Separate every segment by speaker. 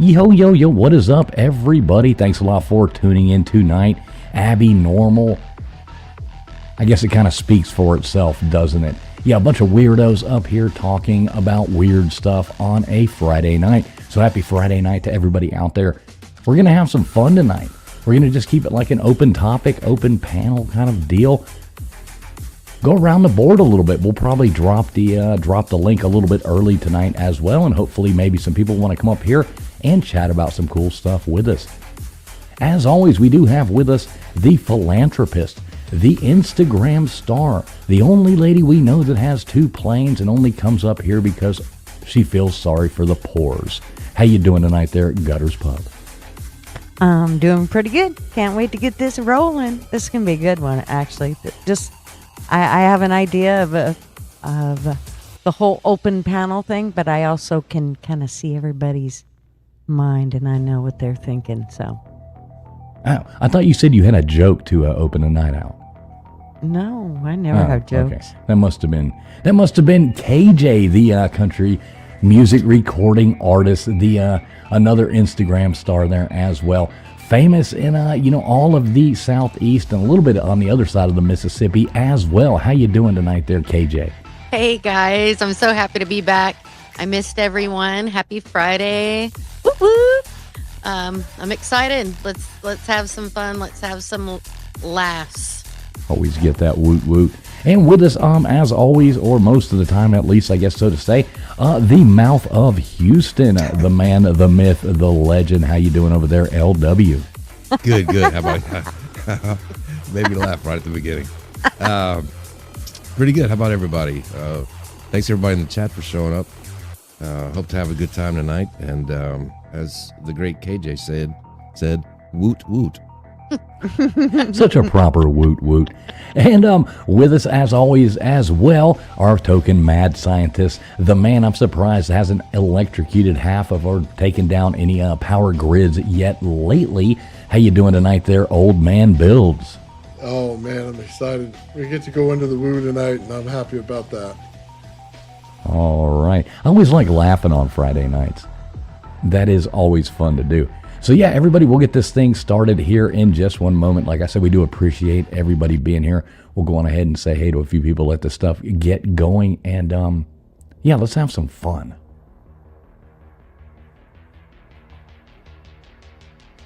Speaker 1: Yo, what is up, everybody? Thanks a lot for tuning in tonight. Abbinormal. I guess it kind of speaks for itself, doesn't it? Yeah, a bunch of weirdos up here talking about weird stuff on a Friday night. So happy Friday night to everybody out there. We're going to have some fun tonight. We're going to just keep it like an open topic, open panel kind of deal. Go around the board a little bit. We'll probably drop the link a little bit early tonight as well, and hopefully maybe some people want to come up here and chat about some cool stuff with us. As always, we do have with us the philanthropist, the Instagram star, the only lady we know that has 2 planes and only comes up here because she feels sorry for the poors. How you doing tonight there at Gutters Pub?
Speaker 2: I'm doing pretty good. Can't wait to get this rolling. This can be a good one, actually. I have an idea of the whole open panel thing, but I also can kind of see everybody's mind, and I know what they're thinking. So,
Speaker 1: I thought you said you had a joke to open a night out.
Speaker 2: No, I never have jokes.
Speaker 1: Okay. That must have been KJ, the country music recording artist, the another Instagram star there as well. Famous in all of the Southeast and a little bit on the other side of the Mississippi as well. How you doing tonight there, KJ?
Speaker 3: Hey guys, I'm so happy to be back. I missed everyone. Happy Friday. Woo woo. I'm excited. Let's have some fun. Let's have some laughs.
Speaker 1: Always get that woot woot. And with us, as always, or most of the time at least, I guess so to say, the mouth of Houston, the man, the myth, the legend. How you doing over there, LW?
Speaker 4: Good. How about made me laugh right at the beginning. Pretty good. How about everybody? Thanks everybody in the chat for showing up. Hope to have a good time tonight. And as the great KJ said, woot woot.
Speaker 1: Such a proper woot woot. And with us as always as well, our token mad scientist, the man I'm surprised hasn't electrocuted half of or taken down any power grids yet lately. How you doing tonight there, old man Builds?
Speaker 5: Oh man, I'm excited. We get to go into the woo tonight, and I'm happy about that.
Speaker 1: All right. I always like laughing on Friday nights. That is always fun to do. So yeah, everybody, we'll get this thing started here in just one moment. Like I said, we do appreciate everybody being here. We'll go on ahead and say hey to a few people, let this stuff get going, and yeah, let's have some fun.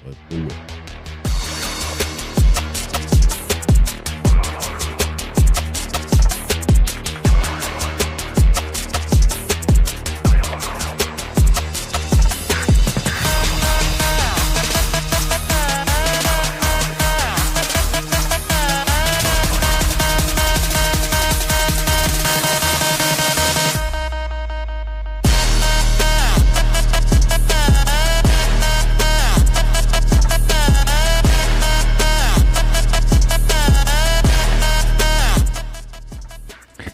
Speaker 4: Let's do it.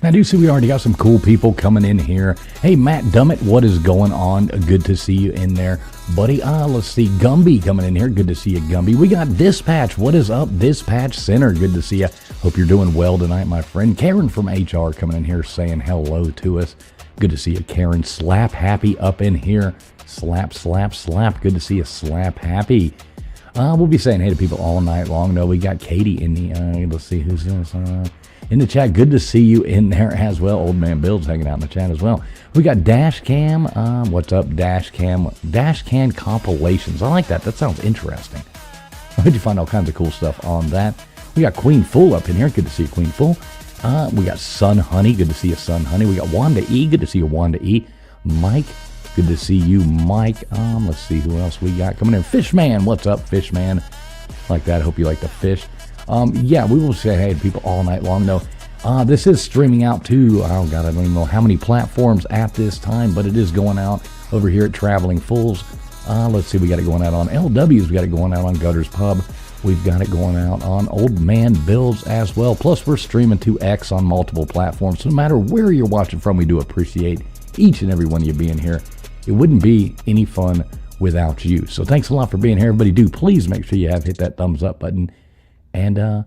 Speaker 1: I do see we already got some cool people coming in here. Hey, Matt Dummett, what is going on? Good to see you in there, buddy. Let's see, Gumby coming in here. Good to see you, Gumby. We got Dispatch. What is up, Dispatch Center? Good to see you. Hope you're doing well tonight, my friend. Karen from HR coming in here saying hello to us. Good to see you, Karen. Slap Happy up in here. Slap. Good to see you, Slap Happy. We'll be saying hey to people all night long. No, we got Katie in the, let's see who's in the chat. Good to see you in there as well. Old man Bill's hanging out in the chat as well. We got Dash Cam. What's up, Dash Cam? Dash Cam compilations. I like that. That sounds interesting. I hope you find all kinds of cool stuff on that. We got Queen Fool up in here. Good to see you, Queen Fool. We got Sun Honey. Good to see you, Sun Honey. We got Wanda E. Good to see you, Wanda E. Mike. Good to see you, Mike. Let's see who else we got coming in. Fishman. What's up, Fishman? Like that. I hope you like the fish. Yeah, we will say hey to people all night long. No, this is streaming out to, oh God, I don't even know how many platforms at this time, but it is going out over here at Traveling Fools. Let's see, we got it going out on LWs, we got it going out on Gutters Pub, we've got it going out on Old Man Builds as well. Plus, we're streaming to X on multiple platforms. So no matter where you're watching from, we do appreciate each and every one of you being here. It wouldn't be any fun without you. So thanks a lot for being here. Everybody do please make sure you have hit that thumbs up button. And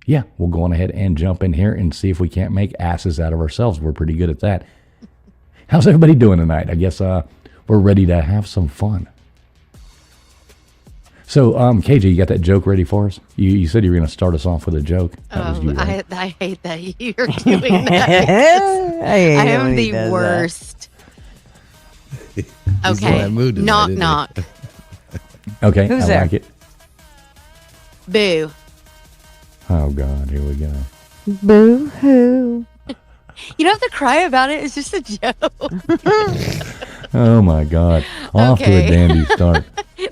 Speaker 1: yeah, we'll go on ahead and jump in here and see if we can't make asses out of ourselves. We're pretty good at that. How's everybody doing tonight? I guess we're ready to have some fun. So, KJ, you got that joke ready for us? You said you were going to start us off with a joke. That was you, right?
Speaker 3: I hate that you're doing that. I am the worst.
Speaker 4: He's in that mood tonight,
Speaker 3: Knock,
Speaker 4: isn't he?
Speaker 3: knock.
Speaker 1: Okay,
Speaker 2: Who's
Speaker 1: I
Speaker 2: there?
Speaker 1: like it.
Speaker 3: Boo.
Speaker 1: Oh, God, here we go.
Speaker 2: Boo hoo.
Speaker 3: You don't have to cry about it. It's just a joke.
Speaker 1: Oh, my God. Off to
Speaker 3: Okay.
Speaker 1: a dandy start.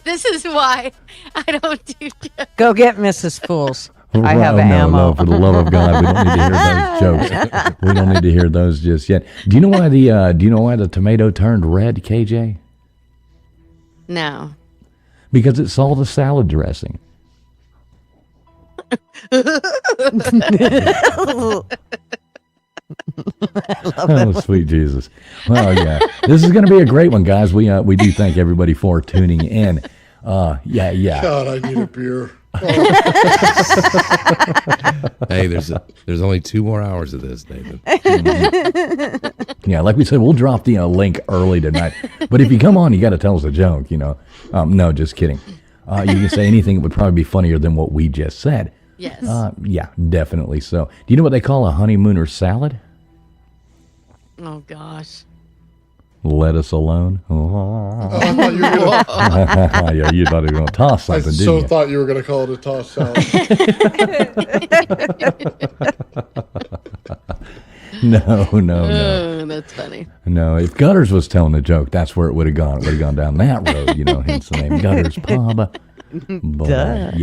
Speaker 3: This is why I don't do jokes.
Speaker 2: Go get Mrs. Fools. I
Speaker 1: Right,
Speaker 2: have
Speaker 1: no,
Speaker 2: ammo.
Speaker 1: No, for the love of God, we don't need to hear those jokes. We don't need to hear those just yet. Do you know why the tomato turned red, KJ?
Speaker 3: No.
Speaker 1: Because it saw the salad dressing. Oh, sweet Jesus. Well, yeah. This is going to be a great one, guys. We do thank everybody for tuning in. Yeah.
Speaker 5: God, I need a beer.
Speaker 4: Hey, there's only 2 more hours of this, Nathan.
Speaker 1: Yeah, like we said, we'll drop the link early tonight. But if you come on, you got to tell us a joke, No, just kidding. You can say anything that would probably be funnier than what we just said.
Speaker 3: Yes.
Speaker 1: Yeah, definitely so. Do you know what they call a honeymooner salad?
Speaker 3: Oh, gosh.
Speaker 1: Lettuce alone.
Speaker 5: Oh, I thought you were gonna,
Speaker 1: Yeah, you thought you were going to toss
Speaker 5: I
Speaker 1: something,
Speaker 5: so
Speaker 1: didn't you?
Speaker 5: thought you were going to call it a toss salad.
Speaker 1: No.
Speaker 3: Oh, that's funny.
Speaker 1: No, if Gutters was telling a joke, that's where it would have gone. It would have gone down that road, hence the name Gutters Pub. But,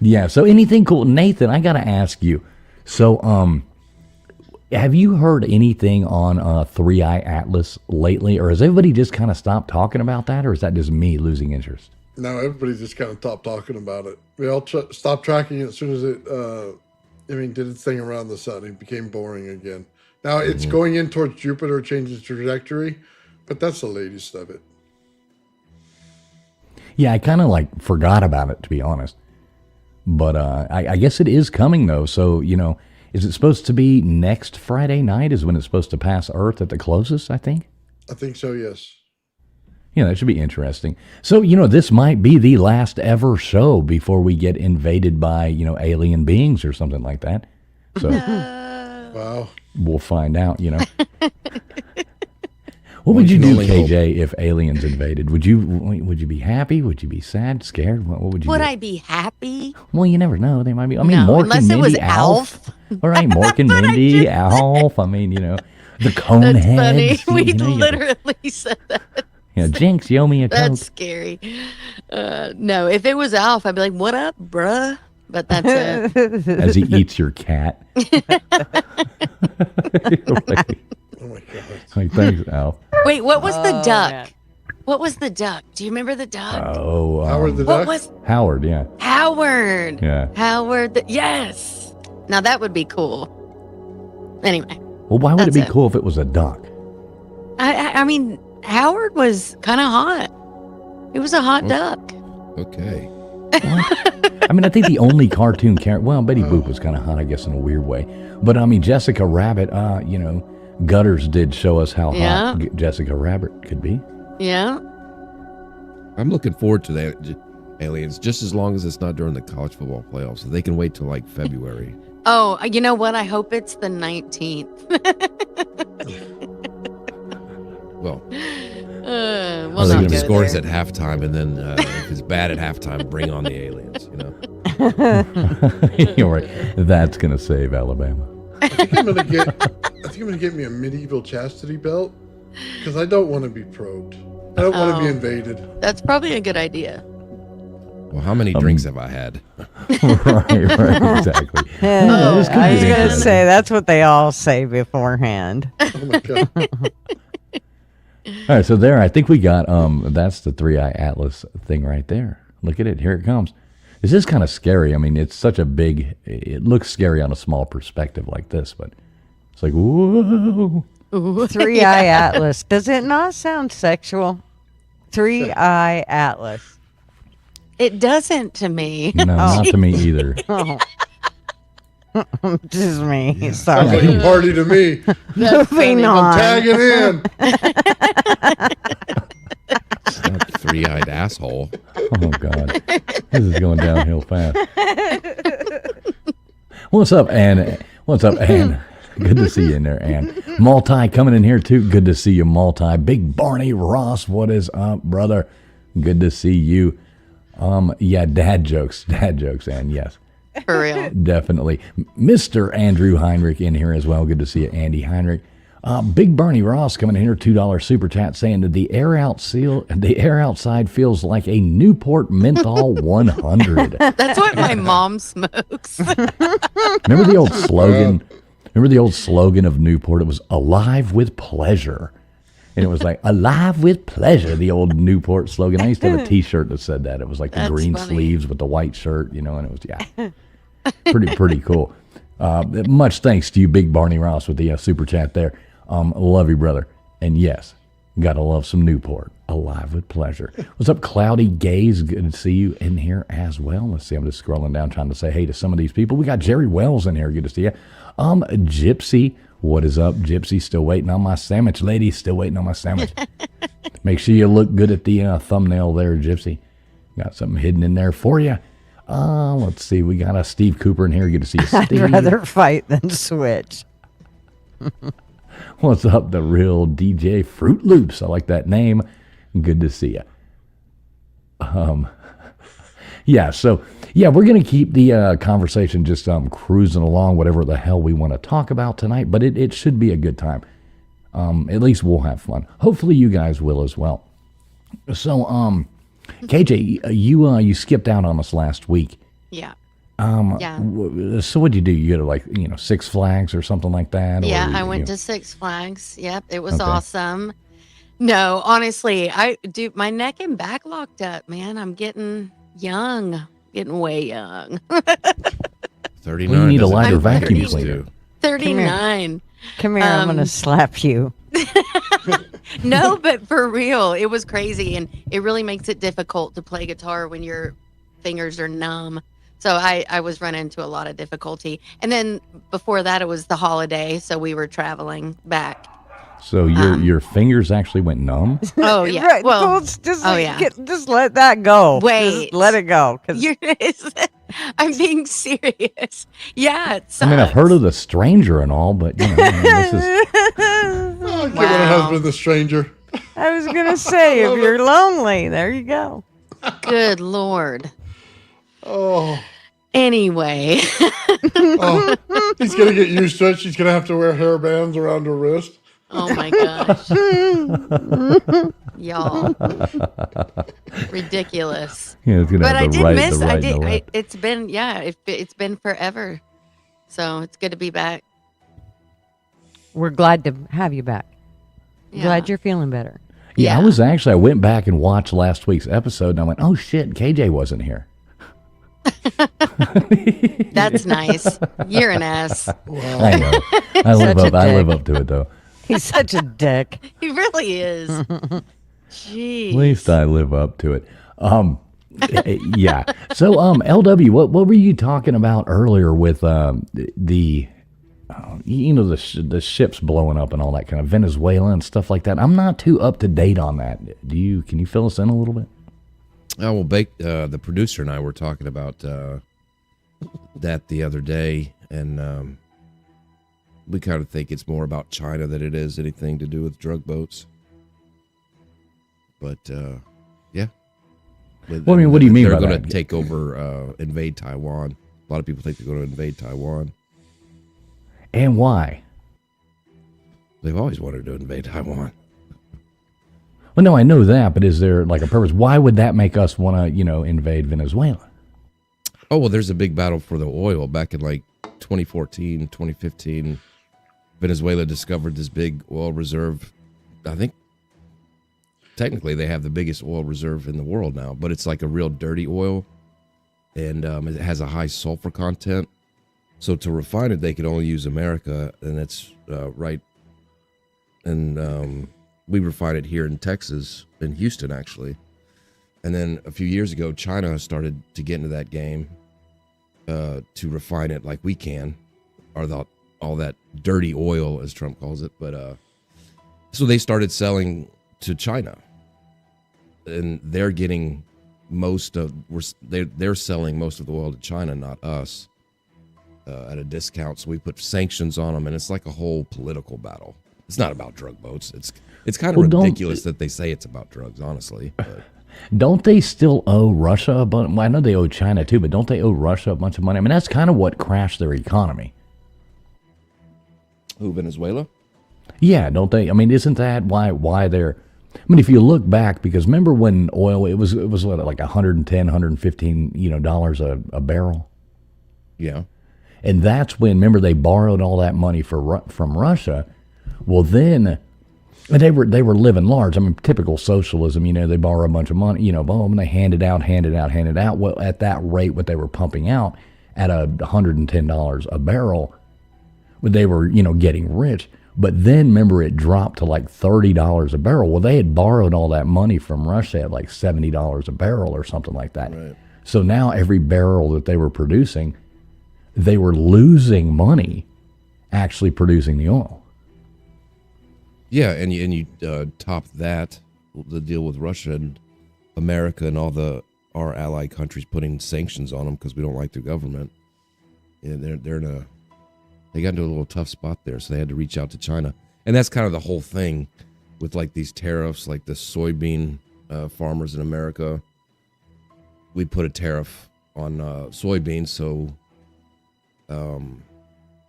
Speaker 1: yeah. So anything cool, Nathan? I got to ask you. So, have you heard anything on Three Eye Atlas lately, or has everybody just kind of stopped talking about that, or is that just me losing interest?
Speaker 5: No, everybody just kind of stopped talking about it. We all stopped tracking it as soon as it, did its thing around the sun. It became boring again. Now it's going in towards Jupiter, changing its trajectory, but that's the latest of it.
Speaker 1: Yeah, I kind of forgot about it, to be honest. But I guess it is coming though. So is it supposed to be next Friday night? Is when it's supposed to pass Earth at the closest? I think.
Speaker 5: I think so. Yes.
Speaker 1: Yeah, that should be interesting. So this might be the last ever show before we get invaded by alien beings or something like that. So
Speaker 5: Wow.
Speaker 1: we'll find out. What would you do, KJ, if aliens invaded? Would you be happy? Would you be sad, scared? What would you?
Speaker 3: Would
Speaker 1: do?
Speaker 3: I be happy?
Speaker 1: Well, you never know. They might be. I mean,
Speaker 3: No,
Speaker 1: Mork
Speaker 3: unless
Speaker 1: and
Speaker 3: it
Speaker 1: Mindy,
Speaker 3: was Alf.
Speaker 1: All right, Mork and Mindy, Alf. I mean, the Coneheads.
Speaker 3: That's funny. We
Speaker 1: you know,
Speaker 3: literally said that.
Speaker 1: Jinx, you owe me a Coke.
Speaker 3: That's scary. No, if it was Alf, I'd be like, "What up, bruh?" But that's it.
Speaker 1: As he eats your cat.
Speaker 5: Oh my God.
Speaker 1: Like, thanks, Alf.
Speaker 3: Wait, what was the duck?
Speaker 2: man.
Speaker 3: What was the duck? Do you remember the duck?
Speaker 1: Oh,
Speaker 5: Howard the
Speaker 3: What
Speaker 5: Duck.
Speaker 3: was
Speaker 1: Howard, yeah.
Speaker 3: Howard?
Speaker 1: Yeah.
Speaker 3: Howard. Yes. Now that would be cool. Anyway,
Speaker 1: Well, why would it be
Speaker 3: That's it.
Speaker 1: cool if it was a duck?
Speaker 3: I mean, Howard was kind of hot. He was a hot duck.
Speaker 4: Okay.
Speaker 1: I mean, I think the only cartoon character, well, Betty Boop was kind of hot, I guess, in a weird way. But, I mean, Jessica Rabbit, Gutters did show us how
Speaker 3: Yeah.
Speaker 1: hot Jessica Rabbit could be.
Speaker 3: Yeah.
Speaker 4: I'm looking forward to that aliens just as long as it's not during the college football playoffs. So they can wait till February.
Speaker 3: Oh, you know what? I hope it's the 19th.
Speaker 4: Well,
Speaker 3: We'll
Speaker 1: Are they
Speaker 3: not
Speaker 1: gonna
Speaker 4: the
Speaker 1: be
Speaker 3: go
Speaker 4: scores
Speaker 3: there.
Speaker 4: at halftime, and then if it's bad at halftime, bring on the aliens.
Speaker 1: You're right. That's going to save Alabama.
Speaker 5: I think I'm gonna get me a medieval chastity belt because I don't want to be probed. I don't want to be invaded.
Speaker 3: That's probably a good idea.
Speaker 4: Well, how many drinks have I had?
Speaker 1: right, exactly.
Speaker 2: I was
Speaker 1: This could be
Speaker 2: going to
Speaker 1: interesting.
Speaker 2: say that's what they all say beforehand.
Speaker 5: Oh my God.
Speaker 1: All right, so there, I think we got, that's the Three Eye Atlas thing right there. Look at it. Here it comes. This is kind of scary. I mean, it's such a big, it looks scary on a small perspective like this, but it's like, whoa.
Speaker 2: Three Eye Atlas. Does it not sound sexual? Three Eye Atlas.
Speaker 3: It doesn't to me.
Speaker 1: No, not to me either.
Speaker 2: Oh. Just me.
Speaker 5: Sounds
Speaker 2: Sorry.
Speaker 5: like a party to me.
Speaker 2: Moving
Speaker 5: I'm
Speaker 2: on.
Speaker 5: tagging in.
Speaker 4: It's not Three-eyed asshole.
Speaker 1: Oh God, this is going downhill fast. What's up, Ann? What's up, Ann? Good to see you in there, Ann. Multi coming in here too. Good to see you, Multi. Big Barney Ross, what is up, brother? Good to see you. Yeah, dad jokes, Ann. Yes,
Speaker 3: For real.
Speaker 1: definitely. Mr. Andrew Heinrich in here as well. Good to see you, Andy Heinrich. Big Barney Ross coming in here, $2 super chat saying that the air outside feels like a Newport Menthol 100.
Speaker 3: That's what my mom smokes.
Speaker 1: Remember the old slogan? Remember the old slogan of Newport? It was "Alive with Pleasure," and it was like "Alive with Pleasure." The old Newport slogan. I used to have a T-shirt that said that. It was like the
Speaker 3: That's
Speaker 1: green
Speaker 3: funny.
Speaker 1: sleeves with the white shirt, and it was pretty cool. Much thanks to you, Big Barney Ross, with the super chat there. Love you, brother. And yes, gotta love some Newport. Alive with Pleasure. What's up, Cloudy Gaze? Good to see you in here as well. Let's see. I'm just scrolling down trying to say hey to some of these people. We got Jerry Wells in here. Good to see you. Gypsy. What is up, Gypsy? Still waiting on my sandwich, lady. Still waiting on my sandwich. Make sure you look good at the thumbnail there, Gypsy. Got something hidden in there for you. Let's see. We got a Steve Cooper in here. Good to see you, Steve.
Speaker 2: I'd rather fight than switch.
Speaker 1: What's up, the real DJ Fruit Loops? I like that name. Good to see you. Yeah, so, we're going to keep the conversation just cruising along, whatever the hell we want to talk about tonight, but it should be a good time. At least we'll have fun. Hopefully you guys will as well. So, KJ, you skipped out on us last week.
Speaker 3: Yeah.
Speaker 1: So what'd you do? You go to like, Six Flags or something like that?
Speaker 3: Yeah,
Speaker 1: or,
Speaker 3: I went to Six Flags. Yep, it was
Speaker 1: Okay.
Speaker 3: awesome. No, honestly, my neck and back locked up, man. I'm getting young, getting way young.
Speaker 4: 39.
Speaker 1: Well, you need a
Speaker 4: doesn't
Speaker 1: lighter
Speaker 4: look like it
Speaker 1: vacuum
Speaker 4: used to.
Speaker 1: cleaner.
Speaker 3: 39.
Speaker 2: Come here, I'm going to slap you.
Speaker 3: No, but for real, it was crazy. And it really makes it difficult to play guitar when your fingers are numb. So I was running into a lot of difficulty. And then before that, it was the holiday. So we were traveling back.
Speaker 1: So your fingers actually went numb?
Speaker 3: Oh, yeah.
Speaker 2: Right,
Speaker 3: Well,
Speaker 2: just
Speaker 3: oh, yeah.
Speaker 2: just let that go.
Speaker 3: Wait.
Speaker 2: Just let it go. 'Cause
Speaker 3: I'm being serious. Yeah, it
Speaker 1: I mean, I've
Speaker 3: sucks.
Speaker 1: heard of The Stranger and all, but, this is...
Speaker 5: Oh, give it a husband, the stranger.
Speaker 2: I was going to say, if you're lonely, there you go.
Speaker 3: Good Lord.
Speaker 5: Oh,
Speaker 3: Anyway,
Speaker 5: oh, he's gonna get used to it. She's gonna have to wear hair bands around her wrist.
Speaker 3: oh my gosh. Y'all. Ridiculous.
Speaker 1: It's going to
Speaker 3: But
Speaker 1: have
Speaker 3: I
Speaker 1: the
Speaker 3: did
Speaker 1: right,
Speaker 3: miss,
Speaker 1: the right and the left.
Speaker 3: it's been, it's been forever. So it's good to be back.
Speaker 2: We're glad to have you back.
Speaker 3: Yeah.
Speaker 2: Glad you're feeling better.
Speaker 1: Yeah, I went back and watched last week's episode, and I went, oh, shit, KJ wasn't here.
Speaker 3: That's nice. You're an ass.
Speaker 1: I know. I live up to it, though.
Speaker 2: He's such a dick.
Speaker 3: He really is. Jeez.
Speaker 1: At least I live up to it. Yeah. So, LW, what were you talking about earlier with the ships blowing up and all that kind of Venezuela and stuff like that? I'm not too up to date on that. Can you fill us in a little bit?
Speaker 4: Oh, well, the producer and I were talking about that the other day, and we kind of think it's more about China than it is anything to do with drug boats. But, yeah.
Speaker 1: Well, I mean, what do you mean by
Speaker 4: They're
Speaker 1: that?
Speaker 4: going to take over, invade Taiwan. A lot of people think they're going to invade Taiwan.
Speaker 1: And why?
Speaker 4: They've always wanted to invade Taiwan.
Speaker 1: Well, no, I know that, but is there like a purpose? Why would that make us want to, invade Venezuela?
Speaker 4: Oh, well, there's a big battle for the oil back in like 2014, 2015. Venezuela discovered this big oil reserve. I think technically they have the biggest oil reserve in the world now, but it's like a real dirty oil, and it has a high sulfur content. So to refine it, they could only use America, and that's right. And we refine it here in Texas, in Houston, actually. And then a few years ago, China started to get into that game to refine it like we can, or all that dirty oil, as Trump calls it. But so they started selling to China. and they're getting they're selling most of the oil to China, not us, at a discount. So we put sanctions on them, and it's like a whole political battle. It's not about drug boats. It's kind of ridiculous that they say it's about drugs, honestly. But.
Speaker 1: Don't they still owe Russia a bunch? Well, I know they owe China too, but don't they owe Russia a bunch of money? I mean, that's kind of what crashed their economy.
Speaker 4: Who, Venezuela?
Speaker 1: Yeah, don't they? I mean, isn't that why they're? I mean, if you look back, because remember when oil it was what, like 110, 115 dollars a barrel.
Speaker 4: Yeah,
Speaker 1: and that's when remember they borrowed all that money from Russia. Well, then. And they were living large. I mean, typical socialism. They borrow a bunch of money. Boom, and they hand it out. Well, at that rate, what they were pumping out at $110 a barrel, they were getting rich. But then remember, it dropped to like $30 a barrel. Well, they had borrowed all that money from Russia at like $70 a barrel or something like that. Right. So now every barrel that they were producing, they were losing money actually producing the oil.
Speaker 4: Yeah, and you top that, the deal with Russia and America and all our ally countries putting sanctions on them because we don't like their government. And they got into a little tough spot there, so they had to reach out to China. And that's kind of the whole thing with like these tariffs, like the soybean farmers in America. We put a tariff on soybeans, so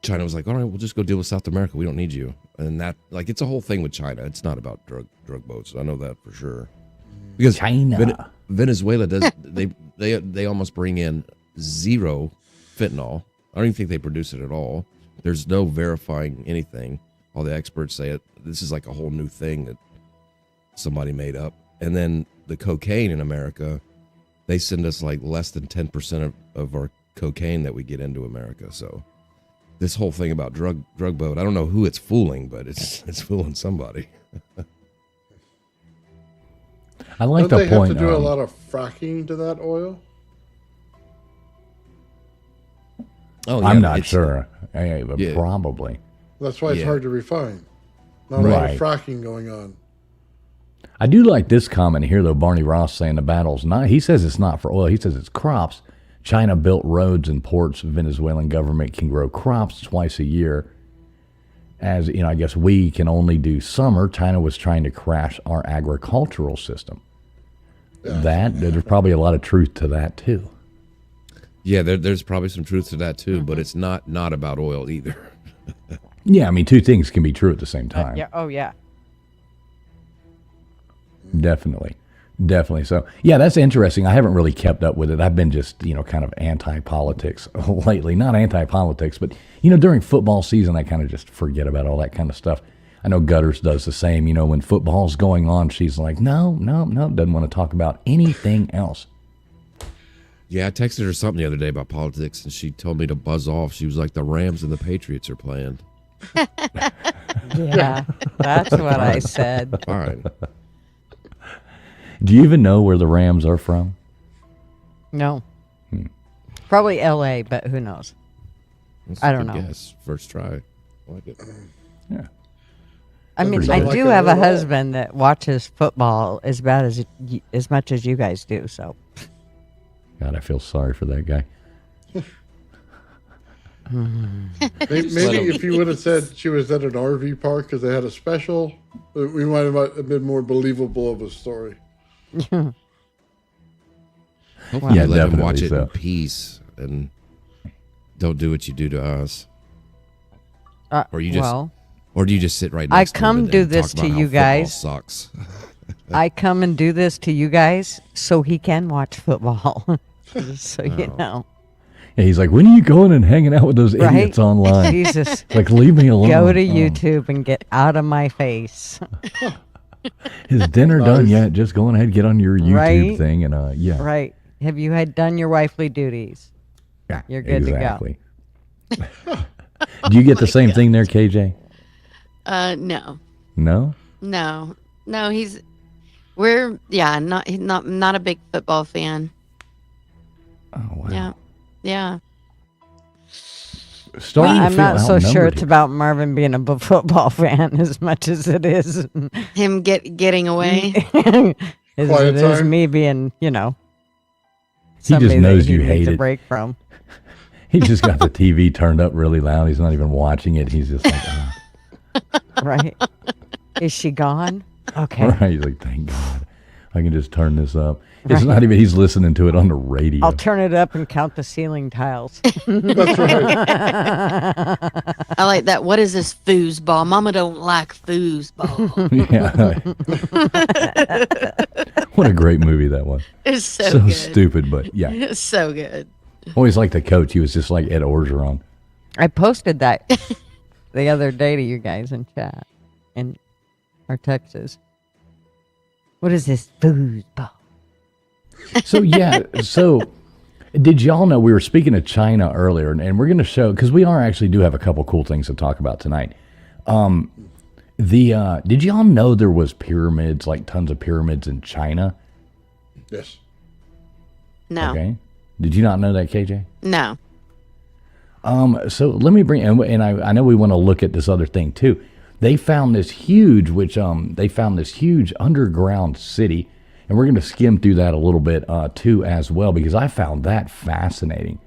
Speaker 4: China was like, all right, we'll just go deal with South America. We don't need you. And that, like, it's a whole thing with China. It's not about drug boats. I know that for sure. Because
Speaker 1: China,
Speaker 4: Venezuela does they almost bring in zero fentanyl. I don't even think they produce it at all. There's no verifying anything. All the experts say it. This is like a whole new thing that somebody made up. And then the cocaine in America, they send us like less than 10% of our cocaine that we get into America. So. This whole thing about drug boat, I don't know who it's fooling, but it's fooling somebody.
Speaker 1: I like
Speaker 5: don't
Speaker 1: the
Speaker 5: they
Speaker 1: point.
Speaker 5: Have to do a lot of fracking to that oil?
Speaker 4: Oh, yeah,
Speaker 1: I'm not sure. But
Speaker 4: yeah.
Speaker 1: Probably.
Speaker 5: That's why it's hard to refine. Not a lot of fracking going on.
Speaker 1: I do like this comment here, though. Barney Ross saying the battle's not. He says it's not for oil. He says it's crops. China built roads and ports. Venezuelan government can grow crops twice a year. As I guess we can only do summer. China was trying to crash our agricultural system. Yeah. There's probably a lot of truth to that too.
Speaker 4: Yeah, there's probably some truth to that too, but it's not about oil either.
Speaker 1: Yeah, I mean, two things can be true at the same time.
Speaker 2: Yeah. Oh, yeah.
Speaker 1: Definitely. So, yeah, that's interesting. I haven't really kept up with it. I've been just, kind of anti-politics lately. Not anti-politics, but, during football season, I kind of just forget about all that kind of stuff. I know Gutters does the same. When football's going on, she's like, no, doesn't want to talk about anything else.
Speaker 4: Yeah, I texted her something the other day about politics, and she told me to buzz off. She was like, the Rams and the Patriots are playing.
Speaker 2: Yeah, that's what I said.
Speaker 4: Fine.
Speaker 1: Do you even know where the Rams are from?
Speaker 2: No. Probably L.A., but who knows? I don't know.
Speaker 4: Guess. First try. I like it.
Speaker 1: Yeah.
Speaker 2: I mean, I do have a husband that watches football as much as you guys do, so.
Speaker 1: God, I feel sorry for that guy.
Speaker 5: Maybe if you would have said she was at an RV park because they had a special, we might have been more believable of a story.
Speaker 4: Hopefully, let him watch it
Speaker 1: so.
Speaker 4: in peace and don't do what you do to us. Or do you just sit right next to him?
Speaker 2: I come do this to you guys.
Speaker 4: Sucks.
Speaker 2: I come and do this to you guys so he can watch football. So you know.
Speaker 1: Yeah, he's like, when are you going and hanging out with those idiots online?
Speaker 2: Jesus.
Speaker 1: Like, leave me alone.
Speaker 2: Go to YouTube and get out of my face.
Speaker 1: Is dinner done yet? Just go ahead and get on your YouTube thing and yeah.
Speaker 2: Right. Have you done your wifely duties?
Speaker 1: Yeah,
Speaker 2: you're good to
Speaker 1: go. Do you get the same thing there, KJ?
Speaker 3: No.
Speaker 1: No?
Speaker 3: No. Not a big football fan.
Speaker 1: Oh wow.
Speaker 3: Yeah.
Speaker 2: I'm not so sure it's about Marvin being a football fan as much as it is
Speaker 3: him getting away.
Speaker 2: as
Speaker 5: Quiet
Speaker 2: it is
Speaker 5: time?
Speaker 2: me being,
Speaker 1: He just
Speaker 2: somebody that
Speaker 1: knows
Speaker 2: he
Speaker 1: you
Speaker 2: needs
Speaker 1: hate
Speaker 2: a
Speaker 1: it.
Speaker 2: break from.
Speaker 1: He just got the TV turned up really loud. He's not even watching it. He's just like,
Speaker 2: Right? Is she gone? Okay.
Speaker 1: right. He's like, thank God, I can just turn this up. It's not even. He's listening to it on the radio.
Speaker 2: I'll turn it up and count the ceiling tiles.
Speaker 5: That's right.
Speaker 3: I like that. What is this foosball? Mama don't like foosball.
Speaker 1: Yeah. What a great movie that was.
Speaker 3: It's so
Speaker 1: So
Speaker 3: good.
Speaker 1: stupid, but yeah.
Speaker 3: It's so good.
Speaker 1: Always like the coach. He was just like Ed Orgeron.
Speaker 2: I posted that the other day to you guys in chat in our Texas. What is this foosball?
Speaker 1: So yeah, so did y'all know we were speaking of China earlier, and we're going to show because we do have a couple cool things to talk about tonight. Did y'all know there was pyramids, like tons of pyramids in China?
Speaker 5: Yes.
Speaker 3: No.
Speaker 1: Okay, did you not know that, KJ?
Speaker 3: No.
Speaker 1: So let me bring, and I know we want to look at this other thing too. They found this huge, underground city. And we're going to skim through that a little bit too as well, because I found that fascinating.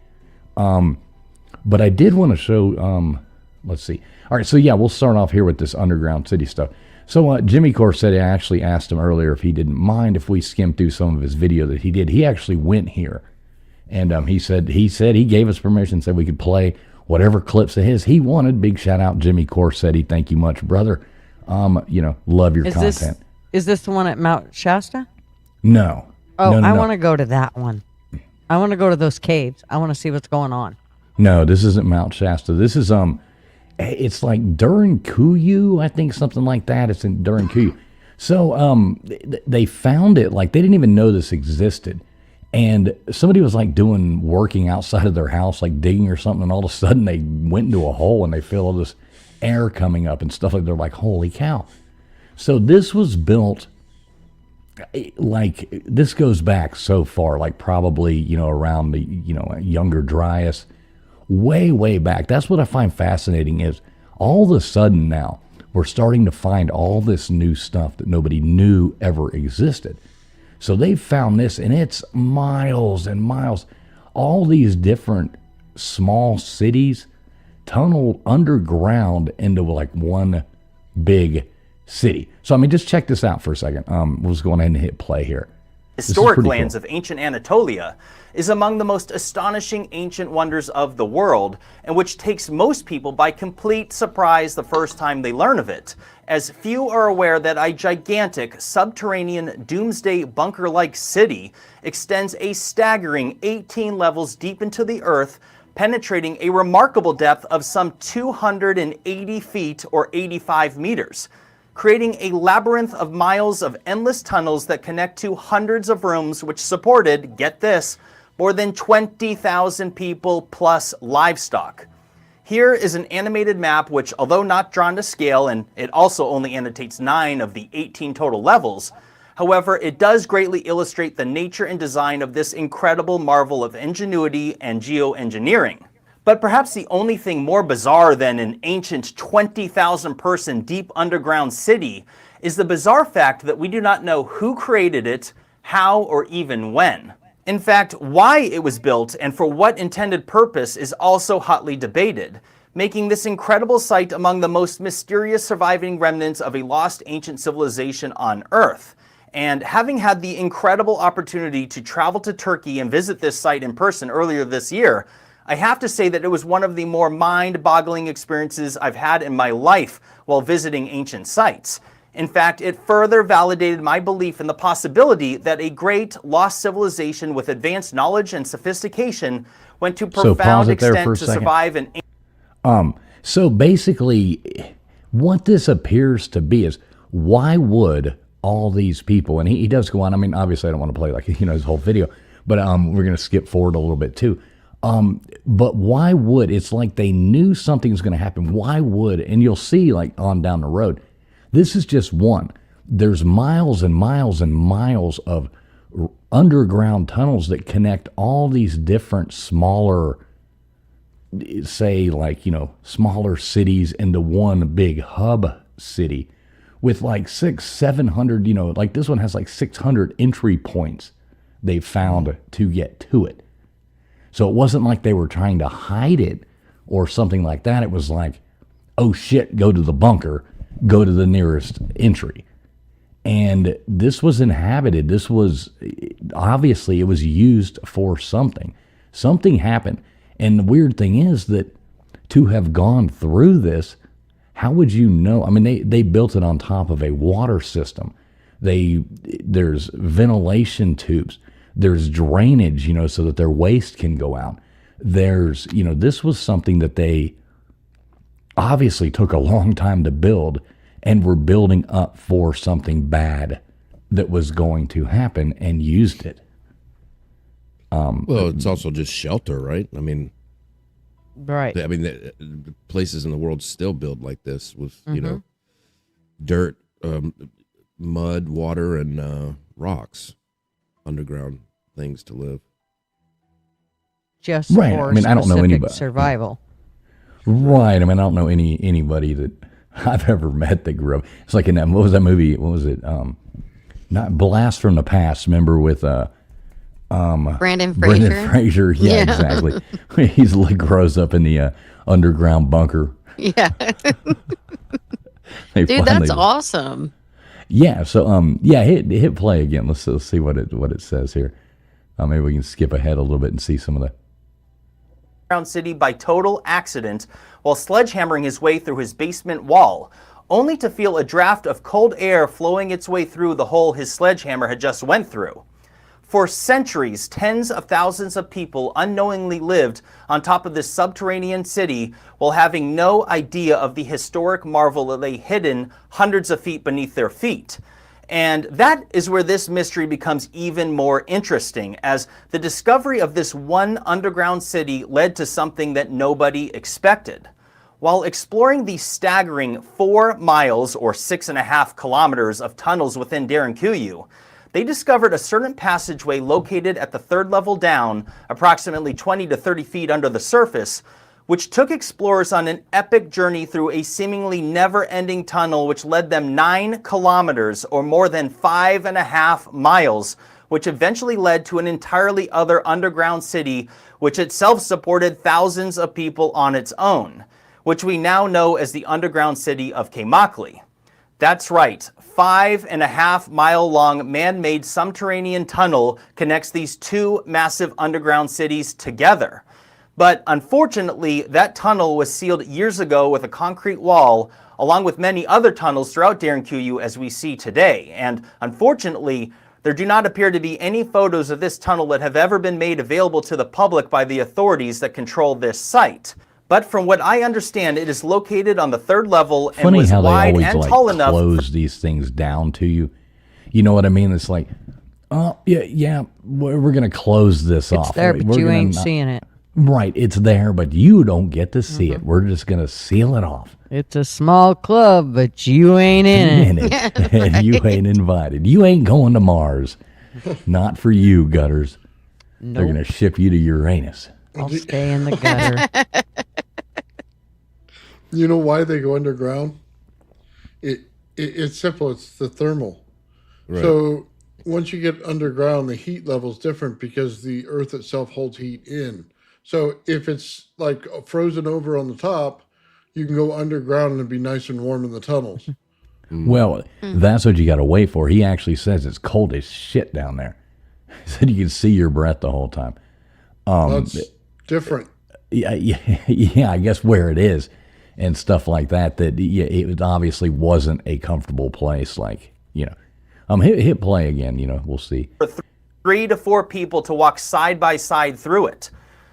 Speaker 1: But I did want to show, let's see. All right, so yeah, we'll start off here with this underground city stuff. So Jimmy Corsetti, I actually asked him earlier if he didn't mind if we skimmed through some of his video that he did. He actually went here. And he said he gave us permission, said we could play whatever clips of his he wanted. Big shout out, Jimmy Corsetti. Thank you much, brother. Love your content.
Speaker 2: Is this the one at Mount Shasta?
Speaker 1: No.
Speaker 2: Oh,
Speaker 1: No.
Speaker 2: I want to go to that one. I want to go to those caves. I want to see what's going on.
Speaker 1: No, this isn't Mount Shasta. This is it's like Durankuyu, I think, something like that. It's in Durankuyu. So they found it, like they didn't even know this existed. And somebody was like working outside of their house, like digging or something, and all of a sudden they went into a hole and they feel all this air coming up and stuff like they're like, holy cow. So this was built, like this goes back so far, like probably, around the, younger Dryas, way back. That's what I find fascinating is all of a sudden now we're starting to find all this new stuff that nobody knew ever existed. So they found this, and it's miles and miles, all these different small cities tunneled underground into like one big city. So, just check this out for a second. We'll just go ahead and hit play here.
Speaker 6: Historic lands of ancient Anatolia is among the most astonishing ancient wonders of the world, and which takes most people by complete surprise the first time they learn of it, as few are aware that a gigantic subterranean doomsday bunker-like city extends a staggering 18 levels deep into the earth, penetrating a remarkable depth of some 280 feet or 85 meters. Creating a labyrinth of miles of endless tunnels that connect to hundreds of rooms which supported, get this, more than 20,000 people plus livestock. Here is an animated map which, although not drawn to scale, and it also only annotates 9 of the 18 total levels, however, it does greatly illustrate the nature and design of this incredible marvel of ingenuity and geoengineering. But perhaps the only thing more bizarre than an ancient 20,000 person deep underground city is the bizarre fact that we do not know who created it, how, or even when. In fact, why it was built and for what intended purpose is also hotly debated, making this incredible site among the most mysterious surviving remnants of a lost ancient civilization on Earth. And having had the incredible opportunity to travel to Turkey and visit this site in person earlier this year, I have to say that it was one of the more mind-boggling experiences I've had in my life while visiting ancient sites. In fact, it further validated my belief in the possibility that a great lost civilization with advanced knowledge and sophistication went to profound extent to survive an...
Speaker 1: So basically, what this appears to be is, why would all these people, and he does go on, obviously I don't want to play like, his whole video, but we're going to skip forward a little bit too. But why would, it's like they knew something was going to happen. Why would, and you'll see like on down the road, this is just one. There's miles and miles and miles of underground tunnels that connect all these different smaller, say like, smaller cities into one big hub city with like 700, like this one has like 600 entry points they found to get to it. So it wasn't like they were trying to hide it or something like that. It was like, oh shit, go to the bunker, go to the nearest entry. And this was inhabited. This was, obviously, it was used for something. Something happened. And the weird thing is that to have gone through this, how would you know? I mean, they built it on top of a water system. There's ventilation tubes. There's drainage, so that their waste can go out. There's, this was something that they obviously took a long time to build and were building up for something bad that was going to happen and used it.
Speaker 4: Well, it's also just shelter, right? I mean,
Speaker 2: Right.
Speaker 4: the places in the world still build like this with, dirt, mud, water, and rocks, underground things to live.
Speaker 2: Just
Speaker 1: Right.
Speaker 2: for
Speaker 1: I mean, I don't know
Speaker 2: specific
Speaker 1: anybody.
Speaker 2: survival.
Speaker 1: Right. I mean, I don't know anybody that I've ever met that grew up. It's like in that, what was that movie? What was it? Not Blast from the Past. Remember with
Speaker 3: Brandon Fraser.
Speaker 1: Brendan Fraser. Yeah, exactly. He's grows up in the underground bunker.
Speaker 3: Yeah.
Speaker 1: They
Speaker 3: Dude,
Speaker 1: finally-
Speaker 3: that's awesome.
Speaker 1: Yeah. So hit play again. Let's see what it says here. Maybe we can skip ahead a little bit and see some of the.
Speaker 6: Underground city by total accident while sledgehammering his way through his basement wall, only to feel a draft of cold air flowing its way through the hole his sledgehammer had just went through. For centuries, tens of thousands of people unknowingly lived on top of this subterranean city while having no idea of the historic marvel that lay hidden hundreds of feet beneath their feet. And that is where this mystery becomes even more interesting, as the discovery of this one underground city led to something that nobody expected. While exploring the staggering 4 miles or 6.5 kilometers of tunnels within Derinkuyu, they discovered a certain passageway located at the 3rd level down, approximately 20 to 30 feet under the surface, which took explorers on an epic journey through a seemingly never-ending tunnel which led them 9 kilometers or more than 5.5 miles, which eventually led to an entirely other underground city which itself supported thousands of people on its own, which we now know as the underground city of Keimakli. That's right, 5.5-mile-long man-made subterranean tunnel connects these 2 massive underground cities together. But unfortunately, that tunnel was sealed years ago with a concrete wall, along with many other tunnels throughout Derinkuyu as we see today. And unfortunately, there do not appear to be any photos of this tunnel that have ever been made available to the public by the authorities that control this site. But from what I understand, it is located on the 3rd level and
Speaker 1: Funny
Speaker 6: was
Speaker 1: how they
Speaker 6: wide
Speaker 1: always
Speaker 6: and tall enough.
Speaker 1: close these things down to you. You know what I mean? It's like, oh yeah, we're gonna close this off.
Speaker 2: It's there, but
Speaker 1: We're
Speaker 2: you
Speaker 1: gonna
Speaker 2: ain't
Speaker 1: not-
Speaker 2: seeing it.
Speaker 1: Right, it's there, but you don't get to see it. We're just gonna seal it off.
Speaker 2: It's a small club, but you ain't in it.
Speaker 1: And you ain't invited. You ain't going to Mars. Not for you, gutters. They're
Speaker 2: Nope.
Speaker 1: gonna ship you to Uranus.
Speaker 2: I'll stay in the gutter.
Speaker 5: You know why they go underground? It's simple. It's the thermal.
Speaker 4: Right.
Speaker 5: So once you get underground, the heat level is different because the Earth itself holds heat in. So if it's like frozen over on the top, you can go underground and it'd be nice and warm in the tunnels.
Speaker 1: Well, that's what you got to wait for. He actually says it's cold as shit down there. He said you can see your breath the whole time.
Speaker 5: That's different.
Speaker 1: Yeah, I guess where it is and stuff like that. That it obviously wasn't a comfortable place. Like hit play again. We'll see.
Speaker 6: For 3 to 4 people to walk side by side through it.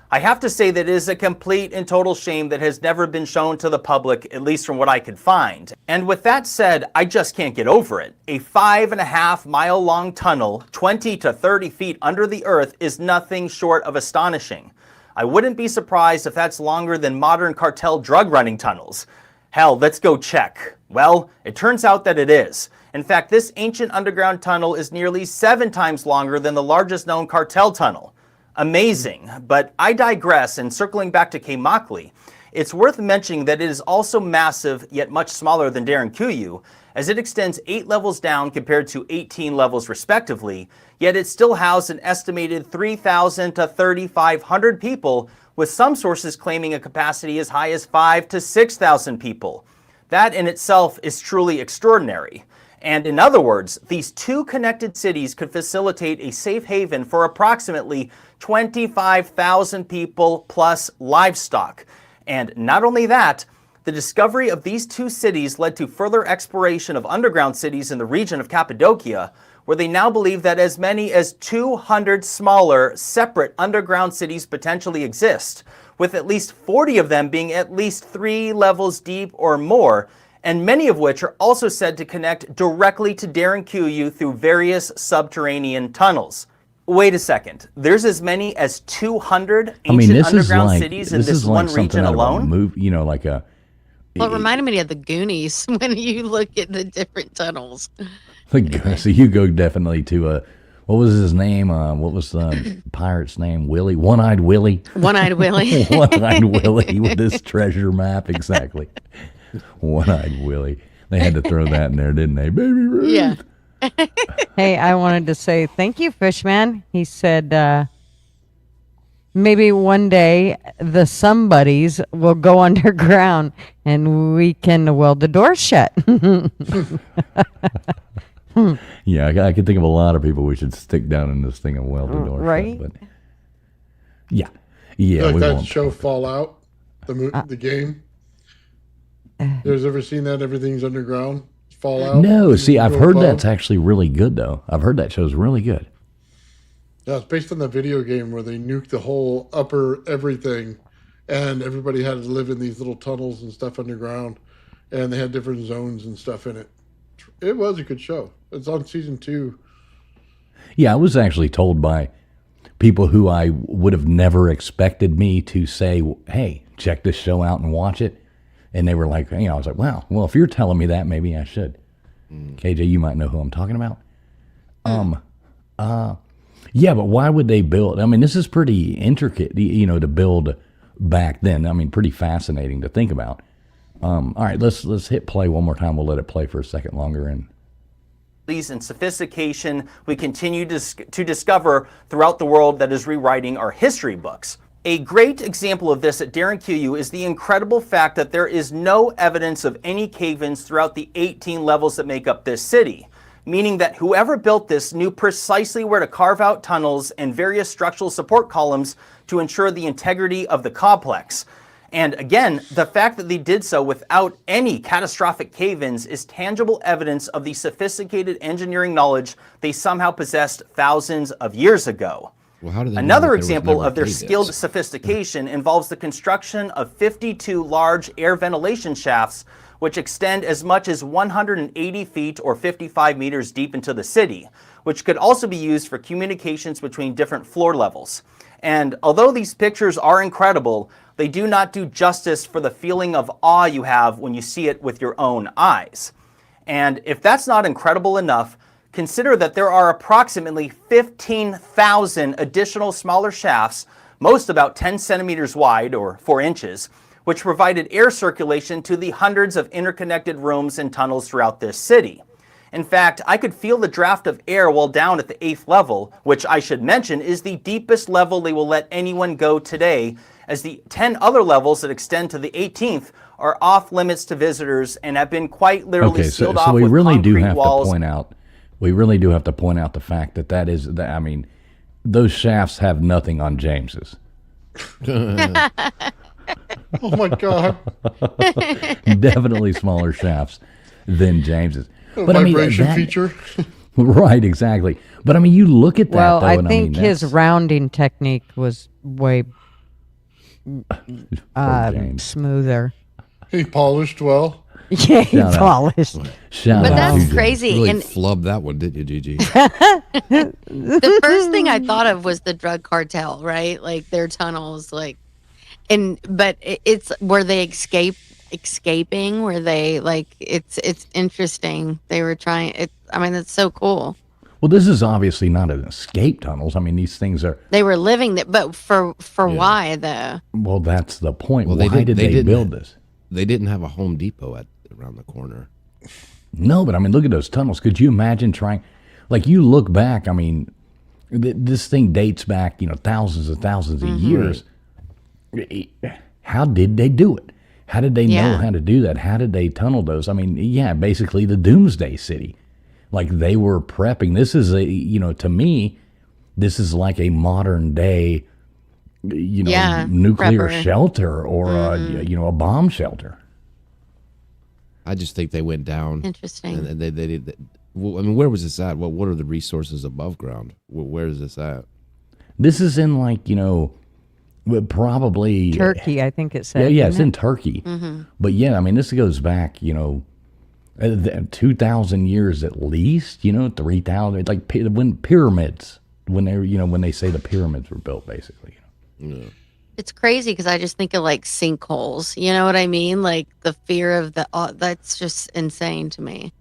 Speaker 6: I have to say that it is a complete and total shame that has never been shown to the public, at least from what I could find. And with that said, I just can't get over it. A 5.5-mile-long tunnel, 20 to 30 feet under the earth, is nothing short of astonishing. I wouldn't be surprised if that's longer than modern cartel drug running tunnels. Hell, let's go check. Well, it turns out that it is. In fact, this ancient underground tunnel is nearly 7 times longer than the largest known cartel tunnel. Amazing, but I digress, and circling back to Keimakli, It's worth mentioning that it is also massive, yet much smaller than Derinkuyu, as it extends 8 levels down compared to 18 levels respectively, yet it still housed an estimated 3,000 to 3,500 people, with some sources claiming a capacity as high as 5,000 to 6,000 people. That in itself is truly extraordinary. And in other words, these two connected cities could facilitate a safe haven for approximately 25,000 people plus livestock. And not only that, the discovery of these two cities led to further exploration of underground cities in the region of Cappadocia, where they now believe that as many as 200 smaller, separate underground cities potentially exist, with at least 40 of them being at least 3 levels deep or more, and many of which are also said to connect directly to Derinkuyu through various subterranean tunnels. Wait a second. There's as many as 200 ancient underground cities in this one region alone?
Speaker 1: Like a...
Speaker 3: Well, it reminded me of the Goonies when you look at the different tunnels.
Speaker 1: So you go definitely to what was his name? What was the pirate's name? Willie? One-Eyed Willie?
Speaker 3: One-Eyed Willie.
Speaker 1: One-Eyed Willie with his treasure map, exactly. One-Eyed Willie. They had to throw that in there, didn't they? Baby Ruth.
Speaker 3: Yeah.
Speaker 2: Hey, I wanted to say thank you, Fishman. He said maybe one day the somebodies will go underground and we can weld the door shut.
Speaker 1: Yeah, I can think of a lot of people we should stick down in this thing and weld the door
Speaker 2: right?
Speaker 1: shut. But yeah. We
Speaker 5: Like that
Speaker 1: won't.
Speaker 5: show Fallout, the game. You guys ever seen that? Everything's underground. Fallout.
Speaker 1: No, see, I've
Speaker 5: Go
Speaker 1: heard
Speaker 5: above.
Speaker 1: that's actually really good, though. I've heard that show's really good.
Speaker 5: Yeah, it's based on the video game where they nuked the whole upper everything, and everybody had to live in these little tunnels and stuff underground, and they had different zones and stuff in it. It was a good show. It's on season 2.
Speaker 1: Yeah, I was actually told by people who I would have never expected me to say, hey, check this show out and watch it. And they were like, I was like, wow, well, if you're telling me that, maybe I should. KJ, you might know who I'm talking about. Yeah, but why would they build? I mean, this is pretty intricate, to build back then. I mean, pretty fascinating to think about. All right, let's hit play one more time. We'll let it play for a second longer. And
Speaker 6: sophistication we continue to discover throughout the world that is rewriting our history books. A great example of this at Derinkuyu is the incredible fact that there is no evidence of any cave-ins throughout the 18 levels that make up this city, meaning that whoever built this knew precisely where to carve out tunnels and various structural support columns to ensure the integrity of the complex. And again, the fact that they did so without any catastrophic cave-ins is tangible evidence of the sophisticated engineering knowledge they somehow possessed thousands of years ago.
Speaker 4: Well, how did they know that
Speaker 6: Another
Speaker 4: there was
Speaker 6: example
Speaker 4: never
Speaker 6: of their
Speaker 4: cave-ins?
Speaker 6: skilled sophistication involves the construction of 52 large air ventilation shafts, which extend as much as 180 feet or 55 meters deep into the city, which could also be used for communications between different floor levels. And although these pictures are incredible, they do not do justice for the feeling of awe you have when you see it with your own eyes. And if that's not incredible enough, consider that there are approximately 15,000 additional smaller shafts, most about 10 centimeters wide or 4 inches, which provided air circulation to the hundreds of interconnected rooms and tunnels throughout this city. In fact, I could feel the draft of air while down at the 8th level, which I should mention is the deepest level they will let anyone go today, as the 10 other levels that extend to the 18th are off limits to visitors and have been quite literally sealed off
Speaker 1: we
Speaker 6: with
Speaker 1: really do
Speaker 6: concrete
Speaker 1: have
Speaker 6: walls.
Speaker 1: to point out. We really do have to point out the fact that is. I mean, those shafts have nothing on James's.
Speaker 5: Oh my God!
Speaker 1: Definitely smaller shafts than James's. But
Speaker 5: Vibration feature.
Speaker 1: Right, exactly. But I mean, you look at that.
Speaker 2: Well,
Speaker 1: though,
Speaker 2: I
Speaker 1: and
Speaker 2: think his
Speaker 1: that's-
Speaker 2: rounding technique was way
Speaker 1: James.
Speaker 2: smoother.
Speaker 5: He polished well.
Speaker 2: Yeah, he
Speaker 1: Shout out.
Speaker 2: polished.
Speaker 1: Shout
Speaker 3: But
Speaker 1: out
Speaker 3: that's
Speaker 1: to James.
Speaker 3: crazy.
Speaker 4: Really
Speaker 3: And
Speaker 4: flubbed that one, didn't you, Gigi?
Speaker 3: the first thing I thought of was the drug cartel, right? Like their tunnels, but it's where they escaping, where they it's interesting. They were trying it. I mean, it's so cool.
Speaker 1: Well, this is obviously not an escape tunnels. I mean, these things are.
Speaker 3: They were living there, but for why though?
Speaker 1: Well, that's the point.
Speaker 4: Well,
Speaker 1: Why did they
Speaker 4: didn't-
Speaker 1: build this?
Speaker 4: They didn't have a Home Depot around the corner.
Speaker 1: No, but I mean, look at those tunnels. Could you imagine trying? Like, you look back. I mean, this thing dates back, thousands and thousands of years. How did they do it? How did they know how to do that? How did they tunnel those? I mean, yeah, basically the Doomsday City. Like, they were prepping. This is to me, this is like a modern day, nuclear
Speaker 3: prepper.
Speaker 1: shelter or a bomb shelter.
Speaker 4: I just think they went down.
Speaker 3: Interesting.
Speaker 4: And they did. Well, I mean, where was this at? What are the resources above ground? Where is this at?
Speaker 1: This is in probably
Speaker 2: Turkey, I think it said.
Speaker 1: Yeah, it's
Speaker 2: didn't
Speaker 1: in Turkey. But yeah, I mean, this goes back, 2,000 years at least. 3,000. Like when pyramids, when they say the pyramids were built, basically.
Speaker 3: It's crazy because I just think of like sinkholes. You know what I mean? Like the fear of that's just insane to me.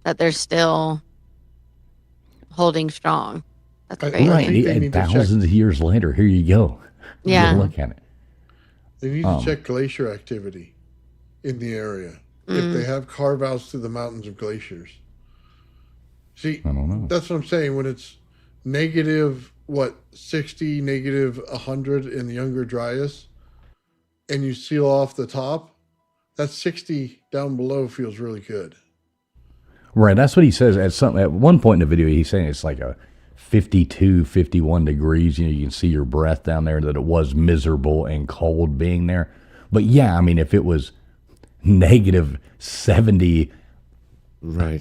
Speaker 3: That they're still holding strong. That's crazy.
Speaker 1: Right,
Speaker 5: think they
Speaker 1: and
Speaker 5: need to check-
Speaker 1: thousands of years later, here you go.
Speaker 3: Yeah.
Speaker 1: Look at it.
Speaker 5: They need to check glacier activity in the area. If they have carve-outs through the mountains of glaciers. See,
Speaker 1: I don't know.
Speaker 5: that's what I'm saying. When it's negative, 60, negative 100 in the Younger Dryas, and you seal off the top, that 60 down below feels really good.
Speaker 1: Right, that's what he says. At one point in the video, he's saying it's like a 52, 51 degrees. You can see your breath down there, that it was miserable and cold being there. But yeah, I mean, if it was negative 70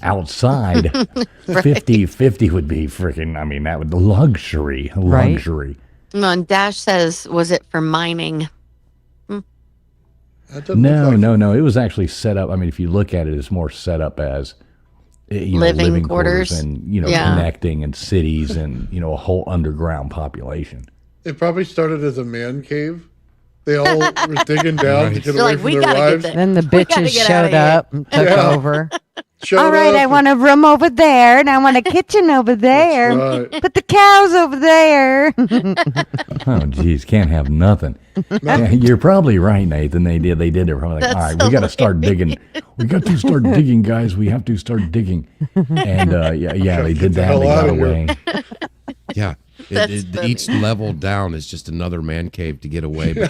Speaker 1: outside, 50 would be freaking, I mean, that would luxury.
Speaker 3: No, and Dash says, was it for mining?
Speaker 5: That doesn't look like
Speaker 1: No. It was actually set up. I mean, if you look at it, it's more set up as
Speaker 3: Living quarters.
Speaker 1: and connecting and cities and a whole underground population.
Speaker 5: It probably started as a man cave. They all were digging down to get
Speaker 3: They're
Speaker 5: away
Speaker 3: like,
Speaker 5: from
Speaker 3: we
Speaker 5: their
Speaker 3: gotta
Speaker 5: wives.
Speaker 3: get
Speaker 2: Then the
Speaker 3: We gotta
Speaker 2: bitches
Speaker 3: get outta
Speaker 2: showed
Speaker 3: here.
Speaker 2: up and took
Speaker 5: Yeah.
Speaker 2: over.
Speaker 5: Showed
Speaker 2: All right,
Speaker 5: up
Speaker 2: I
Speaker 5: and-
Speaker 2: want a room over there, and I want a kitchen over there.
Speaker 5: Right.
Speaker 2: Put the cows over there.
Speaker 1: Oh, geez, can't have nothing. Yeah, you're probably right, Nathan. They did. They're probably like,
Speaker 3: That's
Speaker 1: all right, we got to start digging. We got to start digging, guys. We have to start digging. And they did that.
Speaker 5: hell
Speaker 1: They got
Speaker 5: outta here.
Speaker 1: away.
Speaker 4: Yeah.
Speaker 3: That's funny.
Speaker 4: Each level down is just another man cave to get away, but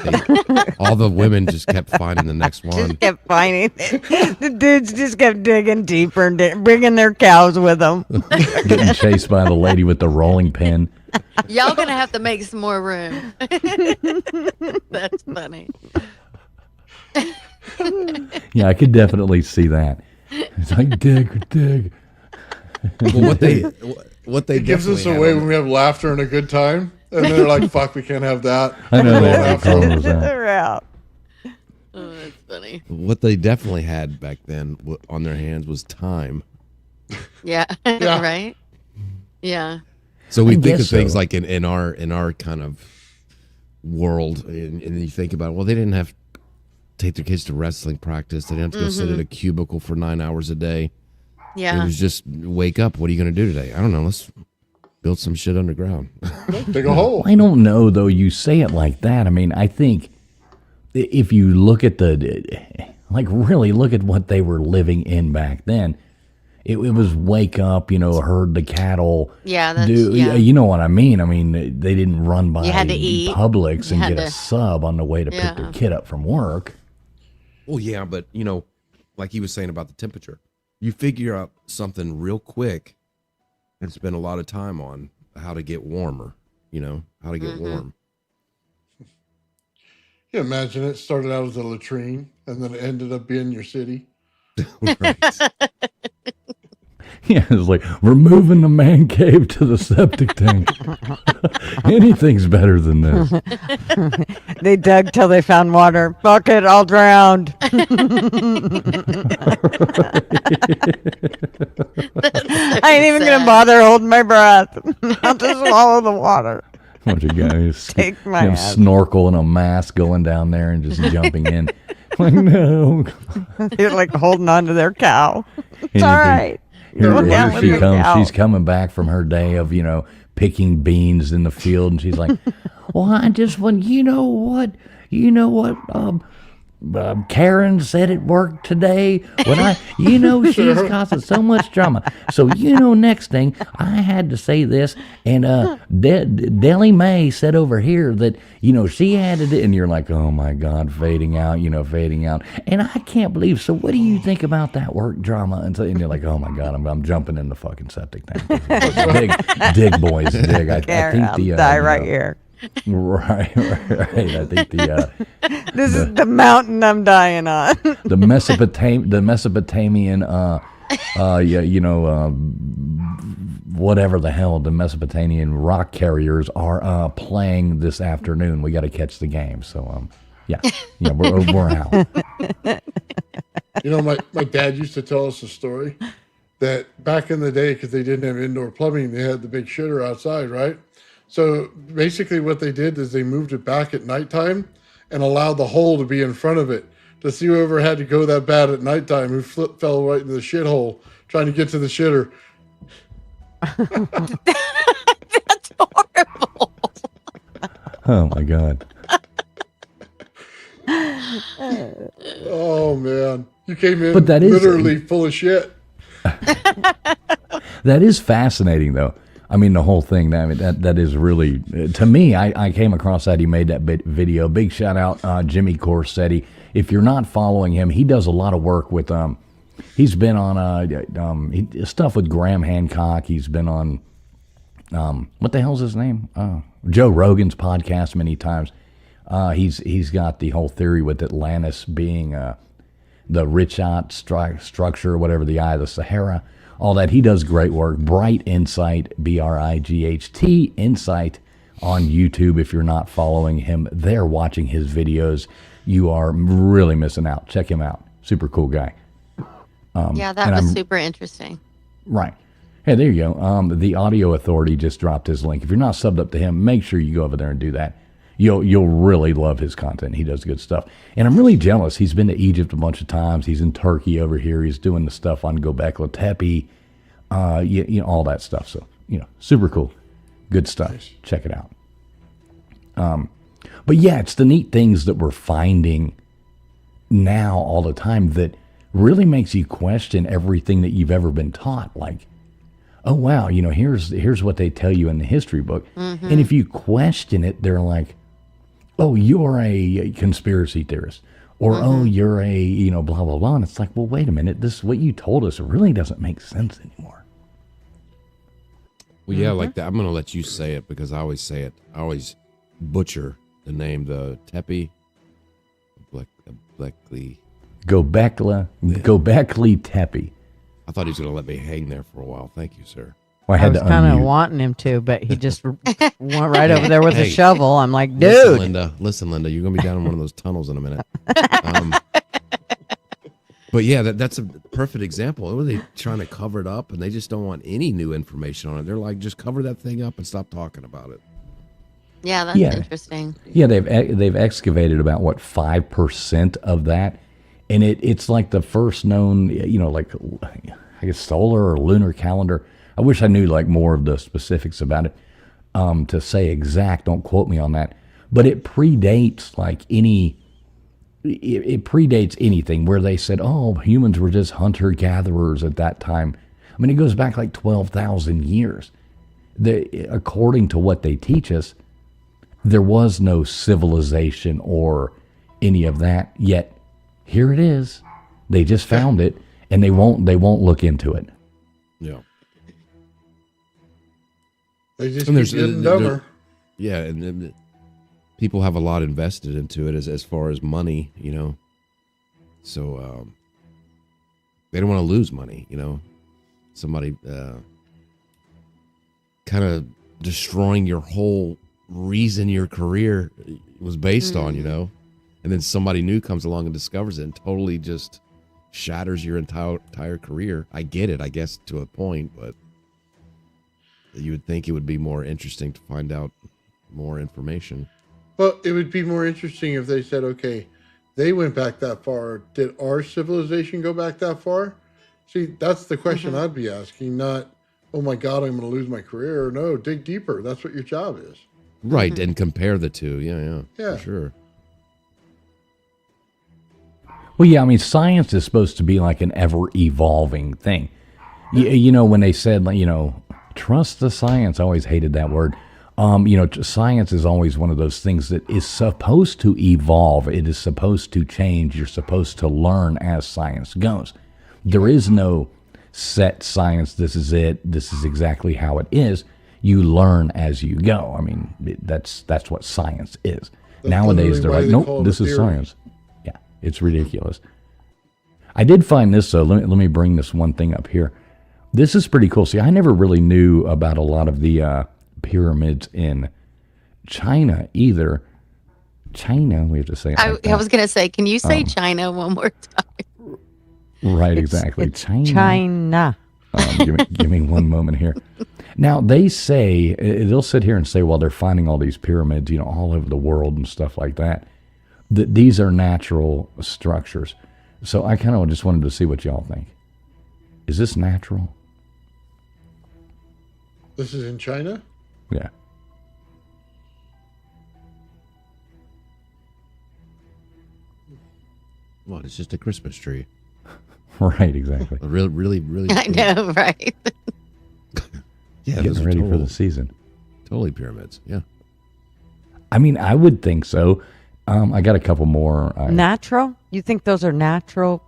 Speaker 4: all the women just kept finding the next one.
Speaker 2: Just kept finding it. The dudes just kept digging deeper and bringing their cows with them.
Speaker 1: Getting chased by the lady with the rolling pin.
Speaker 3: Y'all gonna have to make some more room. That's funny.
Speaker 1: Yeah, I could definitely see that. It's like dig.
Speaker 4: Well, what they
Speaker 5: It gives us
Speaker 4: definitely had
Speaker 5: away
Speaker 4: on
Speaker 5: when we have laughter and a good time. And they're like, fuck, we can't have that.
Speaker 1: I know
Speaker 5: We're going
Speaker 1: that.
Speaker 5: after
Speaker 1: They
Speaker 5: them.
Speaker 1: told us that.
Speaker 2: They're out.
Speaker 3: Oh, that's funny.
Speaker 4: What they definitely had back then on their hands was time.
Speaker 3: Yeah.
Speaker 5: Yeah.
Speaker 3: Right? Yeah.
Speaker 4: So we
Speaker 1: I
Speaker 4: think
Speaker 1: guess
Speaker 4: of things
Speaker 1: so.
Speaker 4: like in our kind of world, and you think about, well, they didn't have to take their kids to wrestling practice. They didn't have to go sit in a cubicle for 9 hours a day. It
Speaker 3: Yeah.
Speaker 4: was just wake up. What are you going to do today? I don't know. Let's build some shit underground.
Speaker 5: Dig a hole.
Speaker 1: I don't know, though. You say it like that. I mean, I think if you look at really look at what they were living in back then, it was wake up, herd the cattle.
Speaker 3: Yeah, that's
Speaker 1: Do you know what I mean? I mean, they didn't run by
Speaker 3: You had to eat.
Speaker 1: Publix
Speaker 3: You
Speaker 1: and
Speaker 3: had
Speaker 1: get a
Speaker 3: to-
Speaker 1: sub on the way to pick
Speaker 3: Yeah.
Speaker 1: their kid up from work.
Speaker 4: Well, yeah, but like he was saying about the temperature, you figure out something real quick and spend a lot of time on how to get warmer. How to get warm.
Speaker 5: You imagine it started out as a latrine and then it ended up being your city.
Speaker 4: Right.
Speaker 1: Yeah, it's like, we're moving the man cave to the septic tank. Anything's better than this.
Speaker 2: They dug till they found water. Fuck it, I'll drown. I ain't even gonna bother holding my breath. I'll just swallow the water.
Speaker 1: Bunch of guys
Speaker 2: Take my ass.
Speaker 1: snorkel and a mask going down there and just jumping in. Like, no.
Speaker 2: They're like holding on to their cow. It's
Speaker 1: Anything-
Speaker 2: all right.
Speaker 1: Here
Speaker 2: with
Speaker 1: she
Speaker 2: the
Speaker 1: comes.
Speaker 2: cow.
Speaker 1: She's coming back from her day of, picking beans in the field, and she's like, "Well, I just want, Karen said at work today when she's causing so much drama. So, next thing, I had to say this, and Deli Mae said over here that, she added it," and you're like, "Oh my God, fading out, fading out. And I can't believe, so what do you think about that work drama?" And you're like, "Oh my God, I'm jumping in the fucking septic tank." Dig, boys, dig. I
Speaker 2: Karen,
Speaker 1: think
Speaker 2: I'll die right here.
Speaker 1: Right. I think
Speaker 2: This is the mountain I'm dying on.
Speaker 1: the Mesopotamian, whatever the hell the Mesopotamian rock carriers are playing this afternoon. We got to catch the game. So, we're out.
Speaker 5: My dad used to tell us a story that back in the day, because they didn't have indoor plumbing, they had the big shitter outside, right? So basically what they did is they moved it back at nighttime and allowed the hole to be in front of it to see whoever had to go that bad at nighttime who fell right into the shithole trying to get to the shitter.
Speaker 3: That's horrible.
Speaker 1: Oh my God.
Speaker 5: Oh man, you came in
Speaker 1: But that is
Speaker 5: literally full of shit.
Speaker 1: That is fascinating, though. I mean, the whole thing. That is really, to me. I came across that. He made that video. Big shout out, Jimmy Corsetti. If you're not following him, he does a lot of work with. He's been on stuff with Graham Hancock. He's been on, what the hell's his name? Joe Rogan's podcast many times. He's got the whole theory with Atlantis being the Richat structure, whatever, the eye of the Sahara. All that. He does great work. Bright Insight, BRIGHT Insight on YouTube. If you're not following him there, watching his videos, you are really missing out. Check him out. Super cool guy.
Speaker 3: Yeah, that was super interesting.
Speaker 1: Right. Hey, there you go. The Audio Authority just dropped his link. If you're not subbed up to him, make sure you go over there and do that. You'll really love his content. He does good stuff. And I'm really jealous. He's been to Egypt a bunch of times. He's in Turkey over here. He's doing the stuff on Göbekli Tepe, all that stuff. So, super cool. Good stuff. Nice. Check it out. But yeah, it's the neat things that we're finding now all the time that really makes you question everything that you've ever been taught. Like, oh, wow, here's what they tell you in the history book. Mm-hmm. And if you question it, they're like, oh, you're a conspiracy theorist, or oh, you're a blah blah blah. And it's like, well, wait a minute, this what you told us really doesn't make sense anymore.
Speaker 4: Well, yeah, like that. I'm gonna let you say it because I always say it. I always butcher the name, the Tepe,
Speaker 1: Göbekli Tepe.
Speaker 4: I thought he was gonna let me hang there for a while. Thank you, sir.
Speaker 1: Well,
Speaker 2: I was kind of wanting him to, but he just went right over there with a shovel. I'm like, dude.
Speaker 4: Listen, Linda, you're going to be down in one of those tunnels in a minute. But yeah, that's a perfect example. What are they trying to cover it up? And they just don't want any new information on it. They're like, just cover that thing up and stop talking about it.
Speaker 3: Yeah, that's interesting.
Speaker 1: Yeah, they've excavated about, 5% of that. And it's like the first known, like, I guess, solar or lunar calendar. I wish I knew more of the specifics about it to say exact. Don't quote me on that. But it predates it predates anything where they said, oh, humans were just hunter-gatherers at that time. I mean, it goes back 12,000 years. According to what they teach us, there was no civilization or any of that. Yet here it is. They just found it, and they won't look into it.
Speaker 4: Yeah.
Speaker 5: They just keep getting dumber.
Speaker 4: Yeah, and people have a lot invested into it as far as money, So they don't want to lose money, Somebody kind of destroying your whole reason your career was based on, And then somebody new comes along and discovers it and totally just shatters your entire career. I get it, I guess, to a point, but you would think it would be more interesting to find out more information.
Speaker 5: Well, it would be more interesting if they said, okay, they went back that far. Did our civilization go back that far? See, that's the question I'd be asking, not, oh my God, I'm going to lose my career. No, dig deeper. That's what your job is.
Speaker 4: Right, and compare the two. Yeah,
Speaker 5: Yeah.
Speaker 4: for sure.
Speaker 1: Well, yeah, I mean, science is supposed to be like an ever-evolving thing. You know, when they said, like, you know, trust the science, I always hated that word. You know, science is always one of those things that is supposed to evolve. It is supposed to change. You're supposed to learn as science goes. There is no set science. This is it. This is exactly how it is. You learn as you go. I mean, that's what science is. Nowadays, they're like, nope, this is science. Yeah, it's ridiculous. I did find this, though. Let me bring this one thing up here. This is pretty cool. See, I never really knew about a lot of the pyramids in China either. China, we have to say it like
Speaker 3: I was
Speaker 1: that.
Speaker 3: going to say, can you say China one more time?
Speaker 1: Right, exactly.
Speaker 2: It's China.
Speaker 1: Give me one moment here. Now, they say, they'll sit here and say, well, they're finding all these pyramids, you know, all over the world and stuff like that, that these are natural structures. So I kind of just wanted to see what y'all think. Is this natural?
Speaker 5: This is in China?
Speaker 1: Yeah.
Speaker 4: What? It's just a Christmas tree.
Speaker 1: Right, exactly.
Speaker 4: Really.
Speaker 3: I know, right?
Speaker 4: Yeah, those
Speaker 1: Getting
Speaker 4: are
Speaker 1: ready for the season.
Speaker 4: totally pyramids. Yeah.
Speaker 1: I mean, I would think so. I got a couple more.
Speaker 2: Natural? You think those are natural?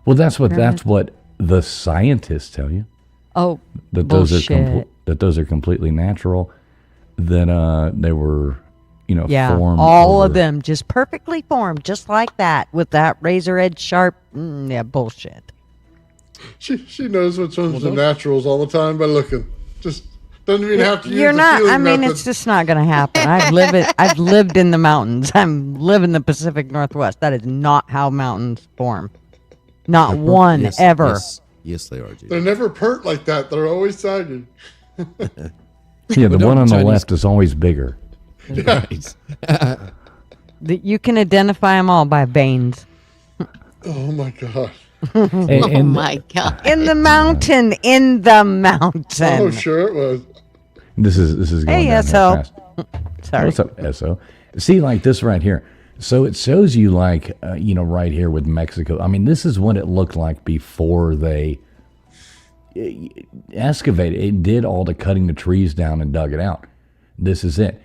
Speaker 1: Well, that's what the scientists tell you.
Speaker 2: Oh,
Speaker 1: That
Speaker 2: bullshit.
Speaker 1: those are completely natural. That they were, you know,
Speaker 2: Yeah,
Speaker 1: formed.
Speaker 2: all
Speaker 1: over-
Speaker 2: of them just perfectly formed, just like that, with that razor edge sharp. Yeah, bullshit.
Speaker 5: She knows which ones are
Speaker 4: don't-
Speaker 5: naturals all the time by looking. Just doesn't even have to use
Speaker 2: You're
Speaker 5: the
Speaker 2: not.
Speaker 5: feeling
Speaker 2: I mean,
Speaker 5: method.
Speaker 2: it's just not going to happen. I've lived in the mountains. I'm live in the Pacific Northwest. That is not how mountains form. Not one
Speaker 4: Yes,
Speaker 2: ever.
Speaker 4: Yes, they are, G.
Speaker 5: They're never pert like that. They're always sagging.
Speaker 1: Yeah, the
Speaker 4: Well,
Speaker 1: one on the
Speaker 4: Chinese-
Speaker 1: left is always bigger.
Speaker 4: Right.
Speaker 2: You can identify them all by veins.
Speaker 5: Oh my God.
Speaker 1: And,
Speaker 3: Oh
Speaker 1: and
Speaker 3: my God.
Speaker 2: In the mountain. In the mountain.
Speaker 5: Oh, sure it was.
Speaker 1: this is going
Speaker 2: Hey,
Speaker 1: down
Speaker 2: SO.
Speaker 1: here fast.
Speaker 2: Sorry.
Speaker 1: What's up, SO? See, like this right here. So it shows you, like, you know, right here with Mexico. I mean, this is what it looked like before they excavated. It did all the cutting the trees down and dug it out. This is it.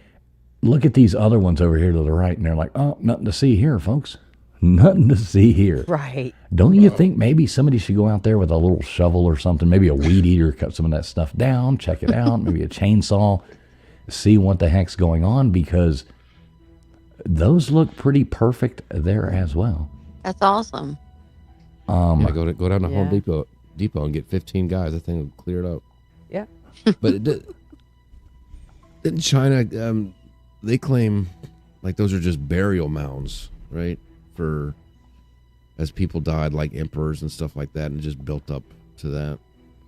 Speaker 1: Look at these other ones over here to the right, and they're like, oh, nothing to see here, folks. Nothing to see here.
Speaker 2: Right.
Speaker 1: Don't you think maybe somebody should go out there with a little shovel or something, maybe a weed eater, cut some of that stuff down, check it out, maybe a chainsaw, see what the heck's going on, because those look pretty perfect there as well.
Speaker 3: That's awesome.
Speaker 4: Yeah, go down to
Speaker 2: Yeah.
Speaker 4: Home Depot and get 15 guys. That thing will clear it up.
Speaker 2: Yeah.
Speaker 4: But in China, they claim like those are just burial mounds, right? For as people died, like emperors and stuff like that, and it just built up to that.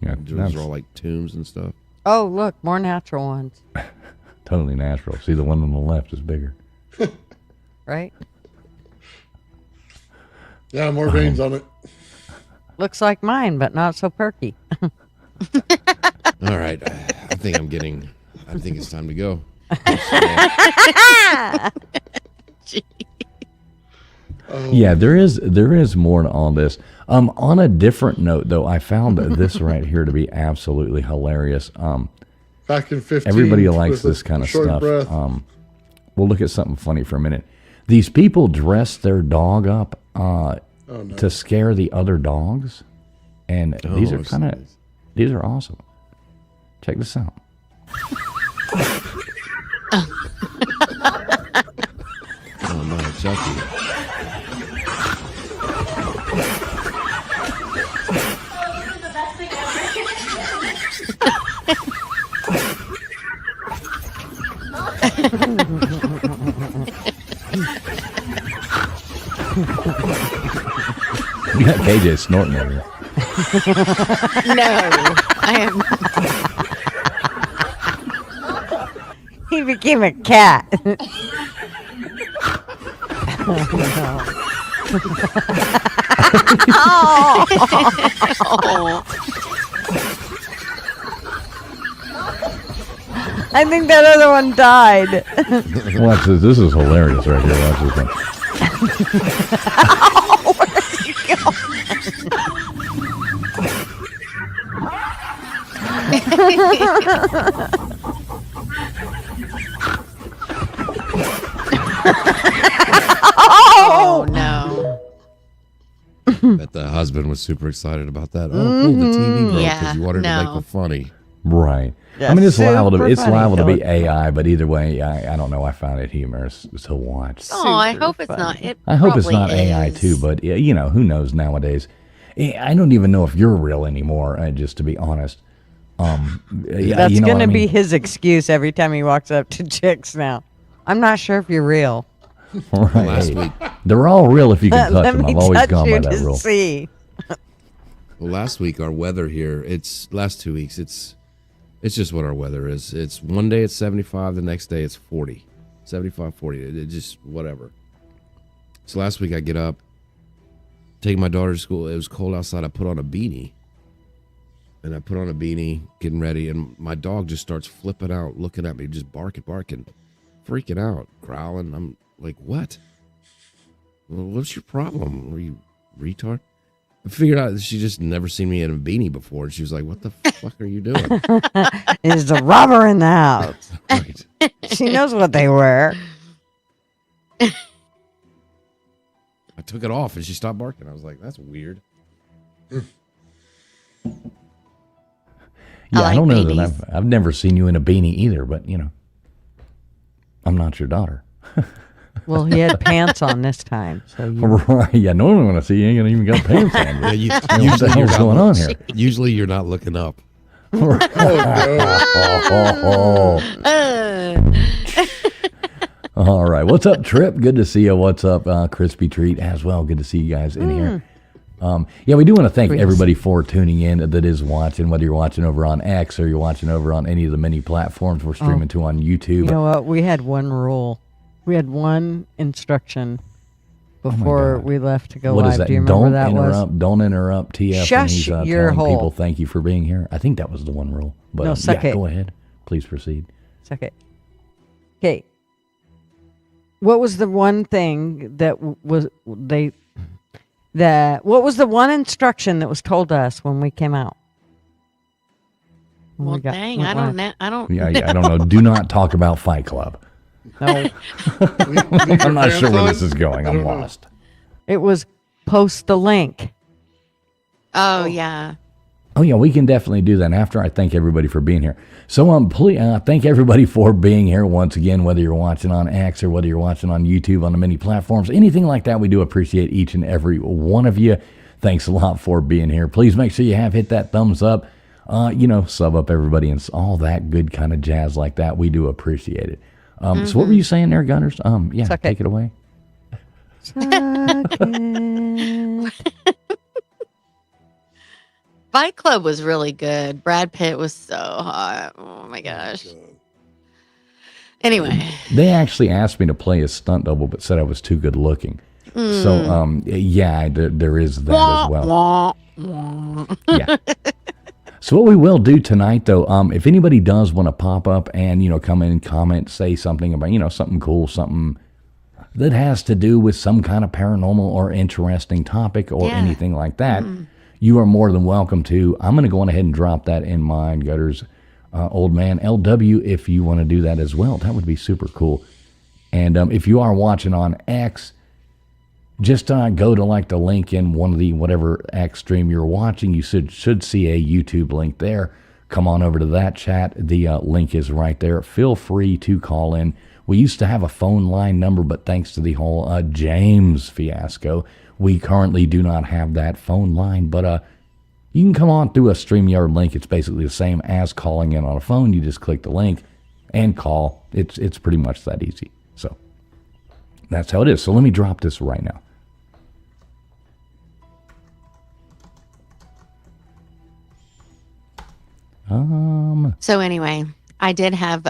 Speaker 1: Yeah,
Speaker 4: Those
Speaker 1: that's
Speaker 4: are all like tombs and stuff.
Speaker 2: Oh, look, more natural ones.
Speaker 1: totally natural. See, the one on the left is bigger.
Speaker 2: Right?
Speaker 5: Yeah, more veins on it.
Speaker 2: Looks like mine, but not so perky.
Speaker 4: All right, I think it's time to go.
Speaker 1: Yeah, there is more to all this. On a different note, though, I found this right here to be absolutely hilarious.
Speaker 5: Back in 15.
Speaker 1: Everybody likes
Speaker 5: with a
Speaker 1: this kind of
Speaker 5: short
Speaker 1: stuff.
Speaker 5: breath.
Speaker 1: We'll look at something funny for a minute. These people dress their dog up to scare the other dogs, and these are these are awesome. Check this out.
Speaker 4: Oh no, Chucky.
Speaker 1: You got KJ snorting over here.
Speaker 3: No, I am.
Speaker 2: He became a cat. I think that other one died.
Speaker 1: Watch this. This is hilarious right here. Watch this one.
Speaker 3: Oh no.
Speaker 4: Bet the husband was super excited about that. Oh, cool, the TV broke because
Speaker 3: Yeah,
Speaker 4: you wanted to
Speaker 3: no.
Speaker 4: make it funny.
Speaker 1: Right.
Speaker 2: Yeah,
Speaker 1: I mean, it's liable to
Speaker 2: super
Speaker 1: liable to
Speaker 2: funny.
Speaker 1: be AI, but either way, I don't know. I found it humorous to watch.
Speaker 3: Oh, I
Speaker 2: Super
Speaker 3: hope it's
Speaker 2: funny.
Speaker 3: not. It
Speaker 1: I hope it's
Speaker 3: probably
Speaker 1: not AI
Speaker 3: is.
Speaker 1: too, but you know, who knows nowadays? I don't even know if you're real anymore. Just to be honest.
Speaker 2: That's
Speaker 1: you know
Speaker 2: going
Speaker 1: what
Speaker 2: to
Speaker 1: I
Speaker 2: be
Speaker 1: mean?
Speaker 2: his excuse every time he walks up to chicks now. I'm not sure if you're real.
Speaker 1: Right.
Speaker 4: Last week,
Speaker 1: They're all real if you can touch
Speaker 2: Let
Speaker 1: them.
Speaker 2: me
Speaker 1: I've always
Speaker 2: touch
Speaker 1: gone
Speaker 2: you
Speaker 1: by that
Speaker 2: to
Speaker 1: rule.
Speaker 2: see.
Speaker 4: our weather here, it's last 2 weeks, it's just what our weather is. It's one day it's 75, the next day it's 40. 75, 40. It just whatever. So last week I get up, take my daughter to school. It was cold outside. I put on a beanie. And I put on a beanie, getting ready, and my dog just starts flipping out, looking at me, just barking, freaking out, growling. I'm like, what? Well, what's your problem? Are you retard? I figured out that she just never seen me in a beanie before. And she was like, what the fuck are you doing?
Speaker 2: Is the robber in the house?
Speaker 4: Right.
Speaker 2: She knows what they wear.
Speaker 4: I took it off and she stopped barking. I was like, that's weird.
Speaker 1: Yeah, I
Speaker 3: like
Speaker 1: don't know
Speaker 3: babies.
Speaker 1: that I've never seen you in a beanie either, but you know, I'm not your daughter.
Speaker 2: Well, he had pants on this time. So you,
Speaker 1: Right? Yeah. Normally when I see you, you ain't even got pants on.
Speaker 4: Yeah, you,
Speaker 1: What the
Speaker 4: usually, you're
Speaker 1: hell's
Speaker 4: not,
Speaker 1: going on here?
Speaker 4: usually you're not looking up.
Speaker 5: Oh, no.
Speaker 1: All right. What's up, Trip? Good to see you. What's up, Crispy Treat as well? Good to see you guys in here. Yeah, we do want to thank everybody for tuning in that is watching, whether you're watching over on X or you're watching over on any of the many platforms we're streaming to on YouTube.
Speaker 2: you know what? We had one rule. We had one instruction before
Speaker 1: God.
Speaker 2: we left to go
Speaker 1: What
Speaker 2: live.
Speaker 1: is that?
Speaker 2: Do you remember
Speaker 1: Don't
Speaker 2: that
Speaker 1: interrupt.
Speaker 2: was?
Speaker 1: Don't interrupt TF when
Speaker 2: Shush
Speaker 1: he's
Speaker 2: your
Speaker 1: telling
Speaker 2: hole.
Speaker 1: people thank you for being here. I think that was the one rule. But
Speaker 2: No, suck
Speaker 1: yeah,
Speaker 2: it.
Speaker 1: go ahead. Please proceed.
Speaker 2: Suck it. Okay. What was the one thing that was they that what was the one instruction that was told to us when we came out? When
Speaker 3: Well,
Speaker 2: we got-
Speaker 3: dang,
Speaker 2: went
Speaker 3: I don't
Speaker 2: live?
Speaker 3: know. I don't.
Speaker 1: Yeah, I don't know. Do not talk about Fight Club.
Speaker 2: No.
Speaker 1: I'm not sure where this is going. I'm lost.
Speaker 2: It was post the link.
Speaker 3: Oh yeah.
Speaker 1: Oh yeah, we can definitely do that after. I thank everybody for being here. So please thank everybody for being here once again, whether you're watching on X or whether you're watching on YouTube on the many platforms, anything like that. We do appreciate each and every one of you. Thanks a lot for being here. Please make sure you have hit that thumbs up. Sub up everybody and all that good kind of jazz like that. We do appreciate it. So what were you saying there, Gunners? Yeah,
Speaker 2: Suck
Speaker 1: take it away.
Speaker 3: Fight Club was really good. Brad Pitt was so hot. Oh my gosh. Anyway,
Speaker 1: They actually asked me to play a stunt double, but said I was too good looking. So, yeah, there is that as well.
Speaker 3: wah, wah.
Speaker 1: Yeah. So what we will do tonight, though, if anybody does want to pop up and, come in and comment, say something about, something cool, something that has to do with some kind of paranormal or interesting topic or
Speaker 3: Yeah.
Speaker 1: anything like that, you are more than welcome to. I'm going to go on ahead and drop that in my Gutters Old Man LW if you want to do that as well. That would be super cool. And if you are watching on X, just go to like the link in one of the whatever X stream you're watching. You should see a YouTube link there. Come on over to that chat. The link is right there. Feel free to call in. We used to have a phone line number, but thanks to the whole James fiasco, we currently do not have that phone line. But you can come on through a StreamYard link. It's basically the same as calling in on a phone. You just click the link and call. It's pretty much that easy. So that's how it is. So let me drop this right now.
Speaker 3: So anyway, I did have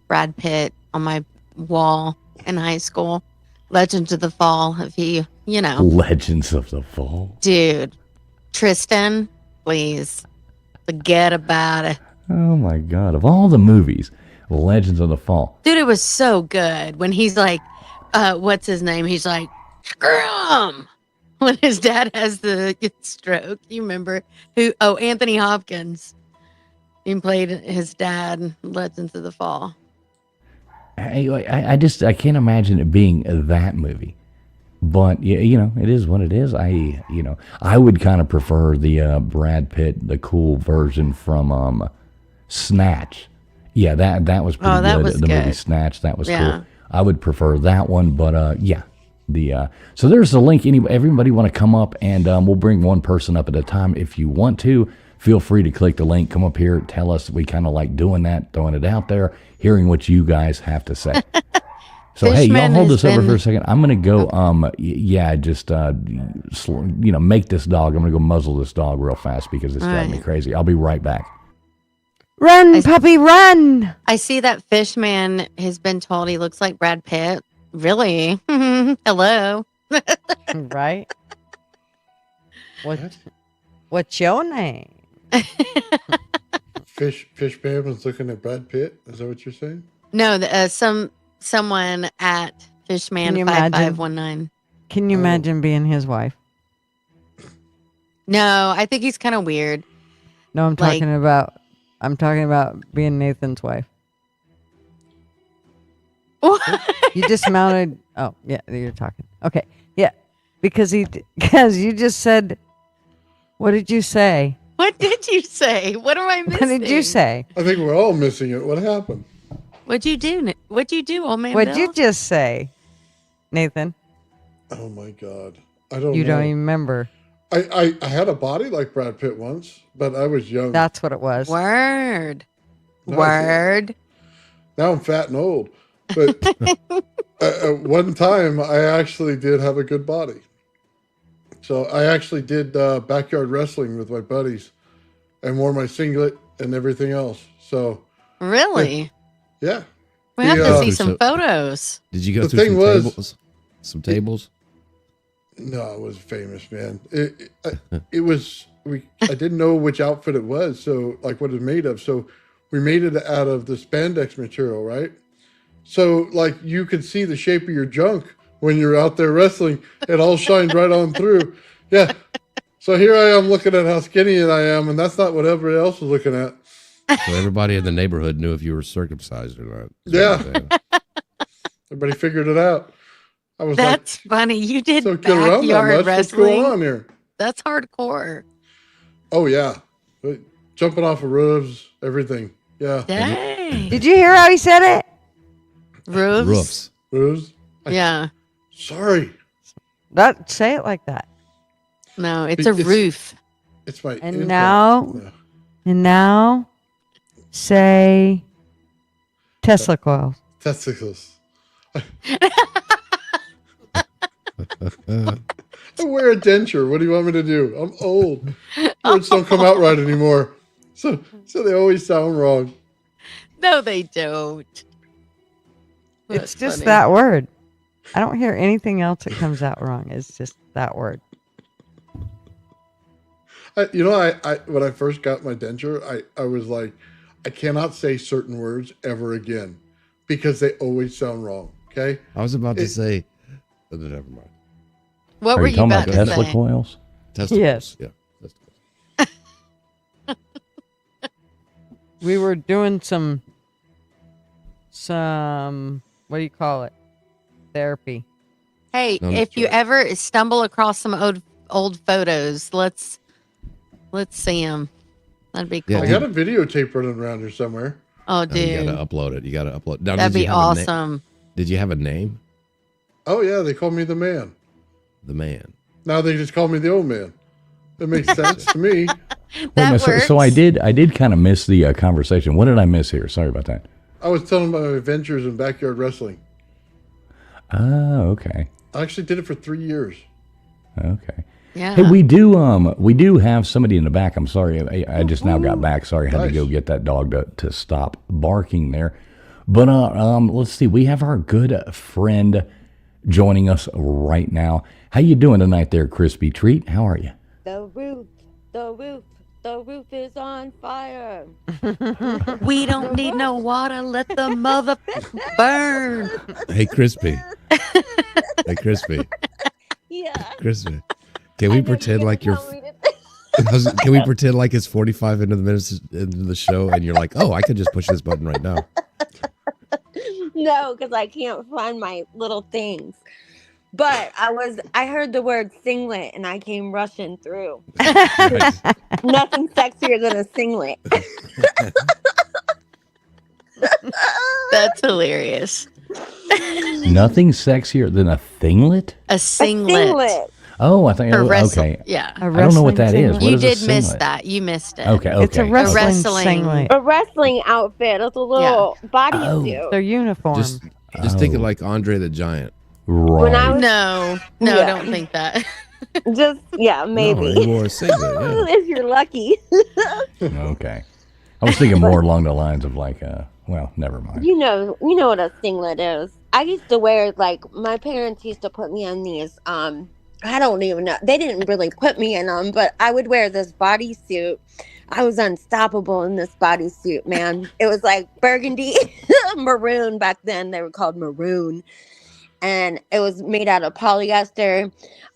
Speaker 3: Brad Pitt on my wall in high school. Legends of the Fall. If you know,
Speaker 1: Legends of the Fall.
Speaker 3: dude, Tristan, please forget about it.
Speaker 1: Oh my God! Of all the movies, Legends of the Fall.
Speaker 3: Dude, it was so good when he's like, what's his name? He's like, Scrum! When his dad has the stroke. You remember who? Oh, Anthony Hopkins. He played his dad in Legends of the Fall.
Speaker 1: I can't imagine it being that movie. But it is what it is. I would kind of prefer the Brad Pitt, the cool version from Snatch. Yeah, that was pretty
Speaker 3: Oh, that
Speaker 1: good.
Speaker 3: was
Speaker 1: The movie
Speaker 3: good.
Speaker 1: Snatch, that was
Speaker 3: Yeah.
Speaker 1: cool. I would prefer that one, but yeah. So there's the link. Everybody want to come up, and we'll bring one person up at a time. If you want to, feel free to click the link. Come up here, tell us. We kind of like doing that, throwing it out there, hearing what you guys have to say. So hey, y'all
Speaker 3: Fishman
Speaker 1: hold
Speaker 3: has
Speaker 1: this over
Speaker 3: been-
Speaker 1: for a second. I'm gonna go. Just make this dog. I'm gonna go muzzle this dog real fast because it's driving me
Speaker 3: Right.
Speaker 1: crazy. I'll be right back.
Speaker 2: Run, puppy, run!
Speaker 3: I see that Fishman has been told he looks like Brad Pitt. Really? Hello.
Speaker 2: Right? What's your name?
Speaker 5: Fishman was looking at Brad Pitt. Is that what you're saying?
Speaker 3: No, someone at
Speaker 2: Can
Speaker 3: Fishman
Speaker 2: you imagine?
Speaker 3: 5519.
Speaker 2: Can you
Speaker 5: Oh.
Speaker 2: imagine being his wife?
Speaker 3: No, I think he's kind of weird.
Speaker 2: No, I'm
Speaker 3: Like-
Speaker 2: talking about being Nathan's wife. You dismounted. Oh, yeah, you're talking. Okay, yeah, because you just said. What did you say?
Speaker 3: What did you say? What am I missing?
Speaker 2: What did you say?
Speaker 5: I think we're all missing it. What happened?
Speaker 3: What'd you do? What'd you do, old man?
Speaker 2: What'd
Speaker 3: Bill?
Speaker 2: you just say, Nathan?
Speaker 5: Oh my God. I don't
Speaker 2: You
Speaker 5: know.
Speaker 2: don't even remember.
Speaker 5: I had a body like Brad Pitt once, but I was young.
Speaker 2: That's what it was.
Speaker 3: Word.
Speaker 5: No,
Speaker 3: Word.
Speaker 5: Now I'm fat and old. But one time I actually did have a good body. So I actually did backyard wrestling with my buddies and wore my singlet and everything else. So,
Speaker 3: Really?
Speaker 5: yeah.
Speaker 3: We have
Speaker 5: The,
Speaker 3: to
Speaker 5: uh,
Speaker 3: see some photos.
Speaker 4: Did you go
Speaker 5: The
Speaker 4: through
Speaker 5: thing
Speaker 4: some
Speaker 5: was-
Speaker 4: tables? Some tables?
Speaker 5: No, it was famous, man. It was, I didn't know which outfit it was. So, like what it was made of. So we made it out of the spandex material, right? So, like, you could see the shape of your junk when you're out there wrestling. It all shined right on through. Yeah. So here I am looking at how skinny I am, and that's not what everybody else was looking at.
Speaker 4: So everybody in the neighborhood knew if you were circumcised or not. is what
Speaker 5: Yeah.
Speaker 4: I'm saying.
Speaker 5: Everybody figured it out. I was
Speaker 3: That's funny. You did
Speaker 5: like, so get around that
Speaker 3: backyard
Speaker 5: much. What's going
Speaker 3: wrestling.
Speaker 5: on here?
Speaker 3: That's hardcore.
Speaker 5: Oh, yeah. Jumping off of roofs, everything. Yeah.
Speaker 3: Dang.
Speaker 2: Did you hear how he said it?
Speaker 3: Roofs?
Speaker 4: Roofs.
Speaker 5: Roofs.
Speaker 3: Yeah.
Speaker 5: Sorry.
Speaker 2: Say it like that.
Speaker 3: No, it's a
Speaker 5: It's-
Speaker 3: roof.
Speaker 5: It's my
Speaker 2: And
Speaker 5: intro.
Speaker 2: now-
Speaker 5: Yeah.
Speaker 2: And now, say Tesla coils.
Speaker 5: Testicles. I wear a denture. What do you want me to do? I'm old. Words don't come out right anymore. So they always sound wrong.
Speaker 3: No, they don't.
Speaker 2: It's
Speaker 3: That's
Speaker 2: just
Speaker 3: funny.
Speaker 2: that word. I don't hear anything else that comes out wrong. It's just that word.
Speaker 5: I when I first got my denture, I was like, I cannot say certain words ever again because they always sound wrong. Okay.
Speaker 4: I was about to say, but never mind.
Speaker 3: What
Speaker 1: Are
Speaker 3: were
Speaker 1: you
Speaker 3: you
Speaker 1: talking
Speaker 3: about
Speaker 1: about
Speaker 3: to
Speaker 1: Tesla
Speaker 3: say?
Speaker 1: coils?
Speaker 4: Testicles.
Speaker 2: Yes.
Speaker 4: Yeah. Testicles.
Speaker 2: We were doing some what do you call it? Therapy.
Speaker 3: Hey,
Speaker 4: No,
Speaker 3: if
Speaker 4: that's
Speaker 3: you
Speaker 4: right.
Speaker 3: ever stumble across some old photos, let's see them. That'd be cool.
Speaker 4: Yeah,
Speaker 5: I got a videotape running around here somewhere.
Speaker 3: Oh,
Speaker 4: No,
Speaker 3: dude,
Speaker 4: you gotta upload it. You gotta upload. Now,
Speaker 3: that'd
Speaker 4: did you
Speaker 3: be
Speaker 4: have a na-
Speaker 3: awesome.
Speaker 4: did you have a name?
Speaker 5: Oh yeah, they call me the man.
Speaker 4: The man.
Speaker 5: Now they just call me the old man. It makes sense to me.
Speaker 1: Wait,
Speaker 3: That
Speaker 1: no, so I
Speaker 3: works.
Speaker 1: did kind of miss the conversation. What did I miss here? Sorry about that.
Speaker 5: I was telling my adventures in backyard wrestling.
Speaker 1: Oh, okay.
Speaker 5: I actually did it for 3 years.
Speaker 1: Okay.
Speaker 3: Yeah.
Speaker 1: Hey, we do have somebody in the back. I'm sorry, I just now got back. Sorry, I had to
Speaker 5: Nice.
Speaker 1: go get that dog to stop barking there. But let's see. We have our good friend joining us right now. How you doing tonight there, Crispy Treat? How are you?
Speaker 7: The roof, the roof, the roof is on fire.
Speaker 3: We don't need no water. Let the mother burn.
Speaker 4: Hey, Crispy. Hey, Crispy.
Speaker 7: Yeah.
Speaker 4: Crispy. Can we
Speaker 7: I know
Speaker 4: pretend like you're?
Speaker 7: tell me to-
Speaker 4: Can we pretend like it's 45 into the minutes into the show, and you're like, oh, I could just push this button right now.
Speaker 7: No, because I can't find my little things. But I heard the word singlet and I came rushing through.
Speaker 4: Nice.
Speaker 7: Nothing sexier than a singlet.
Speaker 3: That's hilarious.
Speaker 1: Nothing sexier than a thinglet?
Speaker 3: A
Speaker 7: A
Speaker 3: singlet.
Speaker 7: singlet.
Speaker 1: Oh, I think.
Speaker 3: For
Speaker 1: Oh,
Speaker 3: wrestle-
Speaker 1: okay.
Speaker 3: Yeah.
Speaker 2: A
Speaker 1: I don't know what that
Speaker 2: wrestling
Speaker 1: is.
Speaker 2: singlet.
Speaker 1: What
Speaker 3: You
Speaker 1: is a
Speaker 3: did miss
Speaker 1: singlet?
Speaker 3: that. You missed it.
Speaker 1: Okay, okay.
Speaker 2: It's a wrestling
Speaker 3: wrestling.
Speaker 2: singlet.
Speaker 7: A wrestling outfit. It's a little bodysuit.
Speaker 2: Their uniform.
Speaker 4: Just thinking like Andre the Giant.
Speaker 1: Right.
Speaker 7: When I was
Speaker 3: No,
Speaker 7: Yeah.
Speaker 3: don't think that.
Speaker 7: just yeah,
Speaker 4: No,
Speaker 7: maybe.
Speaker 4: he wore a singlet. Yeah.
Speaker 7: If you're lucky.
Speaker 1: Okay. I was thinking more along the lines of like, well, never mind.
Speaker 7: You know what a singlet is. I used to wear like my parents used to put me on these. I don't even know. They didn't really put me in them, but I would wear this bodysuit. I was unstoppable in this bodysuit, man. It was like burgundy, maroon back then. They were called maroon, and it was made out of polyester.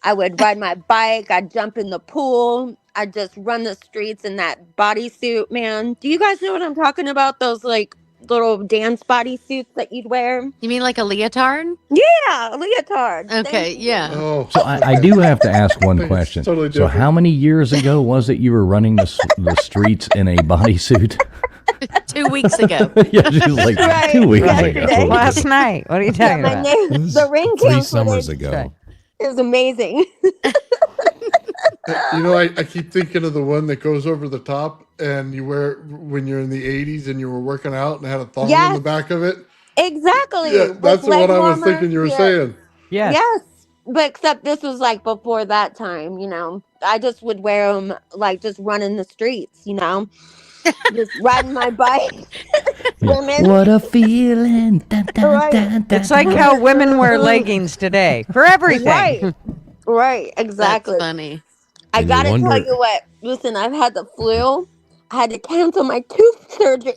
Speaker 7: I would ride my bike. I'd jump in the pool. I'd just run the streets in that bodysuit, man. Do you guys know what I'm talking about? Those like little dance bodysuits that you'd wear?
Speaker 3: You mean like a leotard?
Speaker 7: Yeah, leotard.
Speaker 3: Okay,
Speaker 7: Thank you.
Speaker 3: yeah.
Speaker 5: Oh,
Speaker 1: So I do have to ask one
Speaker 5: It's
Speaker 1: question.
Speaker 5: totally
Speaker 1: So how
Speaker 5: different.
Speaker 1: many years ago was it you were running the streets in a bodysuit?
Speaker 3: 2 weeks ago.
Speaker 1: Yeah, she was like
Speaker 7: Right,
Speaker 1: 2 weeks
Speaker 7: yesterday.
Speaker 1: ago.
Speaker 2: Last night. What are you
Speaker 7: Yeah,
Speaker 2: talking
Speaker 7: my
Speaker 2: about?
Speaker 7: name,
Speaker 4: It was
Speaker 7: the ring
Speaker 4: 3
Speaker 7: cam
Speaker 4: summers
Speaker 7: footage
Speaker 4: ago.
Speaker 7: is amazing.
Speaker 5: You know, I keep thinking of the one that goes over the top and you wear it when you're in the 80s and you were working out and had a thong in
Speaker 7: Yes.
Speaker 5: the back of it.
Speaker 7: Exactly.
Speaker 5: Yeah,
Speaker 7: with
Speaker 5: that's the
Speaker 7: leg
Speaker 5: one I was
Speaker 7: warmers.
Speaker 5: thinking you were
Speaker 7: Yeah.
Speaker 5: saying.
Speaker 2: Yes.
Speaker 7: Yes, but except this was like before that time, you know. I just would wear them like just running the streets, you know, just riding my bike, swimming.
Speaker 1: What a feeling. Dun, dun,
Speaker 7: Right.
Speaker 1: dun, dun,
Speaker 2: It's like
Speaker 1: dun.
Speaker 2: how women wear leggings today for everything.
Speaker 7: Right, right, exactly.
Speaker 3: That's funny.
Speaker 7: I
Speaker 4: And you
Speaker 7: gotta
Speaker 4: wonder-
Speaker 7: tell you what. Listen, I've had the flu. I had to cancel my tooth surgery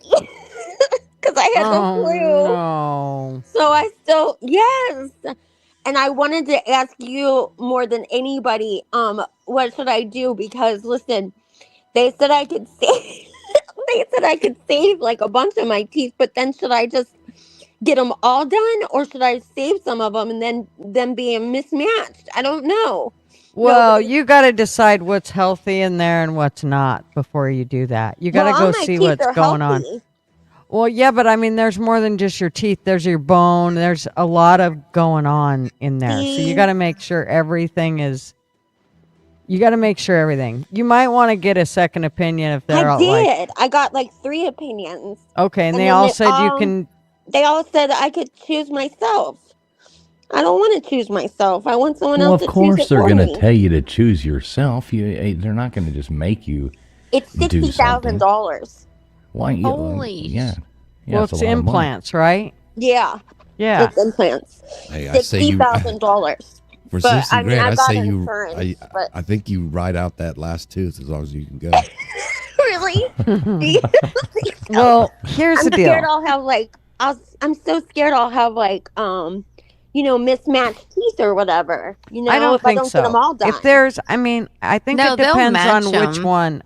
Speaker 7: because I had the
Speaker 2: Oh,
Speaker 7: flu.
Speaker 2: no.
Speaker 7: So I still yes. And I wanted to ask you more than anybody, what should I do? Because listen, they said I could save they said I could save like a bunch of my teeth, but then should I just get them all done or should I save some of them and then them being mismatched? I don't know.
Speaker 2: Well,
Speaker 7: but-
Speaker 2: you got to decide what's healthy in there and what's not before you do that. You got to
Speaker 7: Well,
Speaker 2: go
Speaker 7: all my
Speaker 2: see
Speaker 7: teeth
Speaker 2: what's
Speaker 7: are
Speaker 2: going on.
Speaker 7: healthy.
Speaker 2: Well, yeah, but I mean, there's more than just your teeth. There's your bone. There's a lot of going on in there. So you
Speaker 7: See?
Speaker 2: got to make sure everything is. You got to make sure everything. You might want to get a second opinion if they're
Speaker 7: I
Speaker 2: all like,
Speaker 7: did. I got like 3 opinions.
Speaker 2: okay, and
Speaker 7: And
Speaker 2: they
Speaker 7: then
Speaker 2: all
Speaker 7: they
Speaker 2: said you
Speaker 7: all-
Speaker 2: can.
Speaker 7: They all said I could choose myself. I don't want to choose myself. I want someone
Speaker 1: Well,
Speaker 7: else
Speaker 1: of
Speaker 7: to choose
Speaker 1: course
Speaker 7: it
Speaker 1: they're
Speaker 7: for
Speaker 1: going to
Speaker 7: me.
Speaker 1: tell you to choose yourself. They're not going to just make you.
Speaker 7: It's
Speaker 1: do
Speaker 7: $60,000.
Speaker 1: Why?
Speaker 3: Holy
Speaker 1: Yeah.
Speaker 2: Well,
Speaker 1: it's
Speaker 2: it's
Speaker 1: a lot of money.
Speaker 2: implants, right?
Speaker 7: Yeah,
Speaker 2: Yeah.
Speaker 7: it's implants.
Speaker 4: Hey, I say you
Speaker 7: $60,000.
Speaker 4: for
Speaker 7: But,
Speaker 4: 60
Speaker 7: I mean,
Speaker 4: grand.
Speaker 7: I
Speaker 4: I
Speaker 7: got
Speaker 4: say you.
Speaker 7: insurance, but-
Speaker 4: I think you ride out that last tooth as long as you can go.
Speaker 7: Really? Do you think so?
Speaker 2: Well, here's
Speaker 7: I'm
Speaker 2: the deal.
Speaker 7: scared I'll have like I'm so scared I'll have like mismatched teeth or whatever. You know,
Speaker 2: I don't
Speaker 7: if
Speaker 2: think
Speaker 7: I don't
Speaker 2: so.
Speaker 7: get them all done.
Speaker 2: If there's, I mean, I think
Speaker 3: No,
Speaker 2: it
Speaker 3: they'll
Speaker 2: depends
Speaker 3: match
Speaker 2: on which
Speaker 3: 'em.
Speaker 2: one.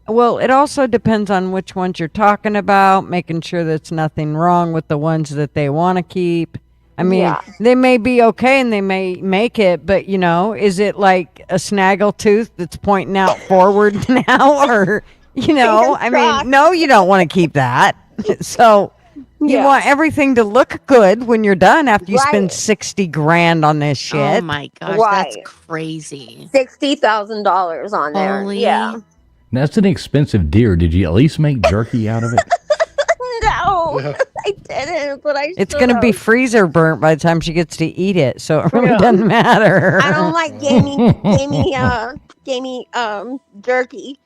Speaker 2: Well, it also depends on which ones you're talking about, making sure that's nothing wrong with the ones that they want to keep. I mean,
Speaker 7: Yeah.
Speaker 2: they may be okay and they may make it, but you know, is it like a snaggle tooth that's pointing out forward now, or you know,
Speaker 7: Fingers
Speaker 2: I
Speaker 7: crossed.
Speaker 2: mean, no, you don't want to keep that. So you
Speaker 7: Yeah.
Speaker 2: want everything to look good when you're done after you spend
Speaker 7: Right.
Speaker 2: 60 grand on this shit.
Speaker 3: Oh my gosh,
Speaker 7: Right.
Speaker 3: that's crazy.
Speaker 7: $60,000 on there.
Speaker 3: Holy.
Speaker 7: Yeah.
Speaker 1: That's an expensive deer. Did you at least make jerky out of it?
Speaker 7: No,
Speaker 5: Yeah.
Speaker 7: I didn't, but I
Speaker 2: It's going to be
Speaker 7: should've.
Speaker 2: freezer burnt by the time she gets to eat it, so it really
Speaker 7: Yeah.
Speaker 2: doesn't matter.
Speaker 7: I don't like gamey jerky.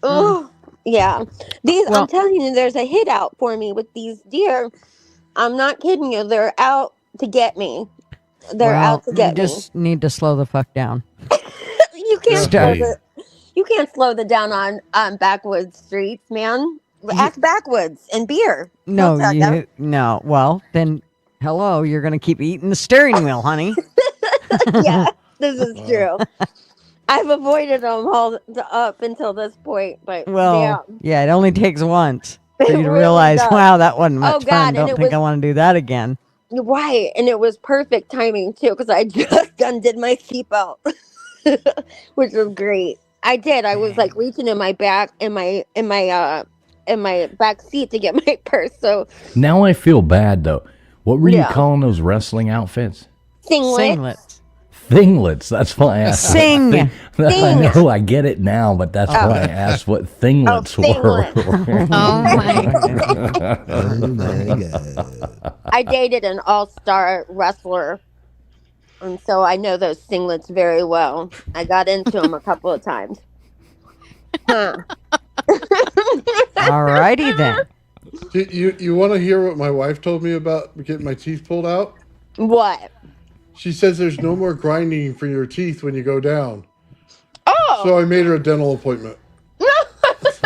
Speaker 7: Oh, yeah. These
Speaker 2: Well-
Speaker 7: I'm telling you, there's a hit out for me with these deer. I'm not kidding you. They're out to get me. They're out to
Speaker 2: you
Speaker 7: get me.
Speaker 2: just need to slow the fuck down.
Speaker 7: You can't
Speaker 2: Start.
Speaker 7: you can't slow the down on backwoods streets, man. Act backwoods and beer.
Speaker 2: No,
Speaker 7: I'll tell ya.
Speaker 2: no. Well, then, hello, you're going to keep eating the steering wheel, honey.
Speaker 7: Yeah, this is true. I've avoided them all up until this point, but
Speaker 2: Well, yeah, it only takes once for
Speaker 7: It
Speaker 2: you to
Speaker 7: really
Speaker 2: realize,
Speaker 7: does.
Speaker 2: wow, that wasn't much
Speaker 7: Oh,
Speaker 2: fun.
Speaker 7: God, and
Speaker 2: Don't
Speaker 7: it
Speaker 2: think I
Speaker 7: was-
Speaker 2: want to do that again.
Speaker 7: right, and it was perfect timing too because I just undid my seatbelt, which was great. I did. I was like reaching in my back in my back seat to get my purse. So
Speaker 1: Now I feel bad though. What were you
Speaker 7: Yeah.
Speaker 1: calling those wrestling outfits?
Speaker 7: singlet.
Speaker 1: Thinglets. That's why I asked.
Speaker 2: Sing.
Speaker 1: I know. I get it now, but that's why I asked what thinglets were.
Speaker 3: Oh my.
Speaker 4: Oh my God.
Speaker 7: I dated an all-star wrestler, and so I know those singlets very well. I got into them a couple of times. Huh.
Speaker 2: Alrighty then.
Speaker 5: You want to hear what my wife told me about getting my teeth pulled out?
Speaker 7: What?
Speaker 5: She says there's no more grinding for your teeth when you go down.
Speaker 7: Oh,
Speaker 5: So I made her a dental appointment.
Speaker 7: that's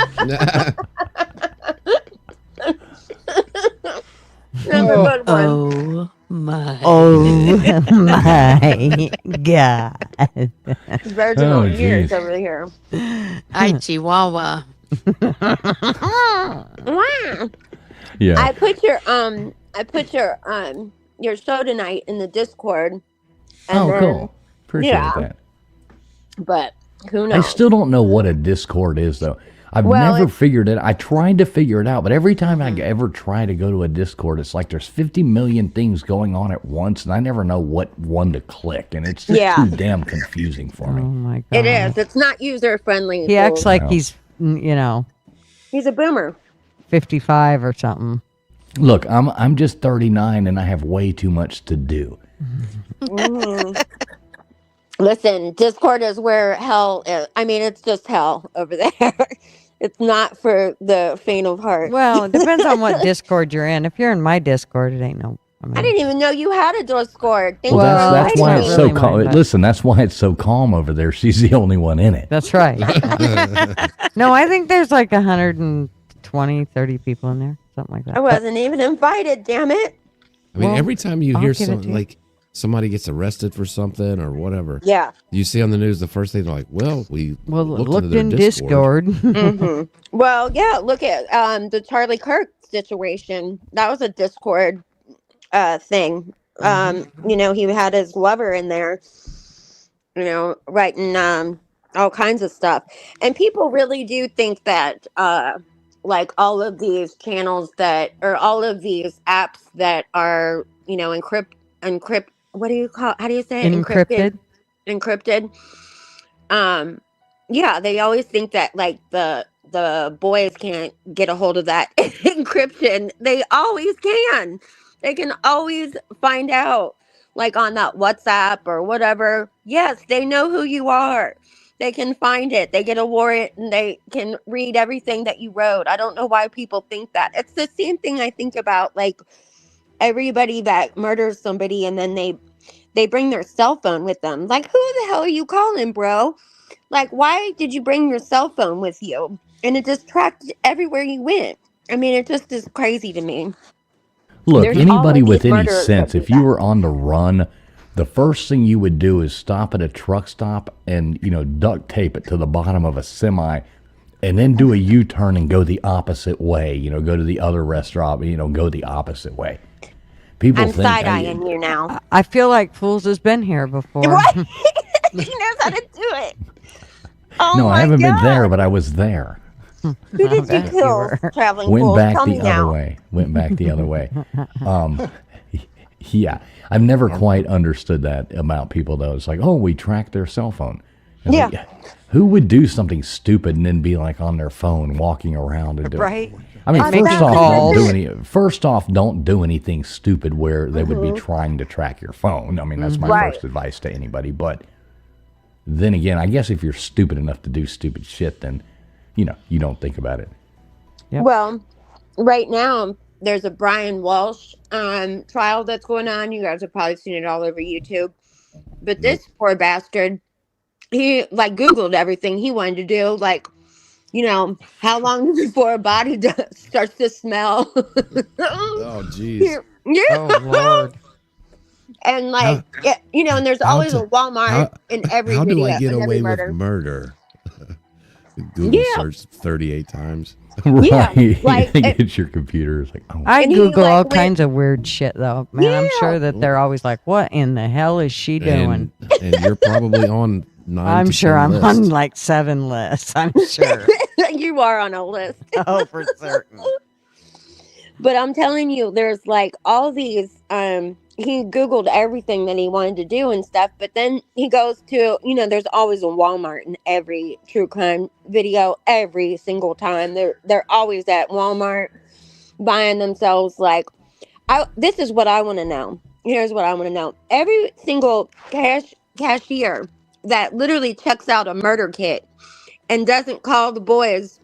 Speaker 7: a good one.
Speaker 3: Oh my.
Speaker 2: Oh my God.
Speaker 7: Virginal
Speaker 1: Oh,
Speaker 7: ears
Speaker 1: geez.
Speaker 7: over here.
Speaker 3: Hi, Chihuahua.
Speaker 7: Wow.
Speaker 1: Yeah.
Speaker 7: I put your show tonight in the Discord. And
Speaker 1: Oh,
Speaker 7: then-
Speaker 1: cool. Appreciate
Speaker 7: yeah.
Speaker 1: that.
Speaker 7: But who
Speaker 1: I
Speaker 7: knows?
Speaker 1: still don't know what a Discord is, though. I've
Speaker 7: Well,
Speaker 1: never
Speaker 7: it's-
Speaker 1: figured it. I tried to figure it out, but every time I ever try to go to a Discord, it's like there's 50 million things going on at once, and I never know what one to click, and it's just
Speaker 7: Yeah.
Speaker 1: too damn confusing for
Speaker 2: Oh
Speaker 1: me.
Speaker 2: my God.
Speaker 7: It is. It's not user friendly.
Speaker 2: He acts like
Speaker 1: Wow.
Speaker 2: he's,
Speaker 7: he's a boomer.
Speaker 2: 55 or something.
Speaker 1: Look, I'm just 39, and I have way too much to do.
Speaker 7: Mhm. Listen, Discord is where hell is. I mean, it's just hell over there. It's not for the faint of heart.
Speaker 2: Well, it depends on what Discord you're in. If you're in my Discord, it ain't no.
Speaker 7: I didn't even know you had a Discord. Thank
Speaker 1: Well,
Speaker 7: you
Speaker 2: Well,
Speaker 7: for
Speaker 1: that's why
Speaker 7: inviting
Speaker 1: it's
Speaker 7: me.
Speaker 1: so
Speaker 2: really
Speaker 1: calm.
Speaker 2: mine, but-
Speaker 1: Listen, that's why it's so calm over there. She's the only one in it.
Speaker 2: That's right. No, I think there's like 120, 30 people in there. Something like that.
Speaker 7: I wasn't even invited, damn it.
Speaker 4: I mean,
Speaker 2: Well,
Speaker 4: every time you
Speaker 2: I'll
Speaker 4: hear
Speaker 2: give it to
Speaker 4: something
Speaker 2: you.
Speaker 4: like somebody gets arrested for something or whatever,
Speaker 7: Yeah.
Speaker 4: you see on the news the first thing they're like, "Well, we
Speaker 2: Well,
Speaker 4: looked
Speaker 2: looked
Speaker 4: into
Speaker 2: in
Speaker 4: their
Speaker 2: Discord.
Speaker 7: hmm Well, yeah, look at the Charlie Kirk situation. That was a Discord thing. He had his lover in there, writing all kinds of stuff. And people really do think that like all of these channels that or all of these apps that are, encrypt what do you call how do you say it?
Speaker 2: Encrypted.
Speaker 7: Yeah, they always think that like the boys can't get a hold of that encryption. They always can. They can always find out like on that WhatsApp or whatever. Yes, they know who you are. They can find it. They get a warrant and they can read everything that you wrote. I don't know why people think that. It's the same thing I think about like everybody that murders somebody and then they bring their cell phone with them. Like, who the hell are you calling, bro? Like, why did you bring your cell phone with you? And it just tracked everywhere you went. I mean, it just is crazy to me.
Speaker 1: Look,
Speaker 7: There's
Speaker 1: anybody
Speaker 7: always
Speaker 1: with any
Speaker 7: murderers
Speaker 1: sense,
Speaker 7: that
Speaker 1: if
Speaker 7: do
Speaker 1: you
Speaker 7: that.
Speaker 1: were on the run, the first thing you would do is stop at a truck stop and, duct tape it to the bottom of a semi and then do a U-turn and go the opposite way, go to the other restaurant, go the opposite way. People
Speaker 7: I'm
Speaker 1: think
Speaker 7: side-eyeing you now.
Speaker 2: I feel like Fools has been here before.
Speaker 7: Right? He knows how to do it. Oh
Speaker 1: No,
Speaker 7: my
Speaker 1: I haven't been
Speaker 7: God.
Speaker 1: there, but I was there.
Speaker 7: Who did you kill, traveling
Speaker 1: Went
Speaker 7: fool?
Speaker 1: back
Speaker 7: Tell me
Speaker 1: the other
Speaker 7: now.
Speaker 1: way. Went back the other way. Yeah, I've never quite understood that about people, though. It's like, oh, we tracked their cell phone. And
Speaker 7: Yeah.
Speaker 1: like, who would do something stupid and then be like on their phone walking around and doing
Speaker 2: Right?
Speaker 1: I mean,
Speaker 7: Make
Speaker 1: first
Speaker 7: a
Speaker 1: off,
Speaker 2: call.
Speaker 1: first off, don't do anything stupid where they would be trying to track your phone. I mean, that's my
Speaker 7: Right.
Speaker 1: first advice to anybody. But then again, I guess if you're stupid enough to do stupid shit, then you don't think about it.
Speaker 2: Yep.
Speaker 7: Well, right now, there's a Brian Walsh trial that's going on. You guys have probably seen it all over YouTube. But this poor bastard, he like Googled everything he wanted to do, like, you know, how long before a body starts to smell.
Speaker 4: Oh, jeez.
Speaker 7: Yeah.
Speaker 2: Oh Lord.
Speaker 7: And like, yeah, you know, and there's always a Walmart in every
Speaker 4: how
Speaker 7: video.
Speaker 4: do I get
Speaker 7: in every
Speaker 4: away
Speaker 7: murder.
Speaker 4: with murder? Google
Speaker 7: Yeah.
Speaker 4: search 38 times.
Speaker 1: Right.
Speaker 7: Yeah, like,
Speaker 1: It's your computer. It's like, oh.
Speaker 2: I
Speaker 7: And he,
Speaker 2: Google
Speaker 7: like,
Speaker 2: all
Speaker 7: went-
Speaker 2: kinds of weird shit though, man. I'm sure that they're always like, "What in the hell is she doing?"
Speaker 4: And you're probably on 9
Speaker 2: I'm
Speaker 4: to
Speaker 2: sure
Speaker 4: 10
Speaker 2: I'm
Speaker 4: lists.
Speaker 2: on like 7 lists. I'm sure.
Speaker 7: You are on a list.
Speaker 2: Oh, for certain.
Speaker 7: But I'm telling you, there's like all these. He Googled everything that he wanted to do and stuff, but then he goes to, you know, there's always a Walmart in every true crime video. Every single time, they're always at Walmart buying themselves like. This is what I want to know. Here's what I want to know. Every single cashier that literally checks out a murder kit and doesn't call the boys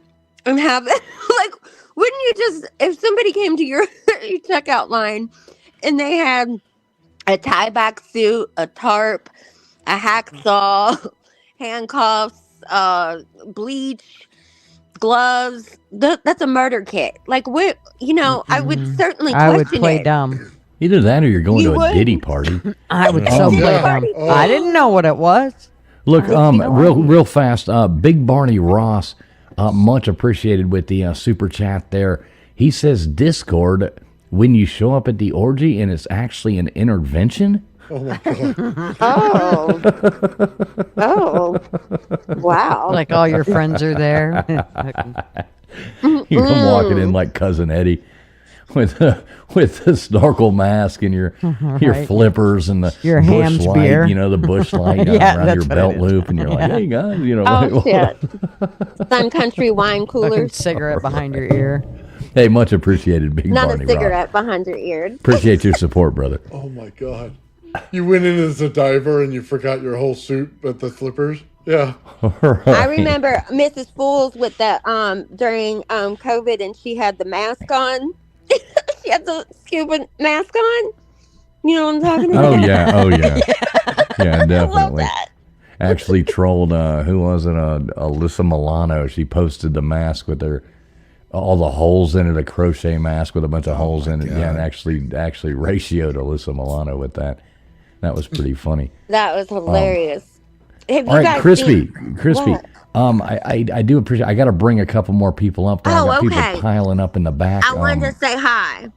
Speaker 7: and have like, wouldn't you just, if somebody came to your checkout line and they had a tie-back suit, a tarp, a hacksaw, handcuffs, bleach, gloves, that's a murder kit. Like, what, you know, I would certainly
Speaker 2: I would
Speaker 7: question
Speaker 2: play
Speaker 7: it.
Speaker 2: dumb.
Speaker 1: Either that or you're going
Speaker 7: You
Speaker 1: to a
Speaker 7: would.
Speaker 1: Diddy party.
Speaker 2: I would so play
Speaker 5: Yeah.
Speaker 2: dumb.
Speaker 5: Oh.
Speaker 2: I didn't know what it was.
Speaker 1: Look,
Speaker 2: no
Speaker 1: real fast. Big Barney Ross, much appreciated with the super chat there. He says Discord when you show up at the orgy and it's actually an intervention.
Speaker 5: Oh my god.
Speaker 7: Oh, wow.
Speaker 2: Like all your friends are there.
Speaker 1: You come walking in like Cousin Eddie with the snorkel mask and your
Speaker 2: Right.
Speaker 1: flippers and the
Speaker 2: Your
Speaker 1: bush
Speaker 2: Hamm's
Speaker 1: light,
Speaker 2: beer.
Speaker 1: you know, the bush light
Speaker 2: Yeah,
Speaker 1: around
Speaker 2: that's
Speaker 1: your
Speaker 2: what
Speaker 1: belt
Speaker 2: it is.
Speaker 1: loop, and you're like, hey guys, you know,
Speaker 7: Oh
Speaker 1: like,
Speaker 7: shit! Sun Country wine
Speaker 2: Fucking
Speaker 7: coolers.
Speaker 2: cigarette behind your ear.
Speaker 1: hey, much appreciated, Big
Speaker 7: Not
Speaker 1: Barney
Speaker 7: a
Speaker 1: Ross.
Speaker 7: cigarette behind your ear.
Speaker 1: Appreciate your support, brother.
Speaker 5: Oh my god. You went in as a diver and you forgot your whole suit but the flippers? Yeah.
Speaker 7: I remember Mrs. Fools with the during COVID, and she had the mask on. She had the scuba mask on. You know what I'm talking about?
Speaker 1: Oh yeah, yeah,
Speaker 7: I love
Speaker 1: definitely.
Speaker 7: that.
Speaker 1: Actually trolled. Who was it? Alyssa Milano. She posted the mask with all the holes in it, a crochet mask with a bunch of holes in it.
Speaker 4: God.
Speaker 1: Yeah, and actually ratioed Alyssa Milano with that. That was pretty funny.
Speaker 7: That was hilarious. Have you
Speaker 1: All right,
Speaker 7: guys
Speaker 1: Crispy.
Speaker 7: What?
Speaker 1: I do appreciate. I got to bring a couple more people up there. I
Speaker 7: Oh,
Speaker 1: got
Speaker 7: okay.
Speaker 1: people piling up in the back.
Speaker 7: I wanted to say hi.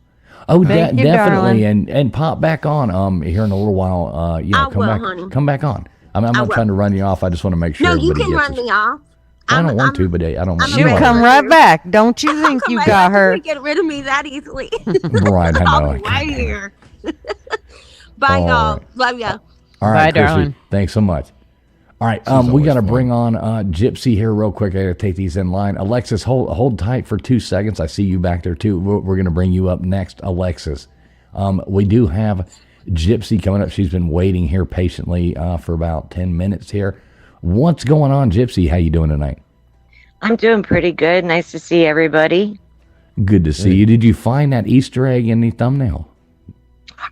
Speaker 2: Thank you,
Speaker 1: Definitely,
Speaker 2: darling.
Speaker 1: and pop back on here in a little while. You know,
Speaker 7: I
Speaker 1: come
Speaker 7: will,
Speaker 1: back,
Speaker 7: honey.
Speaker 1: come back on. I'm not
Speaker 7: will.
Speaker 1: trying to run you off. I just want to make sure.
Speaker 7: No, you
Speaker 1: everybody
Speaker 7: can
Speaker 1: gets
Speaker 7: run
Speaker 1: it.
Speaker 7: me off.
Speaker 1: I don't want
Speaker 7: I'm-
Speaker 1: to, but I don't.
Speaker 7: I'm a
Speaker 2: She'll
Speaker 7: regular.
Speaker 2: come right back. Don't you think you
Speaker 7: Right,
Speaker 2: got
Speaker 7: you
Speaker 2: her?
Speaker 7: can't get rid of me that easily.
Speaker 1: Right, I know.
Speaker 7: I'll be right here. Bye,
Speaker 1: All
Speaker 7: y'all.
Speaker 1: right.
Speaker 7: Love ya.
Speaker 1: All
Speaker 2: Bye,
Speaker 1: right, Chrissy.
Speaker 2: darling.
Speaker 1: Thanks so much. All right, we
Speaker 4: always
Speaker 1: got to
Speaker 4: fun.
Speaker 1: bring on Gypsy here real quick. I got to take these in line. Alexis, hold tight for 2 seconds. I see you back there too. We're going to bring you up next, Alexis. We do have Gypsy coming up. She's been waiting here patiently for about 10 minutes here. What's going on, Gypsy? How you doing tonight?
Speaker 8: I'm doing pretty good. Nice to see everybody.
Speaker 1: Good to see you. Did you find that Easter egg in the thumbnail?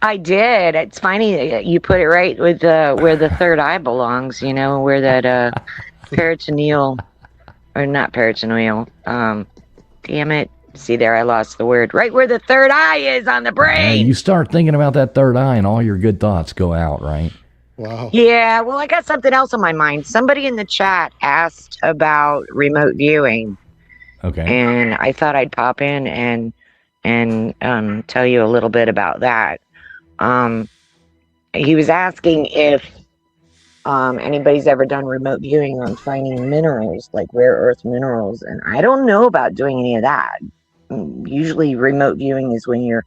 Speaker 8: I did. It's funny you put it right with where the third eye belongs. You know, where that peritoneal, or not peritoneal. Damn it! See there, I lost the word. Right where the third eye is on the brain.
Speaker 1: You start thinking about that third eye, and all your good thoughts go out, right?
Speaker 5: Wow.
Speaker 8: Yeah. Well, I got something else on my mind. Somebody in the chat asked about remote viewing,
Speaker 1: Okay.
Speaker 8: and I thought I'd pop in and tell you a little bit about that. He was asking if anybody's ever done remote viewing on finding minerals, like rare earth minerals, and I don't know about doing any of that. Usually remote viewing is when you're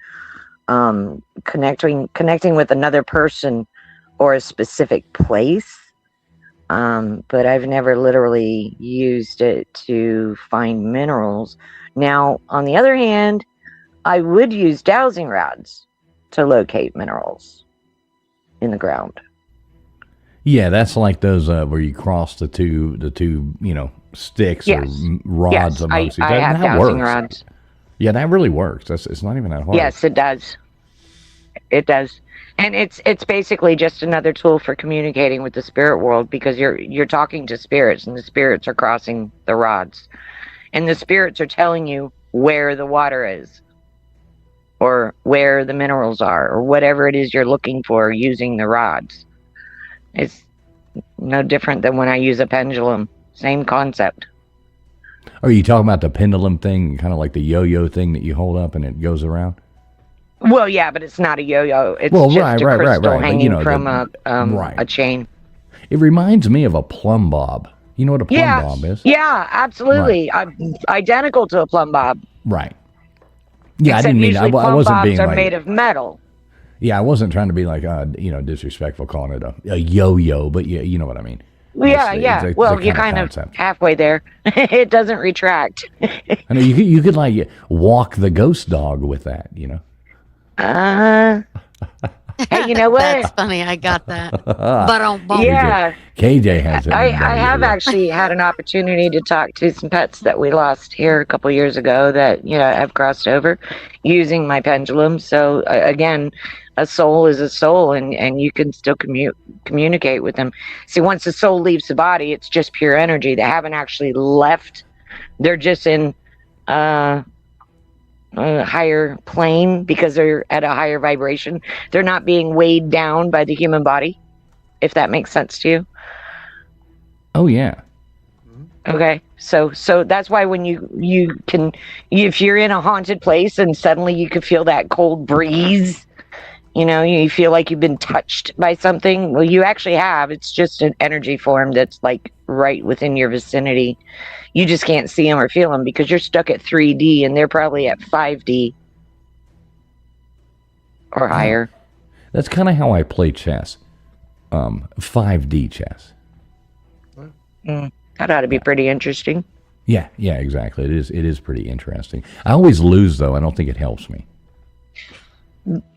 Speaker 8: connecting with another person or a specific place, but I've never literally used it to find minerals. Now, on the other hand, I would use dowsing rods to locate minerals in the ground.
Speaker 1: Yeah, that's like those where you cross the two sticks
Speaker 8: Yes.
Speaker 1: or rods
Speaker 8: Yes,
Speaker 1: amongst each
Speaker 8: I
Speaker 1: other.
Speaker 8: have
Speaker 1: That
Speaker 8: dowsing
Speaker 1: works.
Speaker 8: rods.
Speaker 1: Yeah, that really works. It's not even that hard.
Speaker 8: Yes, it does. It does. And it's basically just another tool for communicating with the spirit world, because you're talking to spirits, and the spirits are crossing the rods. And the spirits are telling you where the water is, or where the minerals are, or whatever it is you're looking for using the rods. It's no different than when I use a pendulum. Same concept.
Speaker 1: Are you talking about the pendulum thing, kind of like the yo-yo thing that you hold up and it goes around?
Speaker 8: Well, yeah, but it's not a yo-yo. It's just
Speaker 1: right,
Speaker 8: a
Speaker 1: right,
Speaker 8: crystal
Speaker 1: right. But,
Speaker 8: hanging from a chain.
Speaker 1: It reminds me of a plumb bob. You know what a plumb bob is?
Speaker 8: Yeah, absolutely. Identical to a plumb bob.
Speaker 1: Right. Yeah,
Speaker 8: Except
Speaker 1: I didn't mean
Speaker 8: usually
Speaker 1: I
Speaker 8: plumb
Speaker 1: wasn't
Speaker 8: bobs
Speaker 1: being
Speaker 8: are
Speaker 1: like
Speaker 8: made of metal.
Speaker 1: Yeah, I wasn't trying to be like disrespectful calling it a yo-yo, but yeah, you know what I mean.
Speaker 8: Yeah. Well, you're kind of halfway there. It doesn't retract.
Speaker 1: I know you could like walk the ghost dog with that, you know.
Speaker 8: Hey, you know what?
Speaker 3: That's funny. I got that. But
Speaker 8: yeah,
Speaker 1: KJ has it.
Speaker 8: I have actually had an opportunity to talk to some pets that we lost here a couple years ago that I've crossed over using my pendulum. So again, a soul is a soul, and you can still communicate with them. See, once the soul leaves the body, it's just pure energy. They haven't actually left. They're just in a higher plane because they're at a higher vibration. They're not being weighed down by the human body, if that makes sense to you.
Speaker 1: Oh yeah.
Speaker 8: Okay, so that's why when you can, if you're in a haunted place and suddenly you can feel that cold breeze, you feel like you've been touched by something. Well, you actually have. It's just an energy form that's like right within your vicinity. You just can't see them or feel them because you're stuck at 3D and they're probably at 5D or higher.
Speaker 1: That's kind of how I play chess. 5D chess.
Speaker 8: That ought to be pretty interesting.
Speaker 1: Yeah, exactly. It is pretty interesting. I always lose though. I don't think it helps me.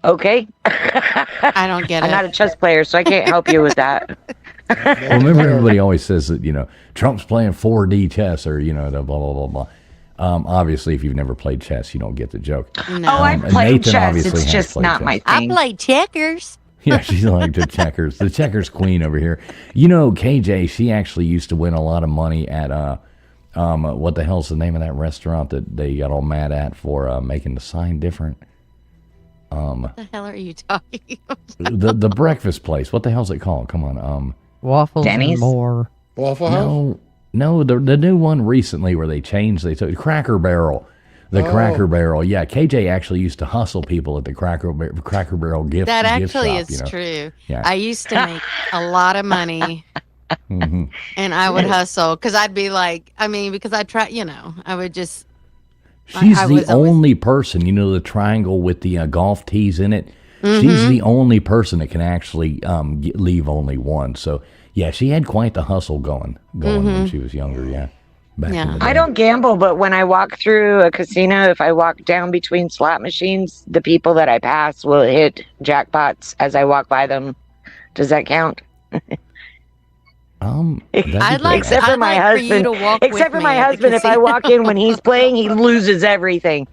Speaker 8: Okay.
Speaker 3: I don't get it.
Speaker 8: I'm not a chess player, so I can't help you with that.
Speaker 1: Well, remember everybody always says that, Trump's playing 4D chess or, the blah, blah, blah, blah. Obviously, if you've never played chess, you don't get the joke.
Speaker 3: No.
Speaker 8: I played
Speaker 1: Nathan
Speaker 8: chess. It's
Speaker 1: has
Speaker 8: just
Speaker 1: played
Speaker 8: not
Speaker 1: chess.
Speaker 8: my
Speaker 3: I
Speaker 8: thing.
Speaker 3: play checkers.
Speaker 1: Yeah, she's like the checkers queen over here. KJ, she actually used to win a lot of money at, what the hell's the name of that restaurant that they got all mad at for making the sign different?
Speaker 3: What the hell are you talking about?
Speaker 1: The breakfast place. What the hell's it called? Come on.
Speaker 2: Waffles
Speaker 8: Denny's?
Speaker 2: and more.
Speaker 5: Waffle House?
Speaker 1: No, the new one recently where they changed. They took Cracker Barrel. Cracker Barrel. Yeah, KJ actually used to hustle people at the Cracker Barrel gift.
Speaker 3: That
Speaker 1: gift
Speaker 3: actually
Speaker 1: shop,
Speaker 3: is true.
Speaker 1: Yeah.
Speaker 3: I used to make a lot of money. And I would hustle because I'd be like, because I try, I would just.
Speaker 1: She's the only person, the triangle with the golf tees in it.
Speaker 3: Mm-hmm.
Speaker 1: She's the only person that can actually leave only one. So, yeah, she had quite the hustle going when she was younger, yeah. Back in the day.
Speaker 8: I don't gamble, but when I walk through a casino, if I walk down between slot machines, the people that I pass will hit jackpots as I walk by them. Does that count?
Speaker 3: I'd like,
Speaker 8: except for my husband.
Speaker 3: For you to walk
Speaker 8: except
Speaker 3: with
Speaker 8: for my
Speaker 3: me at the
Speaker 8: husband, if I
Speaker 3: casino.
Speaker 8: walk in when he's playing, he loses everything.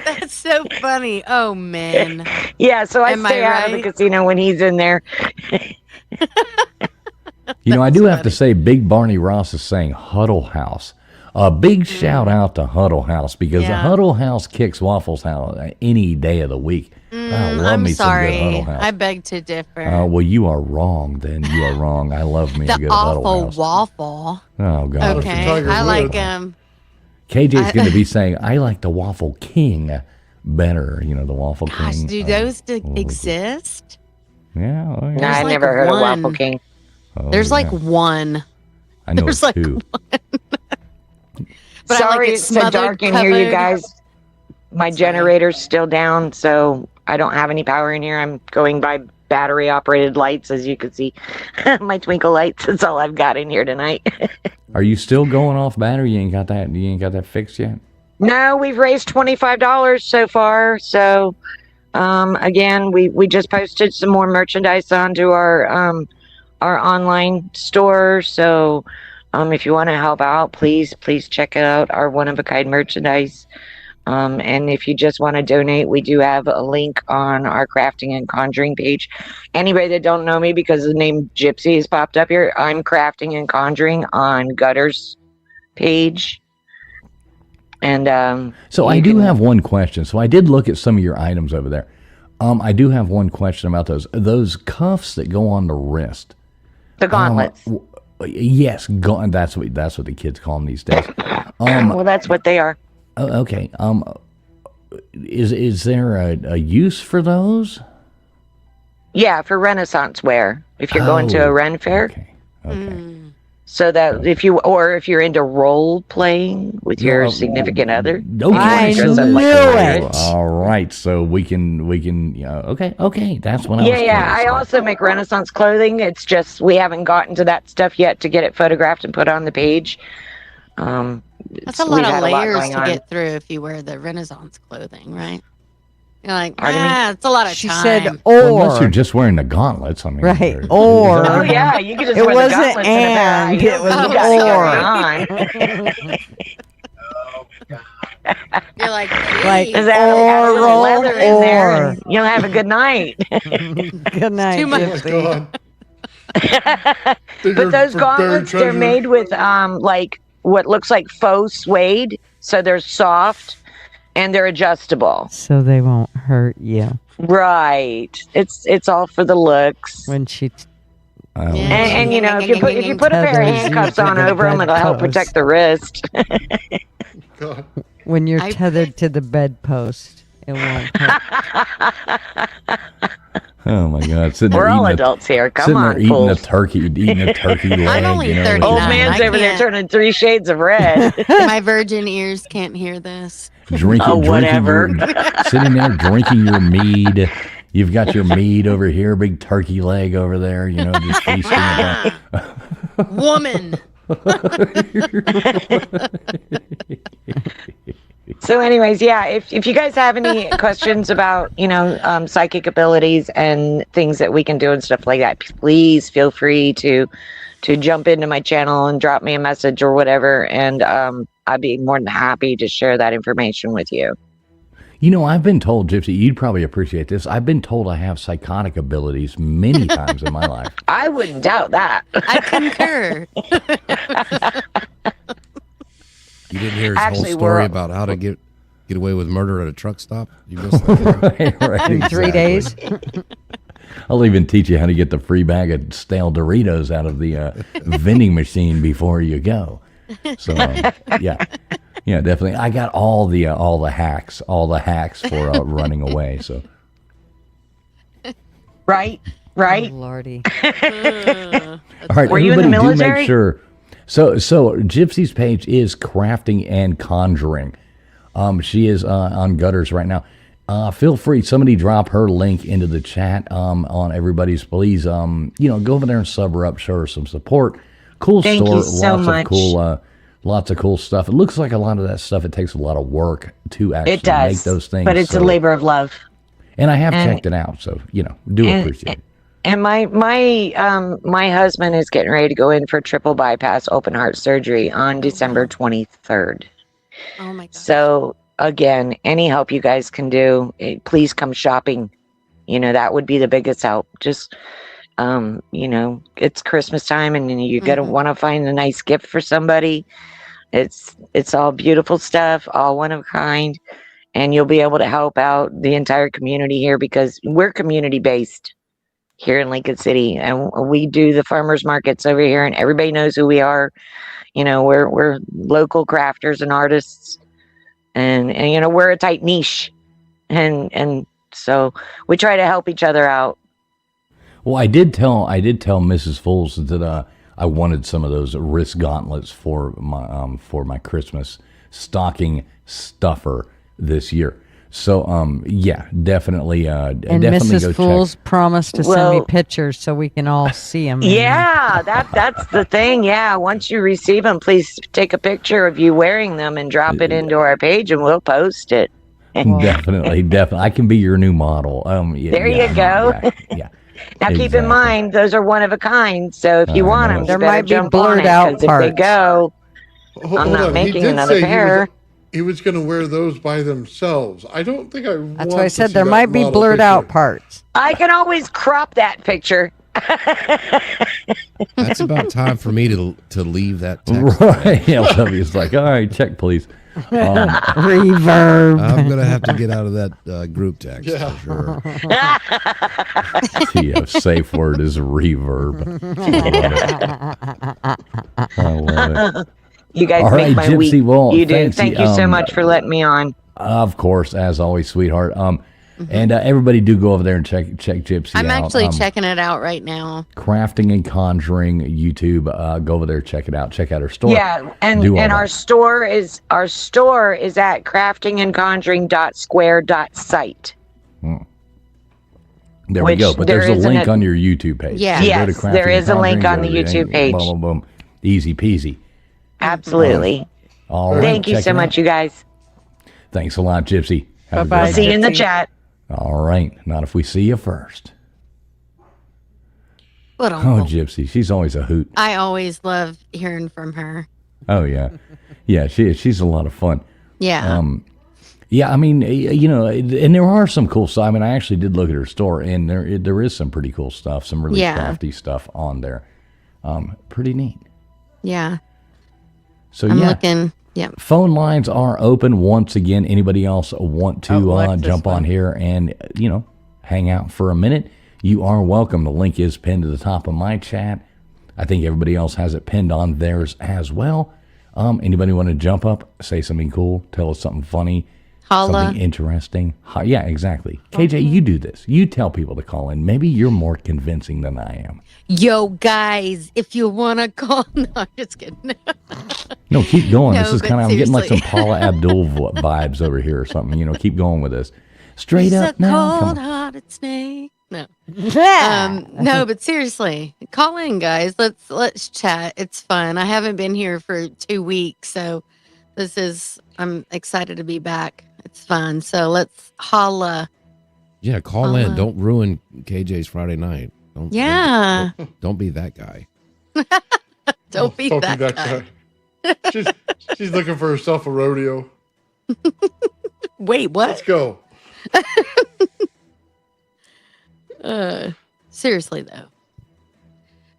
Speaker 3: That's so funny. Oh man.
Speaker 8: Yeah, so I
Speaker 3: Am
Speaker 8: stay
Speaker 3: I
Speaker 8: out of the
Speaker 3: right?
Speaker 8: casino when he's in there.
Speaker 1: I do have to say, Big Barney Ross is saying Huddle House. A big shout out to Huddle House because the
Speaker 3: Yeah.
Speaker 1: Huddle House kicks Waffles House any day of the week. I love
Speaker 3: I'm
Speaker 1: me some
Speaker 3: sorry.
Speaker 1: good Huddle House.
Speaker 3: I beg to differ.
Speaker 1: Well, you are wrong. Then you are wrong. I love me a
Speaker 3: The
Speaker 1: good Huddle
Speaker 3: awful
Speaker 1: House.
Speaker 3: waffle.
Speaker 1: Oh God.
Speaker 3: Okay,
Speaker 5: Tiger
Speaker 3: I like
Speaker 5: Woods.
Speaker 1: KJ's going to be saying, I like the Waffle King better. The Waffle
Speaker 3: Gosh,
Speaker 1: King.
Speaker 3: do those exist?
Speaker 1: Yeah. Oh, yeah.
Speaker 8: No, I
Speaker 3: like
Speaker 8: never heard of
Speaker 3: one.
Speaker 8: Waffle King.
Speaker 1: Oh,
Speaker 3: There's like
Speaker 1: yeah.
Speaker 3: one.
Speaker 1: I know
Speaker 3: there's like
Speaker 1: two.
Speaker 3: But I like
Speaker 8: Sorry,
Speaker 3: it
Speaker 8: it's so
Speaker 3: smothered,
Speaker 8: dark in here, you
Speaker 3: covered.
Speaker 8: guys. My generator's still down, so I don't have any power in here. I'm going by battery operated lights, as you can see. My twinkle lights. That's all I've got in here tonight.
Speaker 1: Are you still going off battery? You ain't got that fixed yet?
Speaker 8: No, we've raised $25 so far. So again, we just posted some more merchandise onto our online store. So If you want to help out, please check out our one of a kind merchandise. And if you just want to donate, we do have a link on our crafting and conjuring page. Anybody that don't know me because the name Gypsy has popped up here, I'm crafting and conjuring on Gutter's page. And
Speaker 1: so I do have one question. So I did look at some of your items over there. I do have one question about those cuffs that go on the wrist.
Speaker 8: The gauntlets.
Speaker 1: Yes, that's what the kids call them these days.
Speaker 8: Well, that's what they are.
Speaker 1: Okay. Is there a use for those?
Speaker 8: Yeah, for Renaissance wear. If you're going to a Ren fair.
Speaker 1: Okay.
Speaker 8: So that if you're into role playing with your significant other.
Speaker 1: Okay.
Speaker 2: I
Speaker 1: So-
Speaker 2: knew it.
Speaker 1: All right. So we can okay. That's what I was
Speaker 8: Yeah.
Speaker 1: curious
Speaker 8: I
Speaker 1: about.
Speaker 8: also make Renaissance clothing. It's just we haven't gotten to that stuff yet to get it photographed and put on the page.
Speaker 3: That's a
Speaker 8: we've
Speaker 3: lot
Speaker 8: had
Speaker 3: of layers
Speaker 8: going
Speaker 3: to
Speaker 8: on.
Speaker 3: get through if you wear the Renaissance clothing, right? You're like,
Speaker 8: Pardon me?
Speaker 3: it's a lot of
Speaker 2: She
Speaker 3: time.
Speaker 2: said,
Speaker 1: Well, unless you're
Speaker 2: or.
Speaker 1: just wearing the gauntlets. I mean,
Speaker 2: Right,
Speaker 1: they're-
Speaker 2: or.
Speaker 8: Oh yeah, you could just
Speaker 2: It
Speaker 8: wear the
Speaker 2: wasn't
Speaker 8: gauntlets in a pair of
Speaker 2: and,
Speaker 8: heels
Speaker 2: it was
Speaker 8: and you got it going on.
Speaker 3: You're like,
Speaker 2: Like,
Speaker 3: geez,
Speaker 8: Is that a little
Speaker 2: Oral
Speaker 8: leather in there?
Speaker 2: or.
Speaker 8: And you'll have a good night.
Speaker 2: Good night,
Speaker 3: too much.
Speaker 5: Oh my
Speaker 2: Gypsy.
Speaker 5: God.
Speaker 8: But those gauntlets, they're made with like what looks like faux suede, so they're soft and they're adjustable.
Speaker 2: So they won't hurt you
Speaker 8: Right. It's all for the looks.
Speaker 2: when she.
Speaker 1: I don't
Speaker 3: Yeah.
Speaker 1: know.
Speaker 8: And you know, if you put a pair of
Speaker 2: Tethers you
Speaker 8: handcuffs
Speaker 2: to
Speaker 8: on
Speaker 2: the
Speaker 8: over them, it'll help
Speaker 2: bedpost.
Speaker 8: protect the wrist.
Speaker 5: God.
Speaker 2: When you're
Speaker 3: I-
Speaker 2: tethered to the bedpost, it won't hurt.
Speaker 1: Oh my God! Sitting
Speaker 8: We're
Speaker 1: there
Speaker 8: all
Speaker 1: eating
Speaker 8: adults here.
Speaker 1: a,
Speaker 8: Come
Speaker 1: sitting
Speaker 8: on,
Speaker 1: there eating a
Speaker 8: fools.
Speaker 1: turkey, leg.
Speaker 3: only
Speaker 1: you know,
Speaker 3: 39.
Speaker 8: Old
Speaker 1: with-
Speaker 8: man's
Speaker 3: I
Speaker 8: over there
Speaker 3: can't.
Speaker 8: turning 3 shades of red.
Speaker 3: My virgin ears can't hear this.
Speaker 8: Oh, whatever.
Speaker 1: Sitting there drinking your mead. You've got your mead over here, big turkey leg over there. You know, just feasting upon.
Speaker 3: Woman.
Speaker 8: So anyways, yeah, if you guys have any questions about, psychic abilities and things that we can do and stuff like that, please feel free to jump into my channel and drop me a message or whatever. And I'd be more than happy to share that information with you.
Speaker 1: You know, I've been told, Gypsy, you'd probably appreciate this. I've been told I have psychotic abilities many times in my life.
Speaker 8: I wouldn't doubt that.
Speaker 3: I concur.
Speaker 4: You didn't hear his
Speaker 8: Actually,
Speaker 4: whole story
Speaker 8: we're-
Speaker 4: about how to get away with murder at a truck stop? You missed that.
Speaker 1: right,
Speaker 2: In 3 days.
Speaker 1: I'll even teach you how to get the free bag of stale Doritos out of the vending machine before you go. So, yeah, definitely. I got all the hacks for running away. So,
Speaker 8: Right?
Speaker 2: Oh, Lordy.
Speaker 1: all right,
Speaker 8: Were you in the
Speaker 1: everybody, do
Speaker 8: military?
Speaker 1: make sure. So Gypsy's page is crafting and conjuring. She is on Gutters right now. Feel free, somebody drop her link into the chat on everybody's. Please, go over there and sub her up, show her some support. Cool
Speaker 8: Thank
Speaker 1: store,
Speaker 8: you so much.
Speaker 1: lots of cool stuff. It looks like a lot of that stuff. It takes a lot of work to actually
Speaker 8: It does.
Speaker 1: make those things.
Speaker 8: But it's a labor of love.
Speaker 1: And I have
Speaker 8: and-
Speaker 1: checked it out, so do appreciate it.
Speaker 8: And my husband is getting ready to go in for triple bypass open heart surgery on December 23rd.
Speaker 3: Oh my god.
Speaker 8: So again, any help you guys can do, please come shopping. That would be the biggest help. Just, it's Christmas time and you're going to want to find a nice gift for somebody. It's all beautiful stuff, all one of a kind. And you'll be able to help out the entire community here because we're community based here in Lincoln City. And we do the farmers markets over here and everybody knows who we are. We're local crafters and artists. And we're a tight niche, and so we try to help each other out.
Speaker 1: Well, I did tell Mrs. Fools that I wanted some of those wrist gauntlets for my Christmas stocking stuffer this year. So definitely
Speaker 2: And
Speaker 1: definitely go
Speaker 2: Mrs. Fools
Speaker 1: check.
Speaker 2: promised to send me
Speaker 8: Well-
Speaker 2: pictures so we can all see them.
Speaker 8: Yeah, that's the thing. Yeah, once you receive them, please take a picture of you wearing them and drop it into our page, and we'll post it.
Speaker 1: Definitely. I can be your new model.
Speaker 8: There you go.
Speaker 1: Yeah.
Speaker 8: Now, keep in
Speaker 1: Exactly.
Speaker 8: mind, those are one of a kind. So if you
Speaker 1: I
Speaker 8: want
Speaker 1: know.
Speaker 8: them,
Speaker 2: There
Speaker 8: you better
Speaker 2: might be
Speaker 8: jump on
Speaker 2: blurred
Speaker 8: it.
Speaker 2: out
Speaker 8: Because if they
Speaker 2: parts.
Speaker 8: go,
Speaker 5: Hold
Speaker 8: I'm not
Speaker 5: on. He
Speaker 8: making
Speaker 5: did
Speaker 8: another
Speaker 5: say
Speaker 8: pair.
Speaker 5: he was going to wear those by themselves. I don't think I
Speaker 2: That's
Speaker 5: want
Speaker 2: why I
Speaker 5: to
Speaker 2: said
Speaker 5: see
Speaker 2: there
Speaker 5: that
Speaker 2: might be
Speaker 5: model
Speaker 2: blurred out
Speaker 5: picture.
Speaker 2: parts.
Speaker 8: I can always crop that picture.
Speaker 4: That's about time for me to leave that text.
Speaker 1: Right. LW is like, all right, check, please.
Speaker 2: Reverb.
Speaker 4: I'm gonna have to get out of that group text
Speaker 5: Yeah.
Speaker 4: for sure.
Speaker 1: The safe word is reverb. I love it.
Speaker 8: You guys
Speaker 1: All
Speaker 8: make
Speaker 1: right,
Speaker 8: my
Speaker 1: Gypsy,
Speaker 8: week.
Speaker 1: well,
Speaker 8: You do.
Speaker 1: thanks,
Speaker 8: Thank you so much for letting me on.
Speaker 1: Of course, as always, sweetheart. And everybody do go over there and check Gypsy
Speaker 3: I'm
Speaker 1: out.
Speaker 3: actually checking it out right now.
Speaker 1: Crafting and Conjuring YouTube. Go over there, check it out. Check out her store.
Speaker 8: Yeah, and
Speaker 1: Do all
Speaker 8: and
Speaker 1: that.
Speaker 8: our store is at craftingandconjuring.square.site.
Speaker 1: There we
Speaker 8: which
Speaker 1: go. But
Speaker 8: there
Speaker 1: there's a
Speaker 8: isn't
Speaker 1: link
Speaker 8: a-
Speaker 1: on your YouTube page.
Speaker 3: Yeah.
Speaker 1: So
Speaker 8: Yes,
Speaker 1: go to Crafting
Speaker 8: there is
Speaker 1: and
Speaker 8: a link
Speaker 1: Conjuring,
Speaker 8: on
Speaker 1: go
Speaker 8: the
Speaker 1: to
Speaker 8: YouTube page.
Speaker 1: Boom, boom, boom. Easy peasy.
Speaker 8: Absolutely.
Speaker 1: All right.
Speaker 8: Thank you
Speaker 1: check
Speaker 8: so
Speaker 1: it out.
Speaker 8: much, you guys.
Speaker 1: Thanks a lot, Gypsy. Have a good
Speaker 2: Bye-bye.
Speaker 1: night.
Speaker 8: See you in the
Speaker 2: Gypsy.
Speaker 8: chat.
Speaker 1: All right. Not if we see you first.
Speaker 3: But
Speaker 1: Oh, Gypsy. She's always a hoot.
Speaker 3: I always love hearing from her.
Speaker 1: Oh, yeah. Yeah, she's a lot of fun.
Speaker 3: Yeah.
Speaker 1: Yeah, I mean, you know, and there are some cool stuff. I mean, I actually did look at her store, and there is some pretty cool stuff, some really
Speaker 3: Yeah.
Speaker 1: crafty stuff on there. Pretty neat.
Speaker 3: Yeah.
Speaker 1: So,
Speaker 3: I'm
Speaker 1: yeah.
Speaker 3: looking. Yeah.
Speaker 1: Phone lines are open once again. Anybody else want to
Speaker 2: Alexis
Speaker 1: jump on
Speaker 2: one.
Speaker 1: here and, you know, hang out for a minute? You are welcome. The link is pinned to the top of my chat. I think everybody else has it pinned on theirs as well. Anybody want to jump up, say something cool, tell us something funny,
Speaker 3: Holla.
Speaker 1: something interesting? Yeah, exactly. KJ, you do this. You tell people to call in. Maybe you're more convincing than I am.
Speaker 3: Yo, guys, if you want to call. No, I'm just kidding.
Speaker 1: No, keep going.
Speaker 3: No,
Speaker 1: This is
Speaker 3: but
Speaker 1: kind of, I'm getting like some
Speaker 3: seriously.
Speaker 1: Paula Abdul vibes over here or something. You know, keep going with this. Straight
Speaker 3: He's
Speaker 1: up
Speaker 3: a
Speaker 1: now. Come on.
Speaker 3: cold-hearted snake. No.
Speaker 2: Yeah.
Speaker 3: No, but seriously, call in, guys. Let's chat. It's fun. I haven't been here for 2 weeks, so I'm excited to be back. It's fun. So let's holla.
Speaker 4: Yeah, call in. Don't ruin KJ's Friday night. Don't,
Speaker 3: Yeah.
Speaker 4: Don't be that guy.
Speaker 3: Don't be that guy.
Speaker 5: guy. She's looking for herself a rodeo.
Speaker 3: Wait,
Speaker 5: Let's
Speaker 3: what?
Speaker 5: go.
Speaker 3: Seriously though.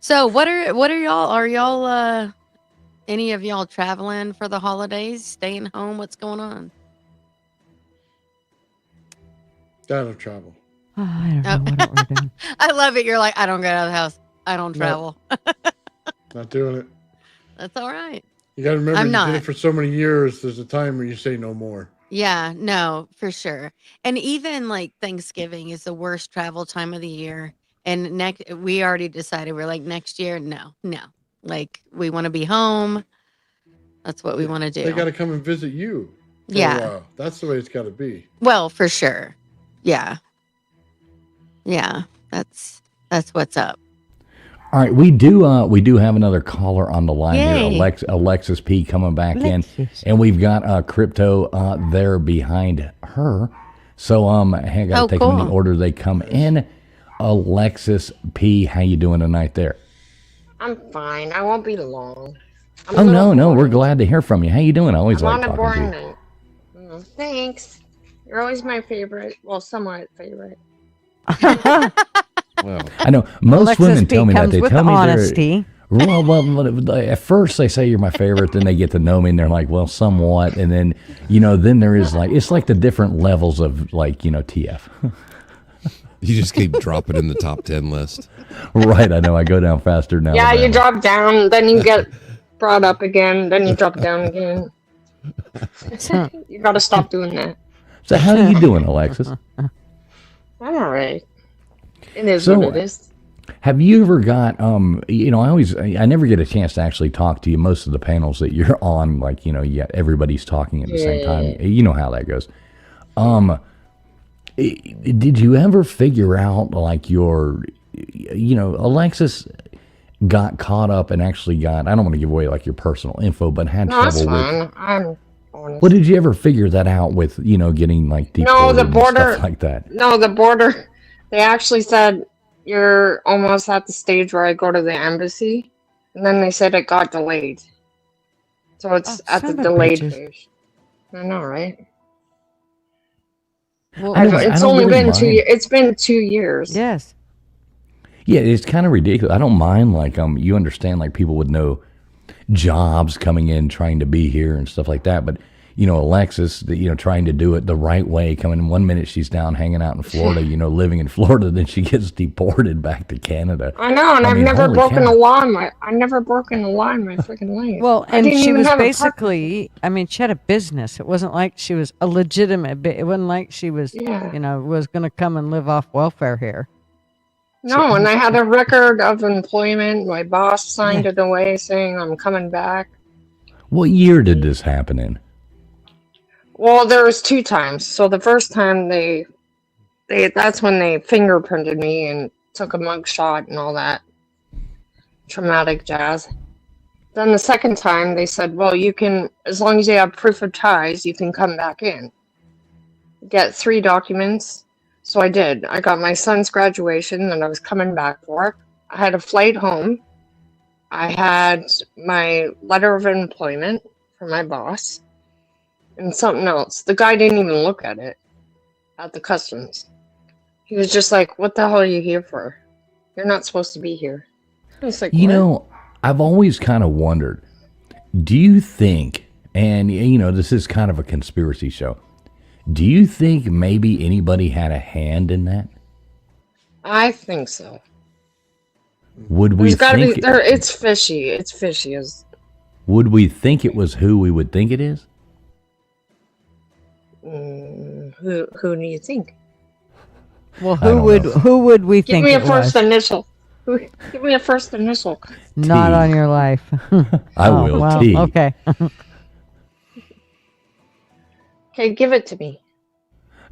Speaker 3: So what are y'all? Are y'all any of y'all traveling for the holidays? Staying home? What's going on?
Speaker 5: Out of travel.
Speaker 2: Oh, I don't know what we're doing.
Speaker 3: I love it. You're like, I don't get out of the house. I don't
Speaker 5: No.
Speaker 3: travel.
Speaker 5: Not doing it.
Speaker 3: That's all right.
Speaker 5: You got to remember,
Speaker 3: I'm
Speaker 5: you
Speaker 3: not.
Speaker 5: did it for so many years. There's a time where you say no more.
Speaker 3: Yeah, no, for sure. And even like Thanksgiving is the worst travel time of the year. And we already decided we're like next year, no. Like we want to be home. That's what we want to do.
Speaker 5: They got to come and visit you. For a
Speaker 3: Yeah.
Speaker 5: while. That's the way it's got to be.
Speaker 3: Well, for sure. Yeah. Yeah. That's what's up.
Speaker 1: All right, we do have another caller on the line
Speaker 3: Yay.
Speaker 1: here. Alexis P coming back in, and we've got Crypto there behind her. So hey, I gotta take them in the
Speaker 3: cool.
Speaker 1: order they come in. Alexis P, how you doing tonight there?
Speaker 9: I'm fine. I won't be long. I'm
Speaker 1: Oh
Speaker 9: a little
Speaker 1: no, we're
Speaker 9: bored.
Speaker 1: glad to hear from you. How you doing? I always
Speaker 9: I'm
Speaker 1: like
Speaker 9: on a
Speaker 1: talking to
Speaker 9: boring
Speaker 1: you.
Speaker 9: night. Thanks. You're always my favorite. Well, somewhat favorite.
Speaker 4: Well,
Speaker 1: I know most
Speaker 2: Alexis
Speaker 1: women
Speaker 2: P
Speaker 1: tell me that.
Speaker 2: comes
Speaker 1: They
Speaker 2: with
Speaker 1: tell me
Speaker 2: honesty.
Speaker 1: well, at first they say you're my favorite, then they get to know me and they're like, well, somewhat, and then then there is like it's like the different levels of like TF.
Speaker 4: you just keep dropping in the top 10 list.
Speaker 1: Right, I know. I go down faster now.
Speaker 9: Yeah,
Speaker 1: than
Speaker 9: you
Speaker 1: ever.
Speaker 9: drop down, then you get brought up again, then you drop down again. You gotta stop doing that.
Speaker 1: So how are you doing, Alexis?
Speaker 9: I'm alright. It is
Speaker 1: So-
Speaker 9: what it is.
Speaker 1: Have you ever got I never get a chance to actually talk to you. Most of the panels that you're on, like everybody's talking at the same time. You know how that goes. Did you ever figure out like Alexis got caught up and actually got, I don't want to give away like your personal info, but had
Speaker 9: No, that's
Speaker 1: trouble with,
Speaker 9: fine. I'm honest.
Speaker 1: well, did you ever figure that out with, getting like deported
Speaker 9: No, the
Speaker 1: and
Speaker 9: border-
Speaker 1: stuff like that?
Speaker 9: No, the border, they actually said you're almost at the stage where I go to the embassy, and then they said it got delayed. So it's at the
Speaker 2: son of
Speaker 9: delayed
Speaker 2: bitches.
Speaker 9: phase. I know, right?
Speaker 2: Well,
Speaker 1: I don't
Speaker 9: It's only
Speaker 1: really
Speaker 9: been 2
Speaker 1: mind.
Speaker 9: years. It's been 2 years.
Speaker 2: yes.
Speaker 1: Yeah, it's kind of ridiculous. I don't mind, like, you understand, like, people with no jobs coming in trying to be here and stuff like that. But, Alexis, trying to do it the right way, coming in 1 minute she's down hanging out in Florida, living in Florida, then she gets deported back to Canada.
Speaker 9: I know, and
Speaker 1: I
Speaker 9: I've
Speaker 1: mean,
Speaker 9: never
Speaker 1: holy
Speaker 9: broken
Speaker 1: cow.
Speaker 9: a law in my. I never broken a law in my freaking life.
Speaker 2: Well,
Speaker 9: I
Speaker 2: and
Speaker 9: didn't
Speaker 2: she
Speaker 9: even
Speaker 2: was
Speaker 9: have a
Speaker 2: basically, I mean, she had a business. It wasn't like she was a legitimate, it wasn't like she was,
Speaker 9: Yeah.
Speaker 2: was going to come and live off welfare here.
Speaker 9: No, and I had a record of employment. My boss signed
Speaker 2: Yeah.
Speaker 9: it away saying I'm coming back.
Speaker 1: What year did this happen in?
Speaker 9: Well, there was 2 times. So the first time that's when they fingerprinted me and took a mug shot and all that traumatic jazz. Then the second time they said, well, you can, as long as you have proof of ties, you can come back in. Get 3 documents. So I did. I got my son's graduation that I was coming back for. I had a flight home. I had my letter of employment from my boss and something else. The guy didn't even look at it at the customs. He was just like, what the hell are you here for? You're not supposed to be here. I was like, what?
Speaker 1: I've always kind of wondered, do you think, and this is kind of a conspiracy show, do you think maybe anybody had a hand in that?
Speaker 9: I think so.
Speaker 1: Would we
Speaker 9: There's gotta be
Speaker 1: think
Speaker 9: there. It's fishy. It's fishy as.
Speaker 1: would we think it was who we would think it is?
Speaker 9: Who do you think?
Speaker 2: Well,
Speaker 1: I don't know.
Speaker 2: who would we
Speaker 9: Give
Speaker 2: think
Speaker 9: me a
Speaker 2: it
Speaker 9: first
Speaker 2: was?
Speaker 9: initial. Give me a first initial.
Speaker 2: Not
Speaker 1: T.
Speaker 2: on your life.
Speaker 1: I will.
Speaker 2: Well,
Speaker 1: T.
Speaker 2: okay.
Speaker 9: Okay, give it to me.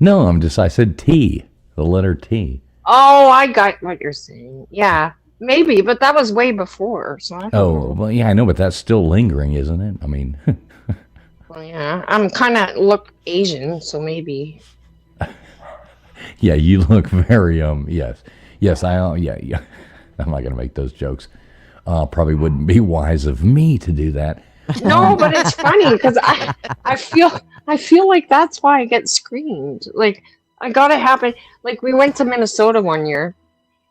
Speaker 1: No, I said T, the letter T.
Speaker 9: Oh, I got what you're saying. Yeah, maybe, but that was way before. So I don't know.
Speaker 1: Well, yeah, I know, but that's still lingering, isn't it? I mean,
Speaker 9: Well, yeah, I'm kind of look Asian, so maybe.
Speaker 1: yeah, you look very, yes, yeah. I'm not gonna make those jokes. Probably wouldn't be wise of me to do that.
Speaker 9: No, but it's funny because I feel like that's why I get screened. Like I got it happen. Like we went to Minnesota one year,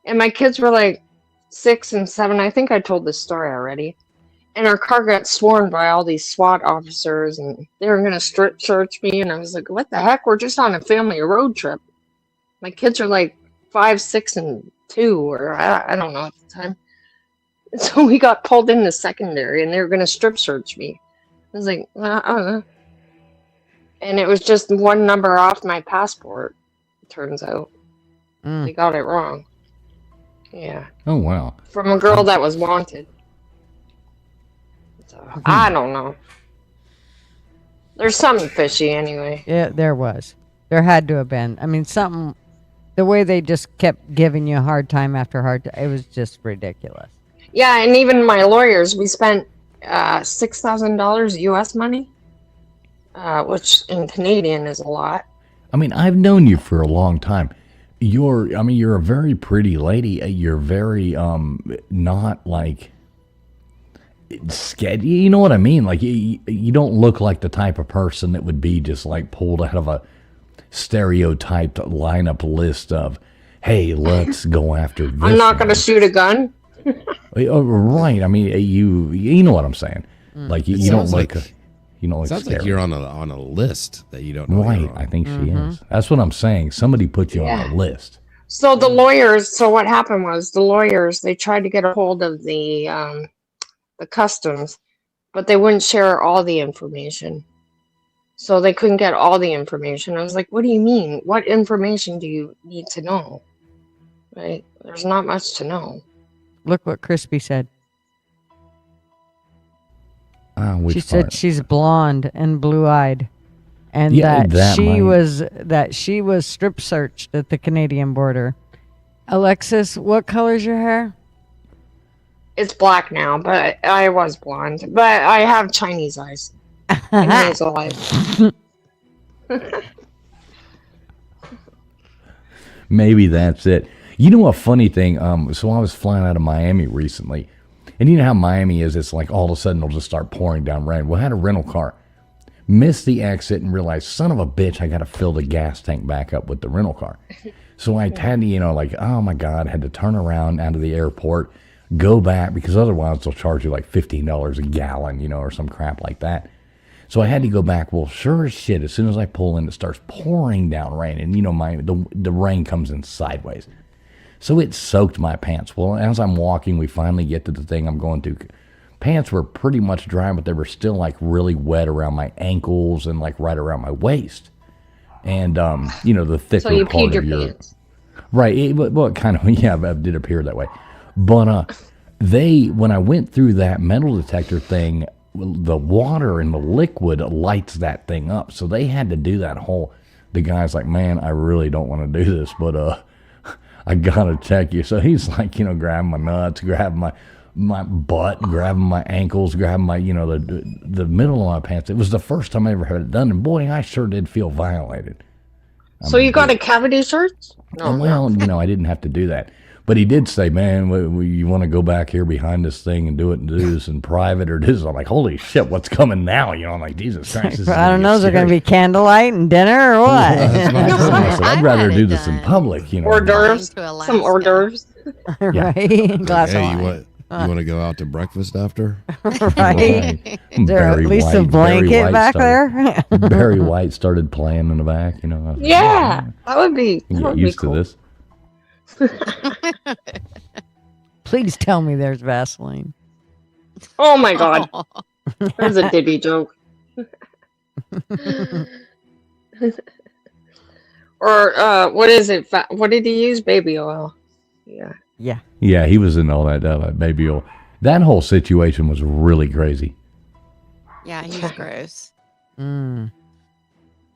Speaker 9: and my kids were like 6 and 7. I think I told this story already. And our car got swarmed by all these SWAT officers, and they were gonna strip search me. And I was like, "What the heck? We're just on a family road trip." My kids are like 5, 6, and 2, or I don't know at the time. So we got pulled into secondary, and they were going to strip search me. I was like, I don't know. And it was just one number off my passport, it turns out. They got it wrong. Yeah.
Speaker 1: Oh wow.
Speaker 9: From a girl that was wanted. So, I don't know. There's something fishy anyway.
Speaker 2: Yeah, there was. There had to have been. I mean, something. The way they just kept giving you a hard time after hard time, it was just ridiculous.
Speaker 9: Yeah, and even my lawyers, we spent $6,000 US money, which in Canadian is a lot.
Speaker 1: I mean, I've known you for a long time. You're a very pretty lady. You're very, not like sketchy. You know what I mean? Like, you don't look like the type of person that would be just like pulled out of a stereotyped lineup list of, hey, let's go after this.
Speaker 9: I'm not going to shoot a gun.
Speaker 1: Right. I mean, you know what I'm saying. Like, you don't
Speaker 4: sounds
Speaker 1: look,
Speaker 4: like-
Speaker 1: you don't look
Speaker 4: Sounds
Speaker 1: scary.
Speaker 4: like you're on a list that you don't know.
Speaker 1: Right.
Speaker 4: you're on.
Speaker 1: I think she is. That's what I'm saying. Somebody put you on a list.
Speaker 9: So the lawyers, so what happened was the lawyers, they tried to get a hold of the customs, but they wouldn't share all the information. So they couldn't get all the information. I was like, what do you mean? What information do you need to know? Right? There's not much to know.
Speaker 2: Look what Crispy said.
Speaker 1: Which
Speaker 2: She said
Speaker 1: part?
Speaker 2: she's blonde and blue-eyed, and
Speaker 1: Yeah, that
Speaker 2: she was strip searched at the Canadian border. Alexis, what color's your hair?
Speaker 9: It's black now, but I was blonde. But I have Chinese eyes. And hazel eyes.
Speaker 1: Maybe that's it. You know a funny thing? So I was flying out of Miami recently, and you know how Miami is? It's like all of a sudden it'll just start pouring down rain. Well, I had a rental car. Missed the exit and realized, son of a bitch, I got to fill the gas tank back up with the rental car. So I had to, like, oh my God, had to turn around out of the airport, go back, because otherwise they'll charge you like $15 a gallon, or some crap like that. So I had to go back. Well, sure as shit, as soon as I pull in, it starts pouring down rain. And, the rain comes in sideways. So it soaked my pants. Well, as I'm walking, we finally get to the thing I'm going to. Pants were pretty much dry, but they were still like really wet around my ankles and like right around my waist. And, the thicker
Speaker 9: So you
Speaker 1: part
Speaker 9: peed
Speaker 1: of
Speaker 9: your
Speaker 1: your...
Speaker 9: pants.
Speaker 1: Right. It kind of, yeah, it did appear that way. But when I went through that metal detector thing, the water and the liquid lights that thing up. So they had to do that whole... The guy's like, man, I really don't want to do this, but I got to check you. So he's like, grabbing my nuts, grabbing my butt, grabbing my ankles, grabbing my, the middle of my pants. It was the first time I ever had it done. And boy, I sure did feel violated.
Speaker 9: So you got a cavity search? No.
Speaker 1: Well, I didn't have to do that. But he did say, man, you want to go back here behind this thing and do this in private or this? I'm like, holy shit, what's coming now? I'm like, Jesus Christ.
Speaker 2: I don't know. Is there going to be candlelight and dinner or what?
Speaker 1: That's what I told him. I said, I'd rather do this in public.
Speaker 9: Hors d'oeuvres. Some hors d'oeuvres.
Speaker 2: Right. Glass of
Speaker 4: Hey,
Speaker 2: wine.
Speaker 4: you want to go out to breakfast after?
Speaker 2: Right. Is there at least a blanket back there?
Speaker 1: Barry White started playing in the back,
Speaker 9: Yeah, that would be
Speaker 1: Get used
Speaker 9: cool.
Speaker 1: to this.
Speaker 2: Please tell me there's Vaseline.
Speaker 9: Oh my God. There's a Diddy joke. Or what is it? What did he use? Baby oil. Yeah.
Speaker 2: Yeah.
Speaker 1: Yeah, he was in all that baby oil. That whole situation was really crazy.
Speaker 3: Yeah, he's gross.
Speaker 2: Mm.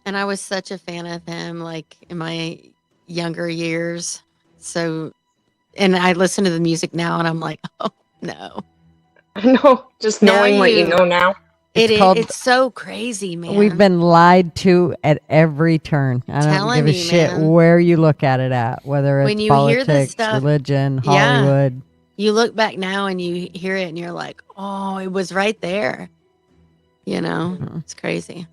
Speaker 3: And I was such a fan of him, like in my younger years. So, and I listen to the music now, and I'm like, oh no.
Speaker 9: I know. Just knowing what you know now.
Speaker 3: It's so crazy, man.
Speaker 2: We've been lied to at every turn. I don't
Speaker 3: Telling
Speaker 2: give a
Speaker 3: you,
Speaker 2: shit
Speaker 3: man.
Speaker 2: where you look at it at, whether it's
Speaker 3: When you hear this
Speaker 2: politics,
Speaker 3: stuff,
Speaker 2: religion,
Speaker 3: yeah.
Speaker 2: Hollywood.
Speaker 3: You look back now and you hear it, and you're like, oh, it was right there. It's crazy.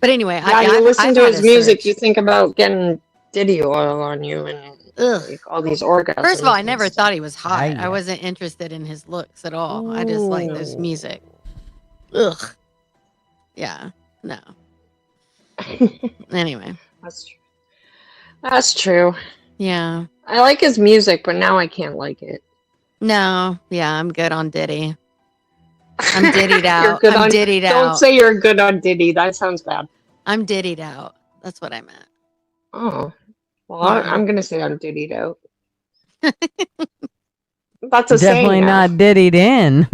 Speaker 3: But anyway,
Speaker 9: You listen to his music, you think about getting Diddy oil on you and like, all these orgasms.
Speaker 3: First of all, I never
Speaker 9: and
Speaker 3: thought he was hot.
Speaker 2: Yeah.
Speaker 3: I wasn't interested in his looks at all. I just like this music. Ugh. Yeah. No. Anyway.
Speaker 9: That's true. That's true.
Speaker 3: Yeah.
Speaker 9: I like his music, but now I can't like it.
Speaker 3: No. Yeah, I'm good on Diddy. I'm diddied out.
Speaker 9: You're good
Speaker 3: I'm
Speaker 9: on,
Speaker 3: diddied
Speaker 9: don't
Speaker 3: out.
Speaker 9: say you're good on Diddy. That sounds bad.
Speaker 3: I'm diddied out. That's what I meant.
Speaker 9: Oh. Well,
Speaker 3: Yeah.
Speaker 9: I'm going to say I'm diddied out. That's a
Speaker 2: Definitely
Speaker 9: saying now.
Speaker 2: not diddied in.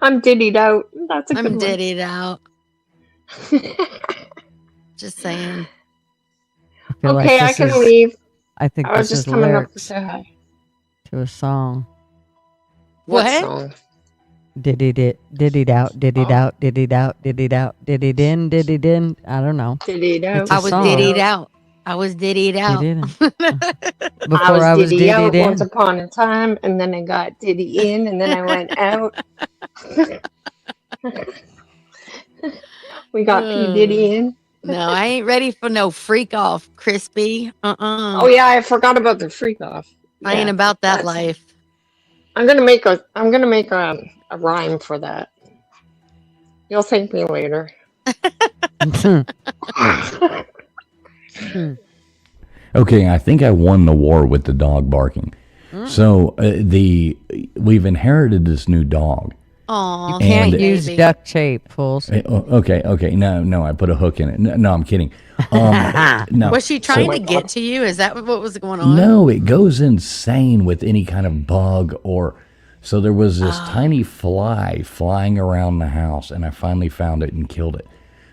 Speaker 9: I'm diddied out. That's a
Speaker 3: I'm
Speaker 9: good one.
Speaker 3: diddied out. Just saying.
Speaker 2: I feel like
Speaker 9: Okay, I
Speaker 2: this
Speaker 9: can
Speaker 2: is-
Speaker 9: leave.
Speaker 2: I think
Speaker 9: I was
Speaker 2: this
Speaker 9: just
Speaker 2: is
Speaker 9: coming up to
Speaker 2: lyrics
Speaker 9: say hi.
Speaker 2: to a song.
Speaker 9: What
Speaker 3: What?
Speaker 9: song?
Speaker 2: Diddied it, diddied out, diddied
Speaker 9: Oh.
Speaker 2: out, diddied out, diddied out, diddied in, diddied in. I don't know.
Speaker 9: Diddied out.
Speaker 2: It's a
Speaker 3: I was
Speaker 2: song.
Speaker 3: diddied out. I was diddied out.
Speaker 2: Before I was
Speaker 9: Diddy out
Speaker 2: diddied
Speaker 9: once
Speaker 2: in.
Speaker 9: upon a time, and then I got Diddy in, and then I went out. We got P. Diddy in.
Speaker 3: No, I ain't ready for no freak off, Crispy.
Speaker 9: Oh yeah, I forgot about the freak off.
Speaker 3: I ain't
Speaker 9: Yeah,
Speaker 3: about that
Speaker 9: that's-
Speaker 3: life.
Speaker 9: I'm gonna make a rhyme for that. You'll thank me later.
Speaker 1: Okay, I think I won the war with the dog barking. So we've inherited this new dog.
Speaker 3: Oh,
Speaker 2: Can't
Speaker 1: And-
Speaker 2: use duct tape, fools.
Speaker 1: Okay. No, I put a hook in it. No, I'm kidding. No.
Speaker 3: Was she trying to get to you? Is that what was going on?
Speaker 1: No, it goes insane with any kind of bug or. So there was this tiny fly flying around the house, and I finally found it and killed it.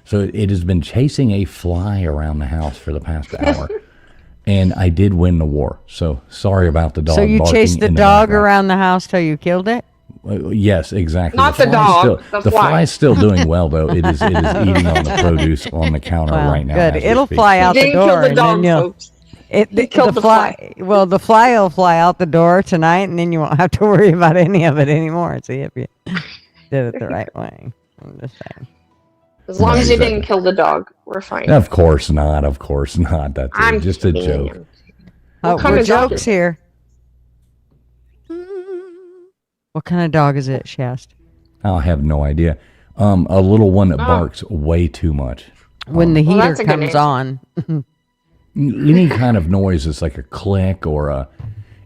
Speaker 1: So it has been chasing a fly around the house for the past hour, and I did win the war. So sorry about the dog.
Speaker 2: So you
Speaker 1: barking
Speaker 2: chased the
Speaker 1: in
Speaker 2: dog
Speaker 1: background.
Speaker 2: around the house till you killed it?
Speaker 1: Yes, exactly.
Speaker 9: Not the
Speaker 1: fly's
Speaker 9: dog,
Speaker 1: Still,
Speaker 9: the fly.
Speaker 1: fly's still doing well, though. It is eating on the produce on the counter
Speaker 2: Well,
Speaker 1: right now.
Speaker 2: good.
Speaker 1: as we
Speaker 2: It'll
Speaker 1: speak.
Speaker 2: fly
Speaker 9: He
Speaker 2: out the
Speaker 9: didn't
Speaker 2: door,
Speaker 9: kill the
Speaker 2: and
Speaker 9: dog,
Speaker 2: then you'll.
Speaker 9: folks.
Speaker 2: The
Speaker 9: killed the fly.
Speaker 2: Well, the fly will fly out the door tonight, and then you won't have to worry about any of it anymore. See if you did it the right way. I'm just saying.
Speaker 9: As long
Speaker 1: Right,
Speaker 9: as you
Speaker 1: exactly.
Speaker 9: didn't kill the dog, we're fine.
Speaker 1: Of course not. Of course not. That's
Speaker 9: I'm
Speaker 1: just a
Speaker 9: kidding.
Speaker 1: joke.
Speaker 2: Oh,
Speaker 9: kind
Speaker 2: we're
Speaker 9: of dog
Speaker 2: jokes
Speaker 9: is it?
Speaker 2: here. What kind of dog is it, she asked?
Speaker 1: I'll have no idea. A little one that
Speaker 9: Oh.
Speaker 1: barks way too much.
Speaker 2: When the
Speaker 9: Well,
Speaker 2: heater
Speaker 9: that's a good
Speaker 2: comes
Speaker 9: answer.
Speaker 2: on.
Speaker 1: Any kind of noise that's like a click or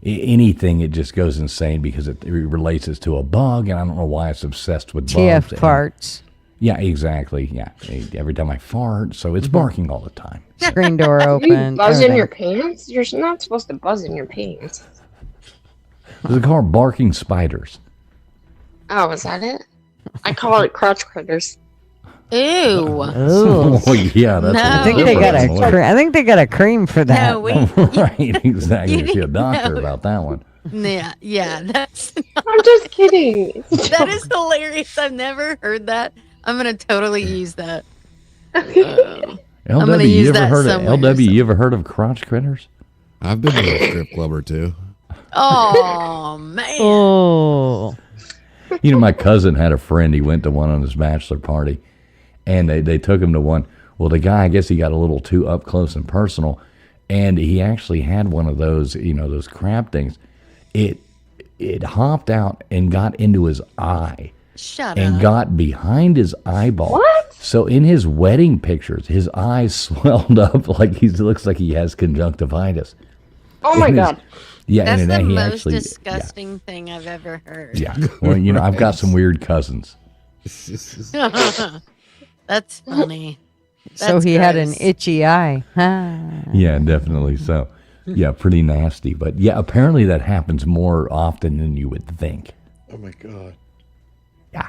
Speaker 1: anything, it just goes insane because it relates it to a bug, and I don't know why it's obsessed with
Speaker 2: TF
Speaker 1: bugs. And-
Speaker 2: farts.
Speaker 1: Yeah, exactly. Yeah, every time I fart, so it's barking all the time.
Speaker 2: Screen door
Speaker 9: You
Speaker 2: open.
Speaker 9: buzz in
Speaker 2: everything.
Speaker 9: your pants? You're not supposed to buzz in your pants.
Speaker 1: They call it barking spiders.
Speaker 9: Oh, is that it? I call it crotch critters.
Speaker 3: Ew.
Speaker 2: Ooh.
Speaker 1: Oh yeah, that's.
Speaker 3: No.
Speaker 1: a
Speaker 2: I think they got a.
Speaker 1: different one.
Speaker 2: I think they got a cream for that.
Speaker 3: No, we.
Speaker 1: Right, exactly.
Speaker 3: You
Speaker 1: You see a doctor
Speaker 3: know.
Speaker 1: about that one.
Speaker 3: Yeah. That's
Speaker 9: I'm just kidding.
Speaker 3: that is hilarious. I've never heard that. I'm gonna totally use that.
Speaker 1: LW,
Speaker 3: gonna
Speaker 1: you
Speaker 3: use
Speaker 1: ever
Speaker 3: that
Speaker 1: heard of
Speaker 3: somewhere,
Speaker 1: LW? You ever heard of crotch critters?
Speaker 4: I've been to a strip club or two.
Speaker 3: Oh man.
Speaker 2: Oh.
Speaker 1: You know, my cousin had a friend. He went to one on his bachelor party, and they took him to one. Well, the guy, I guess he got a little too up close and personal, and he actually had one of those, those crab things. It hopped out and got into his eye
Speaker 3: Shut
Speaker 1: and
Speaker 3: up.
Speaker 1: got behind his eyeball.
Speaker 9: What?
Speaker 1: So in his wedding pictures, his eyes swelled up like he looks like he has conjunctivitis.
Speaker 9: Oh my
Speaker 1: It is-
Speaker 9: god.
Speaker 1: Yeah,
Speaker 3: That's
Speaker 1: and
Speaker 3: the
Speaker 1: then he
Speaker 3: most
Speaker 1: actually,
Speaker 3: disgusting thing I've ever heard.
Speaker 1: Yeah. Well, I've got some weird cousins.
Speaker 3: That's funny.
Speaker 2: So
Speaker 3: That's
Speaker 2: he had an
Speaker 3: gross.
Speaker 2: itchy eye. Ah.
Speaker 1: Yeah, definitely so. Yeah, pretty nasty. But yeah, apparently that happens more often than you would think.
Speaker 5: Oh my god.
Speaker 1: Yeah.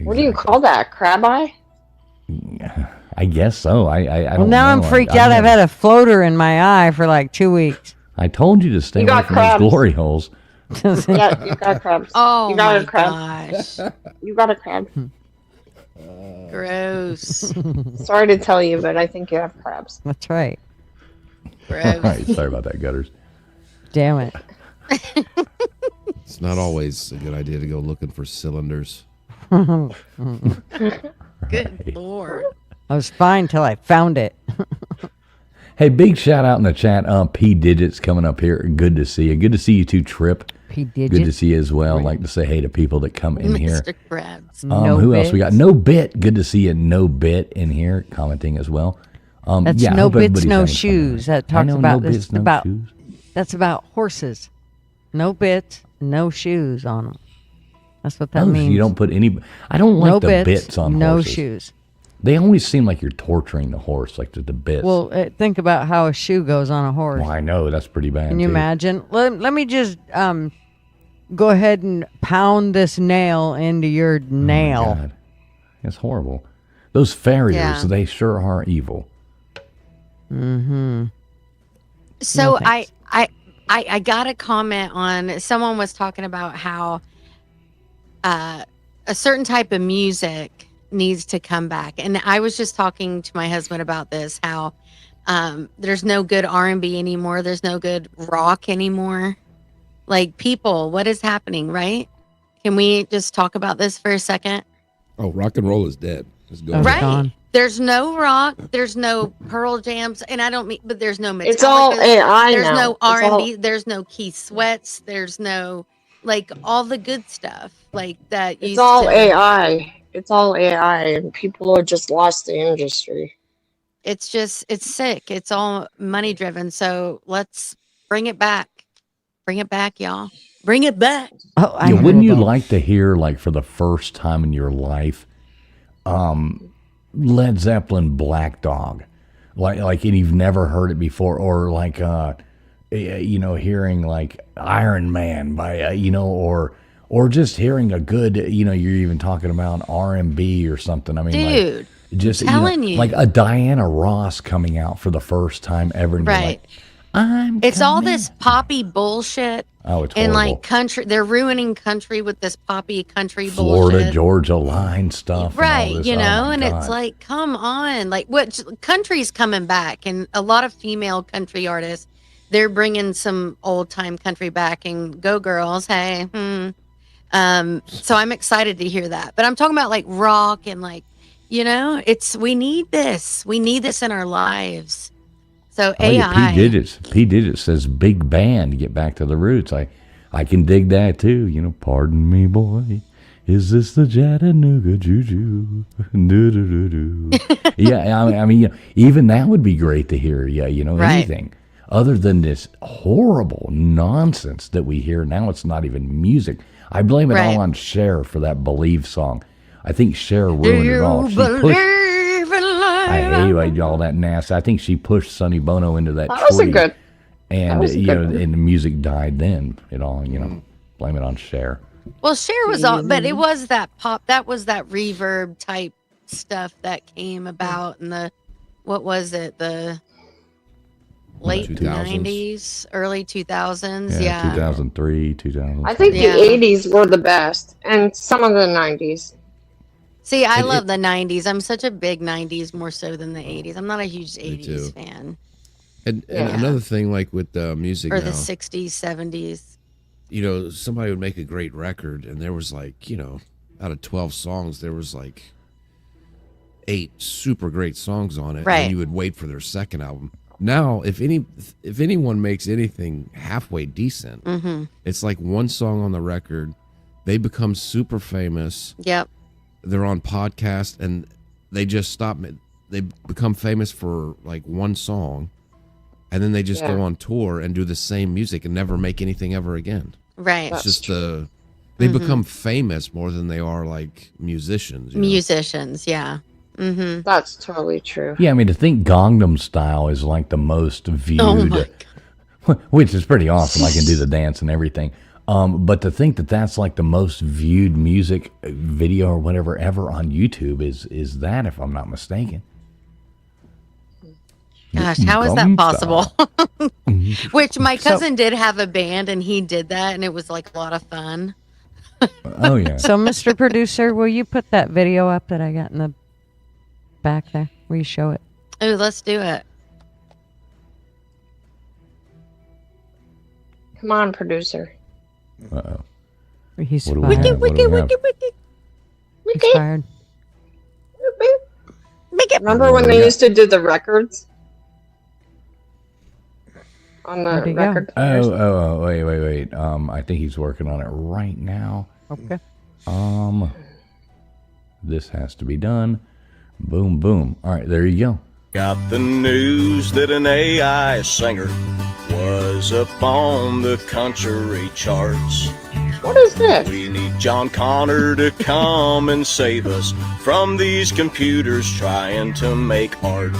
Speaker 9: What do you
Speaker 1: exactly.
Speaker 9: call that? Crab eye?
Speaker 1: I guess so. I
Speaker 2: Well,
Speaker 1: don't
Speaker 2: now I'm
Speaker 1: know.
Speaker 2: freaked out. I've had a floater in my eye for like 2 weeks.
Speaker 1: I told you to stay
Speaker 9: You
Speaker 1: away
Speaker 9: got
Speaker 1: from
Speaker 9: crabs.
Speaker 1: those glory holes.
Speaker 9: Yeah, you got crabs.
Speaker 3: Oh
Speaker 9: you got
Speaker 3: my
Speaker 9: a crab.
Speaker 3: gosh.
Speaker 9: You got a crab.
Speaker 3: Gross.
Speaker 9: Sorry to tell you, but I think you have crabs.
Speaker 2: That's right.
Speaker 1: All
Speaker 3: Gross.
Speaker 1: right, sorry about that, Gutters.
Speaker 2: Damn it.
Speaker 4: It's not always a good idea to go looking for cylinders.
Speaker 3: Good lord.
Speaker 2: I was fine till I found it.
Speaker 1: Hey, big shout out in the chat. P Digits coming up here. Good to see you. Good to see you too, Trip.
Speaker 2: P
Speaker 1: Good to
Speaker 2: digits.
Speaker 1: see you as well. Like to say hey to people that come in here.
Speaker 3: Mr. Krabs.
Speaker 2: No
Speaker 1: Who else we got?
Speaker 2: bits.
Speaker 1: No Bit. Good to see you. No Bit in here commenting as well.
Speaker 2: That's
Speaker 1: yeah, I
Speaker 2: no
Speaker 1: hope
Speaker 2: bits,
Speaker 1: everybody's
Speaker 2: no
Speaker 1: having fun
Speaker 2: shoes.
Speaker 1: tonight.
Speaker 2: That
Speaker 1: I
Speaker 2: talks
Speaker 1: know,
Speaker 2: about
Speaker 1: no
Speaker 2: this.
Speaker 1: bits, no
Speaker 2: about
Speaker 1: shoes.
Speaker 2: that's about horses. No bits, no shoes on them. That's what that
Speaker 1: Oh, so
Speaker 2: means.
Speaker 1: you don't put any. I don't like
Speaker 2: no
Speaker 1: the
Speaker 2: bits,
Speaker 1: bits on
Speaker 2: no
Speaker 1: horses.
Speaker 2: shoes.
Speaker 1: They always seem like you're torturing the horse, like the bits.
Speaker 2: Well, think about how a shoe goes on a horse.
Speaker 1: Well, I know that's pretty bad.
Speaker 2: Can you
Speaker 1: too.
Speaker 2: imagine? Let me just go ahead and pound this nail into your nail.
Speaker 1: God. It's horrible. Those farriers,
Speaker 3: Yeah.
Speaker 1: they sure are evil.
Speaker 3: So
Speaker 2: No thanks.
Speaker 3: I got a comment on someone was talking about how a certain type of music needs to come back, and I was just talking to my husband about this, how there's no good R&B anymore, there's no good rock anymore. Like, people, what is happening, right? Can we just talk about this for a second?
Speaker 4: Oh, rock and roll is dead. It's
Speaker 2: Oh,
Speaker 4: gone.
Speaker 3: Right.
Speaker 2: gone.
Speaker 3: There's no rock, there's no Pearl Jams, and I don't mean, but there's no Metallica.
Speaker 9: It's all AI
Speaker 3: There's
Speaker 9: now.
Speaker 3: no
Speaker 9: It's all-
Speaker 3: R&B, there's no Keith Sweats, there's no, like, all the good stuff like that.
Speaker 9: It's
Speaker 3: used
Speaker 9: all
Speaker 3: to-
Speaker 9: AI. It's all AI, and people are just lost the industry.
Speaker 3: It's just, it's sick. It's all money driven. So let's bring it back. Bring it back, y'all. Bring it back.
Speaker 2: Oh, I
Speaker 1: Yeah,
Speaker 2: know
Speaker 1: wouldn't you
Speaker 2: about-
Speaker 1: like to hear, like, for the first time in your life, Led Zeppelin Black Dog? Like, and you've never heard it before, or like, hearing like Iron Man by, or just hearing a good, you're even talking about R&B or something. I mean,
Speaker 3: Dude,
Speaker 1: like, just
Speaker 3: telling you.
Speaker 1: like a Diana Ross coming out for the first time ever. And you're
Speaker 3: Right.
Speaker 1: like,
Speaker 3: It's all this poppy bullshit.
Speaker 1: Oh, it's
Speaker 3: and
Speaker 1: horrible.
Speaker 3: like country, they're ruining country with this poppy country
Speaker 1: Florida,
Speaker 3: bullshit.
Speaker 1: Georgia line stuff. And all
Speaker 3: Right,
Speaker 1: this.
Speaker 3: you
Speaker 1: Oh,
Speaker 3: know,
Speaker 1: my
Speaker 3: and
Speaker 1: God.
Speaker 3: it's like, come on, like what country's coming back, and a lot of female country artists, they're bringing some old time country back, and go girls, hey. So I'm excited to hear that, but I'm talking about like rock and like, you know, we need this in our lives. So
Speaker 1: Oh, yeah,
Speaker 3: AI.
Speaker 1: P. Digits says big band, get back to the roots. I can dig that too. You know, pardon me, boy. Is this the Chattanooga Juju? Do-do-do-do. Yeah, I mean, you know, even that would be great to hear. Yeah, you know,
Speaker 3: Right.
Speaker 1: anything other than this horrible nonsense that we hear now. It's not even music. I blame it
Speaker 3: Right.
Speaker 1: all on Cher for that Believe song. I think Cher
Speaker 3: Do
Speaker 1: ruined it all.
Speaker 3: you
Speaker 1: She pushed.
Speaker 3: believe in
Speaker 1: I
Speaker 3: life?
Speaker 1: hate all that nasty. I think she pushed Sonny Bono into that
Speaker 9: That was a
Speaker 1: tree,
Speaker 9: good.
Speaker 1: and
Speaker 9: was a
Speaker 1: you
Speaker 9: good
Speaker 1: know,
Speaker 9: one.
Speaker 1: and the music died. Then it all, you know, blame it on Cher.
Speaker 3: Well, Cher was all, but it was that pop, that was that reverb type stuff that came about in the, what was it, the late
Speaker 4: 2000s.
Speaker 3: 90s, early 2000s? Yeah.
Speaker 1: 2003, 2000.
Speaker 9: I think
Speaker 3: Yeah.
Speaker 9: the 80s were the best, and some of the 90s.
Speaker 3: See, I
Speaker 4: It-
Speaker 3: love the 90s. I'm such a big 90s more so than the 80s. I'm not a huge 80s
Speaker 4: too.
Speaker 3: fan.
Speaker 4: And
Speaker 9: Yeah.
Speaker 4: another thing, like with music
Speaker 3: Or
Speaker 4: now,
Speaker 3: the 60s, 70s.
Speaker 4: you know, somebody would make a great record, and there was like, you know, out of 12 songs, there was like 8 super great songs on it,
Speaker 3: Right.
Speaker 4: and you would wait for their second album. Now, if anyone makes anything halfway decent,
Speaker 3: Mm-hmm.
Speaker 4: it's like one song on the record, they become super famous.
Speaker 3: Yep.
Speaker 4: They're on podcasts, and they just stop. They become famous for like one song, and then they just
Speaker 9: Yeah.
Speaker 4: go on tour and do the same music and never make anything ever again.
Speaker 3: Right.
Speaker 4: It's
Speaker 9: That's
Speaker 4: just
Speaker 9: true.
Speaker 4: they
Speaker 3: Mhm.
Speaker 4: become famous more than they are like musicians. You know?
Speaker 3: Musicians, yeah. Mm-hmm.
Speaker 9: That's totally true.
Speaker 1: Yeah, I mean, to think Gangnam Style is like the most viewed,
Speaker 3: Oh my God.
Speaker 1: which is pretty awesome. I can do the dance and everything. But to think that that's like the most viewed music video or whatever ever on YouTube is that, if I'm not mistaken.
Speaker 3: Gosh, how is that
Speaker 1: Gangnam
Speaker 3: possible? Which my
Speaker 2: So-
Speaker 3: cousin did have a band, and he did that, and it was like a lot of fun.
Speaker 1: Oh yeah.
Speaker 2: So, Mr. Producer, will you put that video up that I got in the back there? Will you show it?
Speaker 3: Oh, let's do it.
Speaker 9: Come on, producer.
Speaker 1: Uh-oh.
Speaker 2: He's
Speaker 1: What do we
Speaker 2: fired.
Speaker 1: have? What do we have?
Speaker 2: He's fired.
Speaker 9: Remember when they used to do the records? On
Speaker 2: Where'd
Speaker 9: the
Speaker 2: he go?
Speaker 9: record.
Speaker 1: Oh, wait. I think he's working on it right now.
Speaker 2: Okay.
Speaker 1: This has to be done. Boom, boom. All right, there you go.
Speaker 10: Got the news that an AI singer was up on the country charts.
Speaker 9: What is this?
Speaker 10: We need John Connor to come and save us from these computers trying to make art.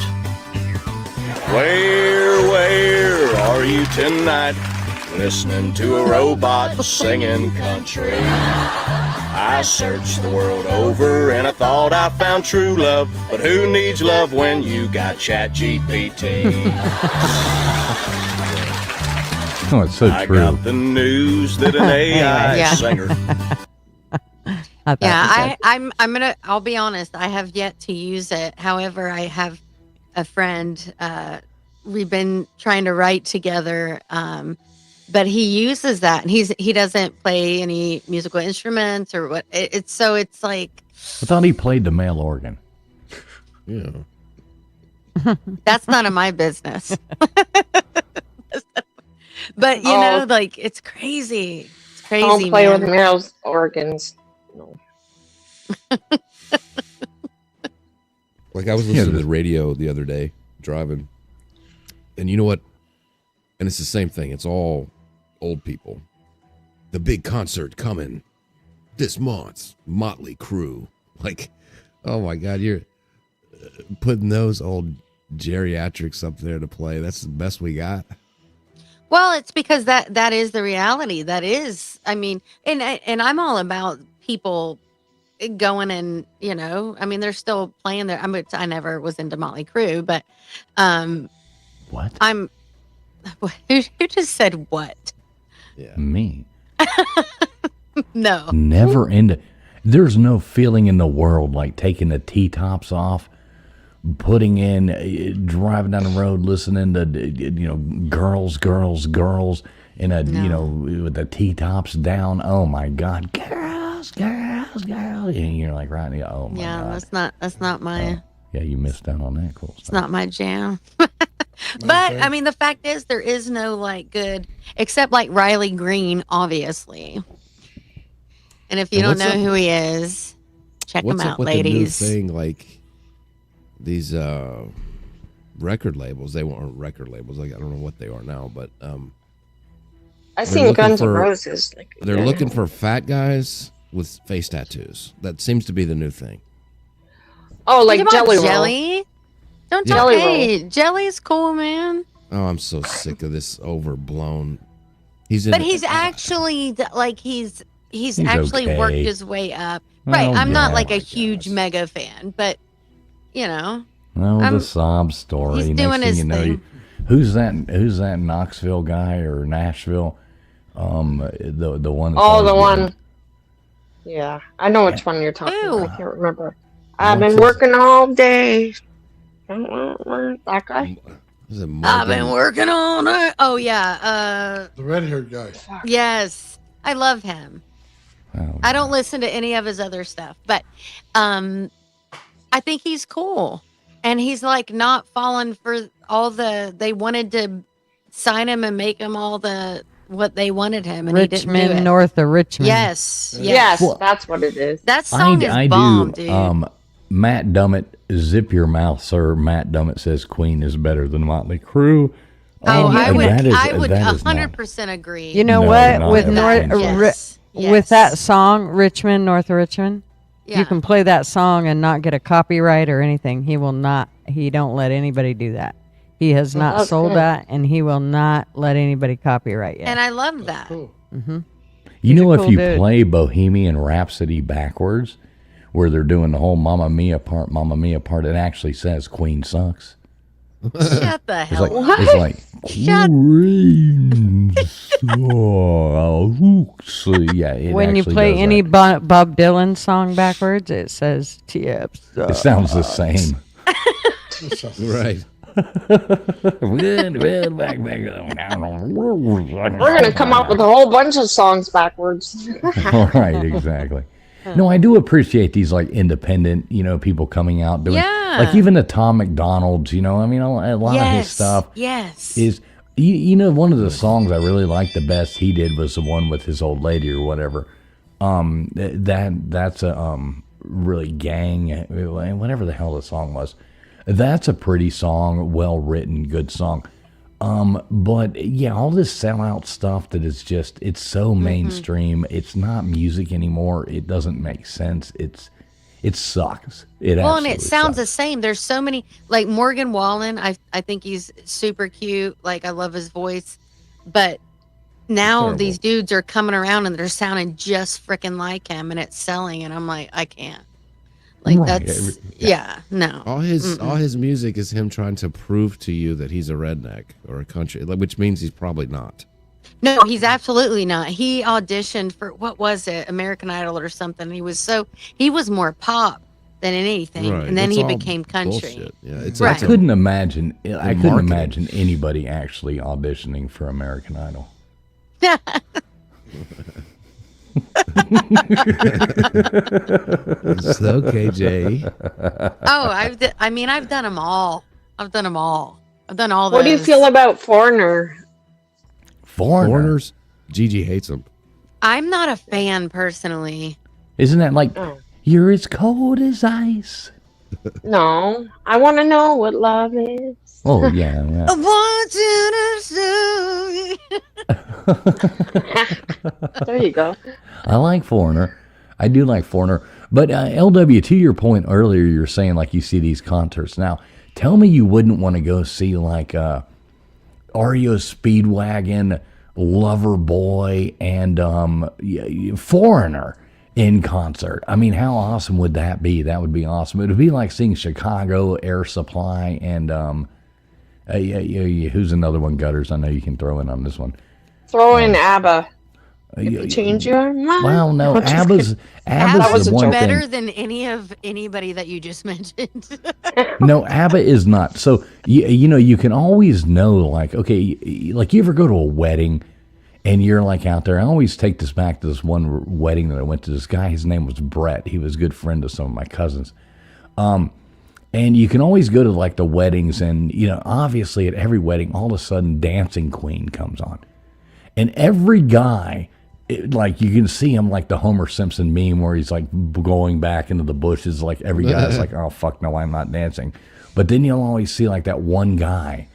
Speaker 10: Where are you tonight? Listening to a robot singing country. I searched the world over and I thought I found true love, but who needs love when you got ChatGPT?
Speaker 1: Oh, it's so
Speaker 10: I
Speaker 1: true.
Speaker 10: got the news that an AI
Speaker 3: Yeah.
Speaker 10: singer.
Speaker 2: I thought
Speaker 3: Yeah,
Speaker 2: you
Speaker 3: I'll be honest, I have yet to use it. However, I have a friend, we've been trying to write together, but he uses that, and he doesn't play any musical instruments or what. It's like,
Speaker 1: I thought he played the male organ.
Speaker 4: Yeah.
Speaker 3: that's none of my business. But you
Speaker 9: Oh.
Speaker 3: know, like, it's crazy. It's crazy,
Speaker 9: Don't play
Speaker 3: man.
Speaker 9: with male organs. No.
Speaker 4: Like I was listening to the radio the other day, driving, and you know what? And it's the same thing. It's all old people. The big concert coming this month, Motley Crue. Like, oh my God, you're putting those old geriatrics up there to play. That's the best we got.
Speaker 3: Well, it's because that is the reality. That is, I mean, and I'm all about people going and, you know, I mean, they're still playing there. I never was into Motley Crue, but
Speaker 1: What?
Speaker 3: I'm Who just said what?
Speaker 4: Yeah.
Speaker 1: Me.
Speaker 3: No.
Speaker 1: Never end. There's no feeling in the world like taking the T-tops off, putting in, driving down the road, listening to, girls, in a, with the T-tops down. Oh my God, girls. And you're like, right, oh my
Speaker 3: Yeah,
Speaker 1: God.
Speaker 3: that's not my
Speaker 1: Yeah, you missed out on that cool
Speaker 3: it's
Speaker 1: stuff.
Speaker 3: not my jam. But I mean, the fact is, there is no like good, except like Riley Green, obviously. And if you don't
Speaker 4: And
Speaker 3: know who he is, check him
Speaker 4: What's
Speaker 3: out,
Speaker 4: up with
Speaker 3: ladies.
Speaker 4: the new thing, like these record labels? They weren't record labels. Like, I don't know what they are now, but
Speaker 9: I seen
Speaker 4: looking
Speaker 9: Guns N'
Speaker 4: for-
Speaker 9: Roses. Like,
Speaker 4: they're looking for fat guys with face tattoos. That seems to be the new thing.
Speaker 9: Oh, like
Speaker 3: Think about
Speaker 9: Jelly Roll.
Speaker 3: Jelly. Don't
Speaker 4: Yeah.
Speaker 3: talk.
Speaker 9: Jelly
Speaker 3: Hey, Jelly's cool, man.
Speaker 4: Oh, I'm so sick of this overblown. He's in.
Speaker 3: But he's actually like he's actually
Speaker 1: okay.
Speaker 3: worked his way up.
Speaker 1: Well,
Speaker 3: Right. I'm not
Speaker 1: yeah.
Speaker 3: like a
Speaker 4: My
Speaker 3: huge
Speaker 4: gosh.
Speaker 3: mega fan, but you know,
Speaker 1: Well,
Speaker 3: I'm-
Speaker 1: the sob story.
Speaker 3: he's
Speaker 1: Next
Speaker 3: doing
Speaker 1: thing
Speaker 3: his
Speaker 1: you know,
Speaker 3: thing.
Speaker 1: who's that Knoxville guy or Nashville? The one. that's
Speaker 9: Oh, the
Speaker 1: always
Speaker 9: one.
Speaker 1: getting-
Speaker 9: Yeah, I know which one you're talking
Speaker 3: Ew.
Speaker 9: about. I can't remember. I've been
Speaker 4: What's his-
Speaker 9: working all day. That guy?
Speaker 4: Is it
Speaker 3: I've been
Speaker 4: Morgan?
Speaker 3: working on it. Oh yeah.
Speaker 5: The red-haired guy.
Speaker 3: Yes. I love him.
Speaker 1: Oh,
Speaker 3: I don't listen to any of his other stuff, but I think he's cool. And he's like not falling for all they wanted to sign him and make him all what they wanted him, and he didn't do
Speaker 2: Richmond,
Speaker 3: it.
Speaker 2: north of Richmond.
Speaker 3: Yes.
Speaker 9: Yes,
Speaker 1: Well,
Speaker 9: that's what it is.
Speaker 3: That song is bomb, dude.
Speaker 1: Matt Dummett, zip your mouth, sir. Matt Dummett says Queen is better than Motley Crue.
Speaker 3: I would
Speaker 1: that is-
Speaker 3: I would
Speaker 1: that is not-
Speaker 3: 100% agree.
Speaker 2: You know
Speaker 1: No,
Speaker 2: what?
Speaker 1: not
Speaker 2: With
Speaker 1: everything.
Speaker 3: Yes.
Speaker 2: with that song, Richmond, north of Richmond,
Speaker 3: Yeah.
Speaker 2: you can play that song and not get a copyright or anything. He will not. He don't let anybody do that. He has not
Speaker 9: that's
Speaker 2: sold
Speaker 9: good.
Speaker 2: that, and he will not let anybody copyright yet.
Speaker 3: And I love that.
Speaker 5: Cool.
Speaker 1: You
Speaker 2: He's
Speaker 1: know,
Speaker 2: a
Speaker 1: if
Speaker 2: cool
Speaker 1: you
Speaker 2: dude.
Speaker 1: play Bohemian Rhapsody backwards, where they're doing the whole Mamma Mia part, it actually says Queen sucks.
Speaker 3: Shut the
Speaker 1: It's
Speaker 3: hell
Speaker 1: like,
Speaker 3: up.
Speaker 1: it's like
Speaker 3: Shut-
Speaker 1: Queen sucks. Yeah, it
Speaker 2: when you
Speaker 1: actually
Speaker 2: play
Speaker 1: does
Speaker 2: any
Speaker 1: that.
Speaker 2: Bob Dylan song backwards, it says TF.
Speaker 1: It sounds the same.
Speaker 4: Right.
Speaker 9: We're gonna come up with a whole bunch of songs backwards.
Speaker 1: Right, exactly. No, I do appreciate these like independent, people coming out doing
Speaker 3: Yeah.
Speaker 1: like even the Tom McDonald's, I mean, a lot of his stuff
Speaker 3: Yes.
Speaker 1: is, one of the songs I really liked the best he did was the one with his old lady or whatever. That's a really gang, whatever the hell the song was. That's a pretty song, well written, good song. But yeah, all this sellout stuff that is just, it's so mainstream. It's not music anymore. It doesn't make sense. It sucks.
Speaker 3: Well, and it
Speaker 1: absolutely
Speaker 3: sounds the
Speaker 1: sucks.
Speaker 3: same. There's so many, like Morgan Wallen. I think he's super cute. Like I love his voice, but now
Speaker 4: Terrible.
Speaker 3: these dudes are coming around and they're sounding just freaking like him, and it's selling. And I'm like, I can't. Like
Speaker 1: Right.
Speaker 3: that's no.
Speaker 4: All his music is him trying to prove to you that he's a redneck or a country, which means he's probably not.
Speaker 3: No, he's absolutely not. He auditioned for what was it, American Idol or something. He was more pop than anything,
Speaker 4: Right.
Speaker 3: and then
Speaker 4: It's
Speaker 3: he
Speaker 4: all
Speaker 3: became country.
Speaker 4: bullshit. Yeah, it's
Speaker 3: Right.
Speaker 1: I couldn't imagine
Speaker 4: marketing.
Speaker 1: anybody actually auditioning for American Idol.
Speaker 4: It's okay, Jay.
Speaker 3: Oh, I've done them all. I've done all those.
Speaker 9: What do you feel about Foreigner?
Speaker 1: Foreigner.
Speaker 4: Gigi hates him.
Speaker 3: I'm not a fan personally.
Speaker 1: Isn't that like,
Speaker 9: Oh.
Speaker 1: you're as cold as ice?
Speaker 9: No, I want to know what love is.
Speaker 1: Oh, yeah. yeah.
Speaker 3: I want you to see.
Speaker 9: There you go.
Speaker 1: I like Foreigner. I do like Foreigner. But LW, to your point earlier, you're saying like you see these concerts. Now, tell me you wouldn't want to go see like REO Speedwagon, Loverboy, and Foreigner in concert. I mean, how awesome would that be? That would be awesome. It would be like seeing Chicago, Air Supply, and Who's another one, Gutters? I know you can throw in on this one.
Speaker 9: Throw in ABBA. If
Speaker 1: Yeah,
Speaker 9: you change your mind.
Speaker 1: Well, no,
Speaker 9: I'm just
Speaker 1: ABBA's
Speaker 3: ABBA's
Speaker 1: the one
Speaker 3: better
Speaker 1: thing.
Speaker 3: than anybody that you just mentioned.
Speaker 1: No, ABBA is not. So you can always know, like, okay, like you ever go to a wedding and you're like out there. I always take this back to this one wedding that I went to. This guy, his name was Brett. He was a good friend of some of my cousins. And you can always go to like the weddings, and obviously at every wedding, all of a sudden, Dancing Queen comes on, and every guy. Like you can see him like the Homer Simpson meme where he's like going back into the bushes. Like every guy's like, "Oh fuck, no, I'm not dancing." But then you'll always see like that one guy,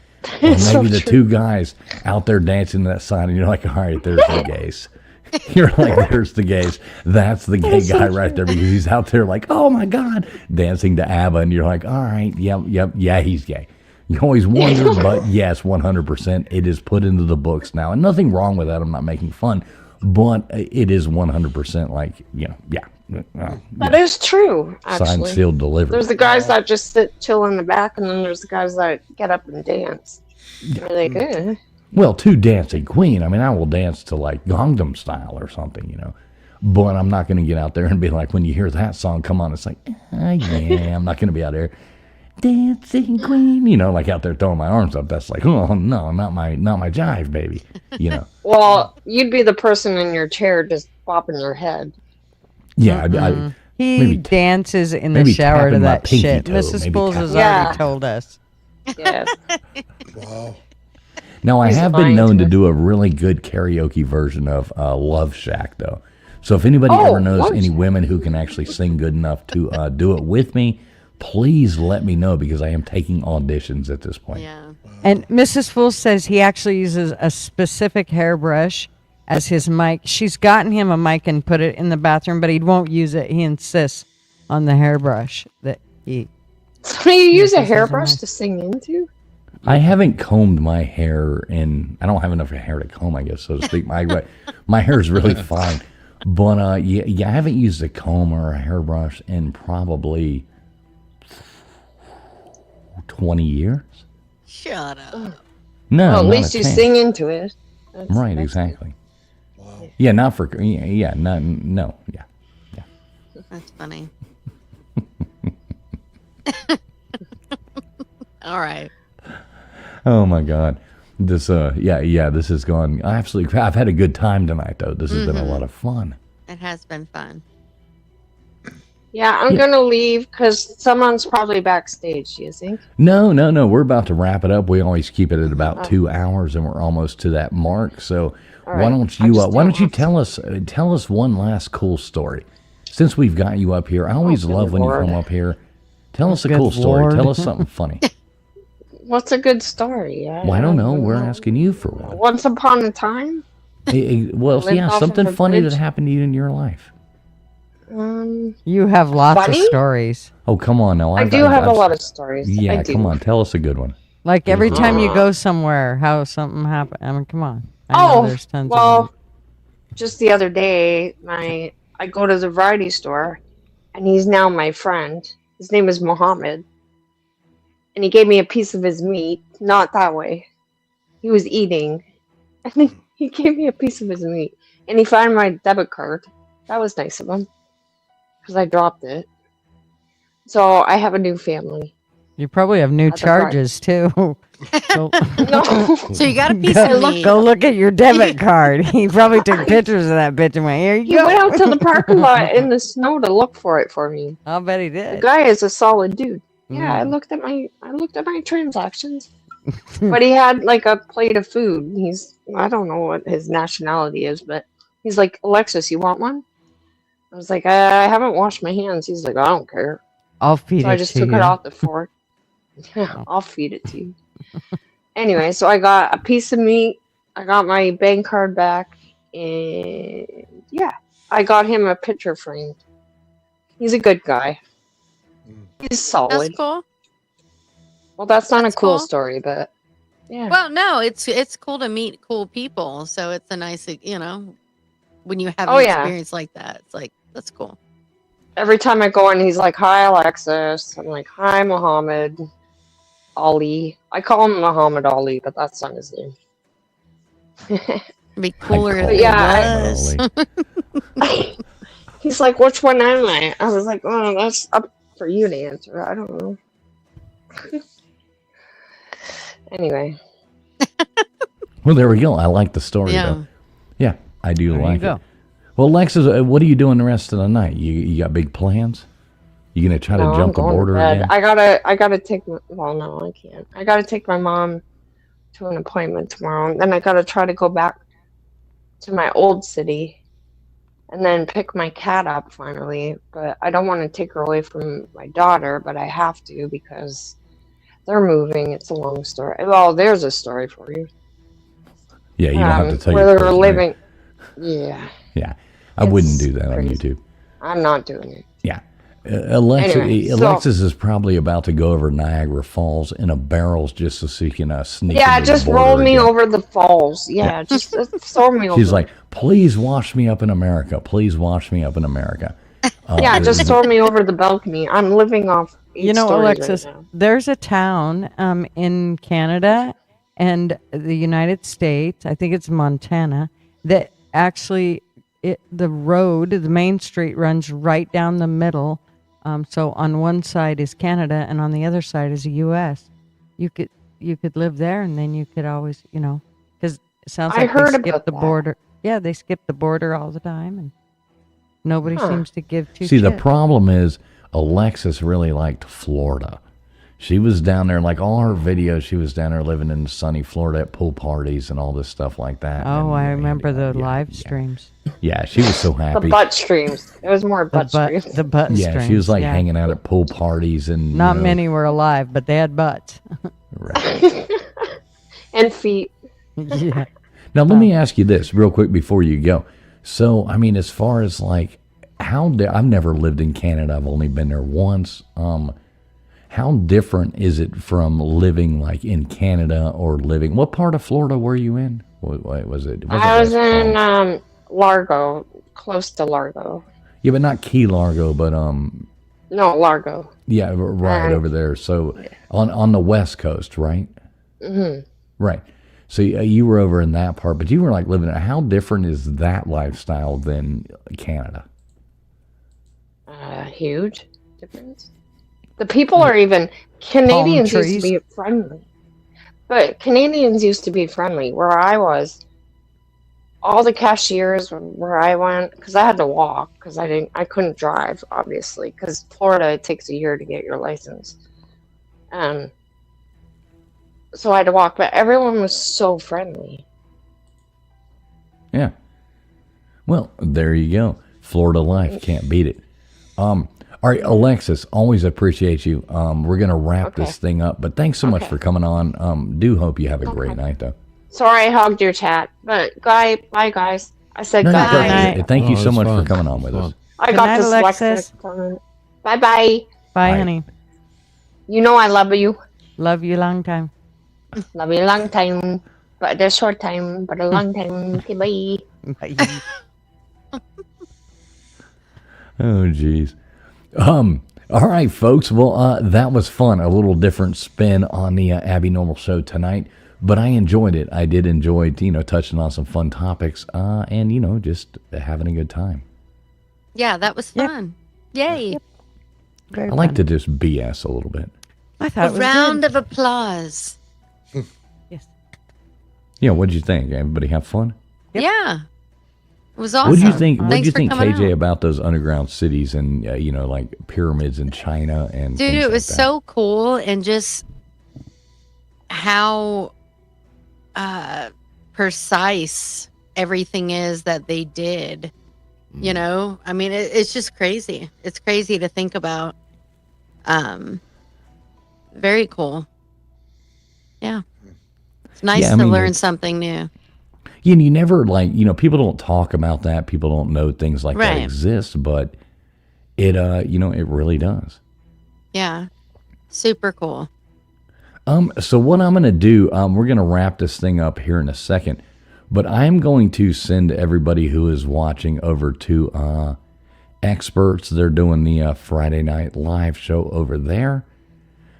Speaker 1: or maybe the two guys out there dancing that side, and you're like, "All right, there's the gays." You're like, "There's the gays." That's the gay guy right there because he's out there like, "Oh my god," dancing to ABBA, and you're like, "All right, yeah, he's gay." You always wonder, but yes, 100%, it is put into the books now, and nothing wrong with that. I'm not making fun. But it is 100% like,
Speaker 9: That is true, actually.
Speaker 1: Signed, sealed, delivered.
Speaker 9: There's the guys that just sit chill in the back, and then there's the guys that get up and dance. You're like, eh.
Speaker 1: Well, to Dancing Queen, I mean, I will dance to like Gangnam Style or something, But I'm not going to get out there and be like, when you hear that song come on, it's like, yeah, I'm not going to be out there. Dancing Queen, like out there throwing my arms up. That's like, oh no, not my jive, baby.
Speaker 9: Well, you'd be the person in your chair just bopping your head.
Speaker 1: Yeah,
Speaker 2: he dances in the shower to that shit. Mrs. Spools has already told us.
Speaker 9: Yes.
Speaker 5: Wow.
Speaker 1: Now I have been known to do a really good karaoke version of Love Shack, though. So if anybody ever knows any women who can actually sing good enough to do it with me, please let me know because I am taking auditions at this point.
Speaker 3: Yeah.
Speaker 2: And Mrs. Fool says he actually uses a specific hairbrush as his mic. She's gotten him a mic and put it in the bathroom, but he won't use it. He insists on the hairbrush that he.
Speaker 9: So you use a hairbrush to sing into?
Speaker 1: I haven't combed my hair, and I don't have enough hair to comb, I guess, so to speak. My hair is really fine. But I haven't used a comb or a hairbrush in probably 20 years.
Speaker 3: Shut up.
Speaker 1: No,
Speaker 9: well, at least you sing into it.
Speaker 1: Right, exactly. Wow. Yeah, not for no.
Speaker 3: That's funny. All right.
Speaker 1: Oh my God, this this has gone absolutely. I've had a good time tonight, though. This has been a lot of fun.
Speaker 3: It has been fun.
Speaker 9: Yeah, I'm gonna leave because someone's probably backstage. Do you think?
Speaker 1: No. We're about to wrap it up. We always keep it at about 2 hours, and we're almost to that mark. So why don't you tell us one last cool story? Since we've got you up here, I always love when you come up here. Tell us a cool story. Tell us something funny.
Speaker 9: What's a good story?
Speaker 1: Well, I don't know. We're asking you for one.
Speaker 9: Once upon a time.
Speaker 1: Something funny that happened to you in your life.
Speaker 2: You have lots of stories.
Speaker 1: Oh, come on now.
Speaker 9: I do have a lot of stories.
Speaker 1: Yeah, come on. Tell us a good one.
Speaker 2: Like every time you go somewhere, how something happened. I mean, come on. I know there's tons of them.
Speaker 9: Just the other day, I go to the variety store, and he's now my friend. His name is Mohammed. And he gave me a piece of his meat. Not that way. He was eating. And he gave me a piece of his meat. And he found my debit card. That was nice of him. Because I dropped it. So I have a new family.
Speaker 2: You probably have new charges, too.
Speaker 9: No.
Speaker 3: So you got a piece of meat.
Speaker 2: Go look at your debit card. He probably took pictures of that bitch and went, here you go.
Speaker 9: He went out to the parking lot in the snow to look for it for me.
Speaker 2: I'll bet he did.
Speaker 9: The guy is a solid dude. Yeah, I looked at my transactions. But he had like a plate of food. I don't know what his nationality is, but he's like, Alexis, you want one? I was like, I haven't washed my hands. He's like, I don't care.
Speaker 2: I'll feed it to you.
Speaker 9: So I just took it off the fork. Yeah, I'll feed it to you. Anyway, so I got a piece of meat. I got my bank card back. And yeah, I got him a picture frame. He's a good guy. He's solid.
Speaker 3: That's cool.
Speaker 9: Well, that's not a cool story, but yeah.
Speaker 3: Well, no, it's cool to meet cool people. So it's a nice, when you have an experience like that, it's like, that's cool.
Speaker 9: Every time I go in, he's like, hi, Alexis. I'm like, hi, Mohammed. Ali. I call him Muhammad Ali, but that's not his name.
Speaker 3: It'd be cooler if
Speaker 1: call
Speaker 3: it
Speaker 9: yeah,
Speaker 3: was.
Speaker 1: Ollie.
Speaker 9: He's like, which one am I? I was like, oh, that's up for you to answer. I don't know. Anyway.
Speaker 1: Well, there we go. I like the story,
Speaker 3: Yeah.
Speaker 1: though. Yeah, I do
Speaker 2: There you
Speaker 1: like
Speaker 2: go.
Speaker 1: it. Well, Alexis, what are you doing the rest of the night? You got big plans? You gonna try
Speaker 9: No,
Speaker 1: to
Speaker 9: I'm
Speaker 1: jump the
Speaker 9: going to
Speaker 1: border
Speaker 9: bed.
Speaker 1: again?
Speaker 9: I gotta take. Well, no, I can't. I gotta take my mom to an appointment tomorrow, and then I gotta try to go back to my old city, and then pick my cat up finally. But I don't want to take her away from my daughter, but I have to because they're moving. It's a long story. Well, there's a story for you.
Speaker 1: Yeah, you don't have to tell
Speaker 9: where
Speaker 1: your
Speaker 9: they're
Speaker 1: personal-
Speaker 9: living. Yeah,
Speaker 1: Yeah, I wouldn't
Speaker 9: It's
Speaker 1: do that on
Speaker 9: crazy.
Speaker 1: YouTube.
Speaker 9: I'm not doing it.
Speaker 1: Yeah. Alexis,
Speaker 9: Anyway, so-
Speaker 1: Alexis is probably about to go over Niagara Falls in a barrel just so she can sneak
Speaker 9: Yeah,
Speaker 1: into the
Speaker 9: just
Speaker 1: border
Speaker 9: roll me
Speaker 1: again.
Speaker 9: over the falls. Yeah, just throw me over.
Speaker 1: She's like, please wash me up in America. Please wash me up in America.
Speaker 9: yeah, just throw me over the balcony. I'm living off. 8
Speaker 2: You know,
Speaker 9: stories
Speaker 2: Alexis,
Speaker 9: right now.
Speaker 2: there's a town in Canada and the United States, I think it's Montana, that actually the main street runs right down the middle. So on one side is Canada and on the other side is the U.S. You could live there and then you could always, because it sounds
Speaker 9: I
Speaker 2: like
Speaker 9: heard
Speaker 2: they skip
Speaker 9: about
Speaker 2: the
Speaker 9: that.
Speaker 2: border. Yeah, they skip the border all the time and nobody
Speaker 9: Huh.
Speaker 2: seems to give two
Speaker 1: See, the
Speaker 2: shits.
Speaker 1: problem is Alexis really liked Florida. She was down there, like all her videos, she was down there living in sunny Florida at pool parties and all this stuff like that.
Speaker 2: Oh,
Speaker 1: And,
Speaker 2: I remember the
Speaker 1: yeah,
Speaker 2: live
Speaker 1: yeah.
Speaker 2: streams.
Speaker 1: Yeah, she was so
Speaker 9: The
Speaker 1: happy.
Speaker 9: butt streams. It was more butt streams.
Speaker 2: The butt
Speaker 1: Yeah,
Speaker 2: streams.
Speaker 1: she was like
Speaker 2: yeah.
Speaker 1: hanging out at pool parties and
Speaker 2: Not
Speaker 1: you know,
Speaker 2: many were alive, but they had butts.
Speaker 1: Right.
Speaker 9: And feet.
Speaker 2: Yeah.
Speaker 1: Now let me ask you this real quick before you go. So, I mean, as far as like I've never lived in Canada. I've only been there once. How different is it from living like in Canada or living? What part of Florida were you in? What was it?
Speaker 9: I was
Speaker 1: West
Speaker 9: in
Speaker 1: Palm?
Speaker 9: Largo, close to Largo.
Speaker 1: Yeah, but not Key Largo, but
Speaker 9: No, Largo.
Speaker 1: yeah, right over there. So on the West Coast, right?
Speaker 9: Hmm.
Speaker 1: Right. So you were over in that part, but you were like living. How different is that lifestyle than Canada?
Speaker 9: Huge difference. The people are even Canadians used to
Speaker 2: trees.
Speaker 9: be friendly, but Canadians used to be friendly. Where I was, all the cashiers where I went, because I had to walk because I couldn't drive, obviously, because Florida it takes a year to get your license. So I had to walk, but everyone was so friendly.
Speaker 1: Yeah. Well, there you go. Florida life, can't beat it. All right, Alexis, always appreciate you. We're gonna wrap this thing up, but thanks so much
Speaker 9: Okay.
Speaker 1: for coming on. Do hope you have a great night, though.
Speaker 9: Sorry I hogged your chat, but bye guys. I said
Speaker 1: No,
Speaker 9: bye.
Speaker 1: perfect. Thank you
Speaker 4: Oh,
Speaker 1: so
Speaker 4: it's
Speaker 1: much for
Speaker 4: fun.
Speaker 1: coming on with
Speaker 4: It's
Speaker 1: us.
Speaker 4: fun.
Speaker 9: I
Speaker 2: Good
Speaker 9: got
Speaker 2: night, Alexis.
Speaker 9: dyslexic. Bye bye.
Speaker 2: Bye,
Speaker 1: Bye.
Speaker 2: honey.
Speaker 9: You know I love you.
Speaker 2: Love you long time.
Speaker 9: Love you a long time, but a short time, but a long time. Okay, bye.
Speaker 2: Bye.
Speaker 1: Oh, geez. All right, folks. Well, that was fun. A little different spin on the Abbinormal show tonight, but I enjoyed it. I did enjoy, touching on some fun topics, and just having a good time.
Speaker 3: Yeah, that was
Speaker 2: Yep.
Speaker 3: fun. Yay.
Speaker 2: Very
Speaker 1: I like
Speaker 2: fun.
Speaker 1: to just BS a little bit.
Speaker 2: I thought it
Speaker 3: A
Speaker 2: was
Speaker 3: round
Speaker 2: good.
Speaker 3: of applause.
Speaker 2: Yes.
Speaker 1: Yeah, what did you think? Everybody have fun?
Speaker 2: Yep.
Speaker 3: Yeah. It was awesome.
Speaker 1: What do you think? What do
Speaker 3: Thanks
Speaker 1: you
Speaker 3: for
Speaker 1: think,
Speaker 3: coming
Speaker 1: KJ,
Speaker 3: out.
Speaker 1: about those underground cities and like pyramids in China and
Speaker 3: Dude,
Speaker 1: things
Speaker 3: it
Speaker 1: like
Speaker 3: was
Speaker 1: that?
Speaker 3: so cool, and just how precise everything is that they did.
Speaker 1: Mm.
Speaker 3: You know, I mean, it's just crazy. It's crazy to think about. Very cool. Yeah, it's nice
Speaker 1: Yeah, I
Speaker 3: to
Speaker 1: mean,
Speaker 3: learn
Speaker 1: it's-
Speaker 3: something new.
Speaker 1: Yeah, and you never people don't talk about that. People don't know things like that
Speaker 3: Right.
Speaker 1: exist, but it it really does.
Speaker 3: Yeah, super cool.
Speaker 1: So what I'm gonna do, we're gonna wrap this thing up here in a second, but I'm going to send everybody who is watching over to Experts. They're doing the Friday night live show over there.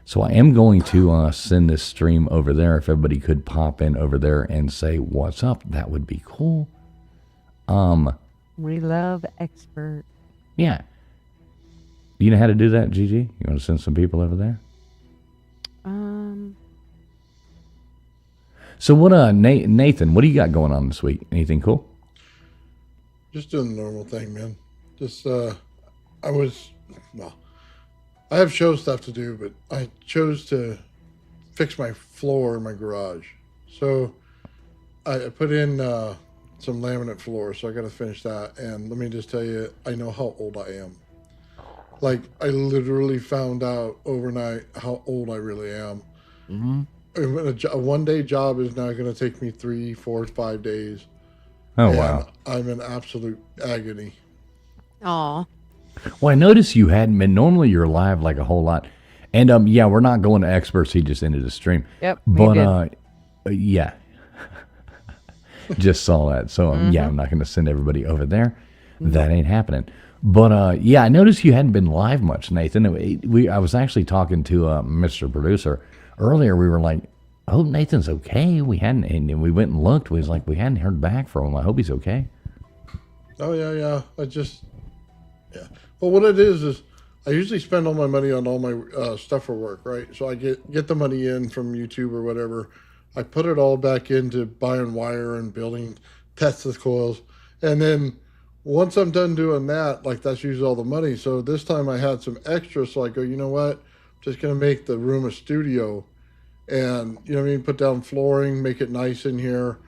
Speaker 1: So I am going to send this stream over there. If everybody could pop in over there and say what's up, that would be cool.
Speaker 2: We love expert.
Speaker 1: Yeah. You know how to do that, Gigi? You want to send some people over there? So what, Nathan, what do you got going on this week? Anything cool?
Speaker 5: Just doing the normal thing, man. Just, I have show stuff to do, but I chose to fix my floor in my garage. So I put in some laminate floor, so I got to finish that. And let me just tell you, I know how old I am. Like, I literally found out overnight how old I really am.
Speaker 1: Mm-hmm.
Speaker 5: A one-day job is now going to take me 3, 4, 5 days.
Speaker 1: Oh,
Speaker 5: and
Speaker 1: wow.
Speaker 5: I'm in absolute agony.
Speaker 3: Aw.
Speaker 1: Well, I noticed you hadn't been. Normally you're live like a whole lot. And, yeah, we're not going to experts. He just ended the stream.
Speaker 2: Yep.
Speaker 1: But, yeah. Just saw that. So, yeah, I'm not going to send everybody over there. That ain't happening. But, yeah, I noticed you hadn't been live much, Nathan. I was actually talking to Mr. Producer earlier. We were like, I hope Nathan's okay. We hadn't, and we went and looked. We was like, we hadn't heard back from him. I hope he's okay.
Speaker 5: Oh, yeah. Yeah. Well, what it is I usually spend all my money on all my stuff for work, right? So I get the money in from YouTube or whatever. I put it all back into buying wire and building Tesla coils. And then once I'm done doing that, like that's usually all the money. So this time I had some extra. So I go, you know what? I'm just going to make the room a studio and, you know what I mean? Put down flooring, make it nice in here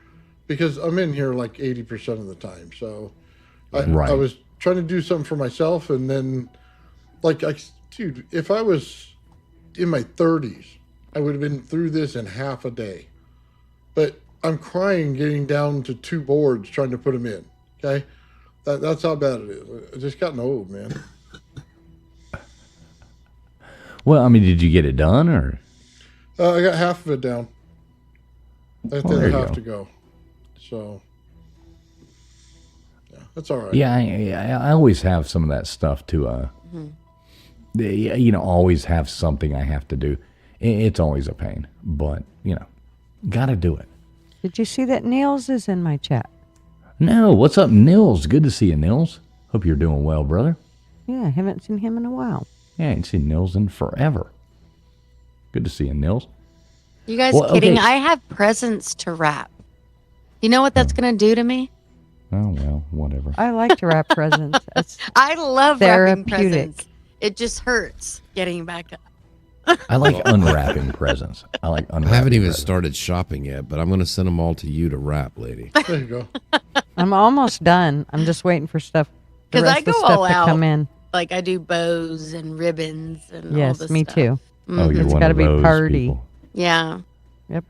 Speaker 5: because I'm in here like 80% of the time. So I was trying to do something for myself. And then dude, if I was in my 30s, I would have been through this in half a day. But I'm crying getting down to 2 boards trying to put them in. Okay. That's how bad it is. I just gotten old, man.
Speaker 1: Well, I mean, did you get it done or?
Speaker 5: I got half of it down. I
Speaker 1: there you
Speaker 5: have
Speaker 1: go.
Speaker 5: to go. So, yeah, that's all right.
Speaker 1: Yeah, I always have some of that stuff to, always have something I have to do. It's always a pain, but, got to do it.
Speaker 2: Did you see that Niels is in my chat?
Speaker 1: No, what's up, Nils? Good to see you, Nils. Hope you're doing well, brother.
Speaker 2: Yeah, I haven't seen him in a while.
Speaker 1: Yeah, I ain't seen Nils in forever. Good to see you, Nils.
Speaker 3: You guys kidding? Okay. I have presents to wrap. You know what that's going to do to me?
Speaker 1: Oh, well, whatever.
Speaker 2: I like to wrap presents.
Speaker 3: I love wrapping presents. It just hurts getting back up.
Speaker 1: I like unwrapping presents. I
Speaker 4: haven't even started shopping yet, but I'm going to send them all to you to wrap, lady.
Speaker 5: There you go.
Speaker 2: I'm almost done. I'm just waiting for stuff.
Speaker 3: Because I go all out.
Speaker 2: To come in.
Speaker 3: Like I do bows and ribbons and all
Speaker 2: yes,
Speaker 3: this
Speaker 2: me
Speaker 3: stuff.
Speaker 2: too.
Speaker 1: Oh, you're
Speaker 2: it's
Speaker 1: one
Speaker 2: gotta
Speaker 1: of
Speaker 2: be
Speaker 1: those
Speaker 2: party.
Speaker 1: people.
Speaker 3: Yeah.
Speaker 2: Yep.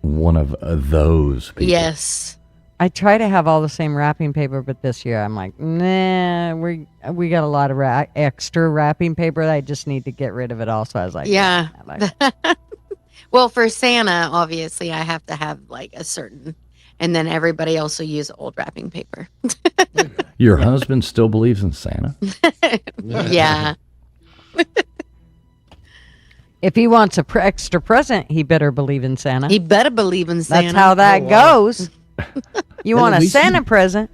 Speaker 1: One of those people.
Speaker 3: Yes.
Speaker 2: I try to have all the same wrapping paper, but this year I'm like, nah, we got a lot of extra wrapping paper that I just need to get rid of it all. So I was like,
Speaker 3: yeah.
Speaker 2: Nah,
Speaker 3: well, for Santa, obviously, I have to have like a certain, and then everybody else will use old wrapping paper.
Speaker 1: Your husband still believes in Santa?
Speaker 3: Yeah.
Speaker 2: If he wants a extra present, he better believe in Santa.
Speaker 3: He better believe in Santa.
Speaker 2: That's how that goes. You want a Santa present?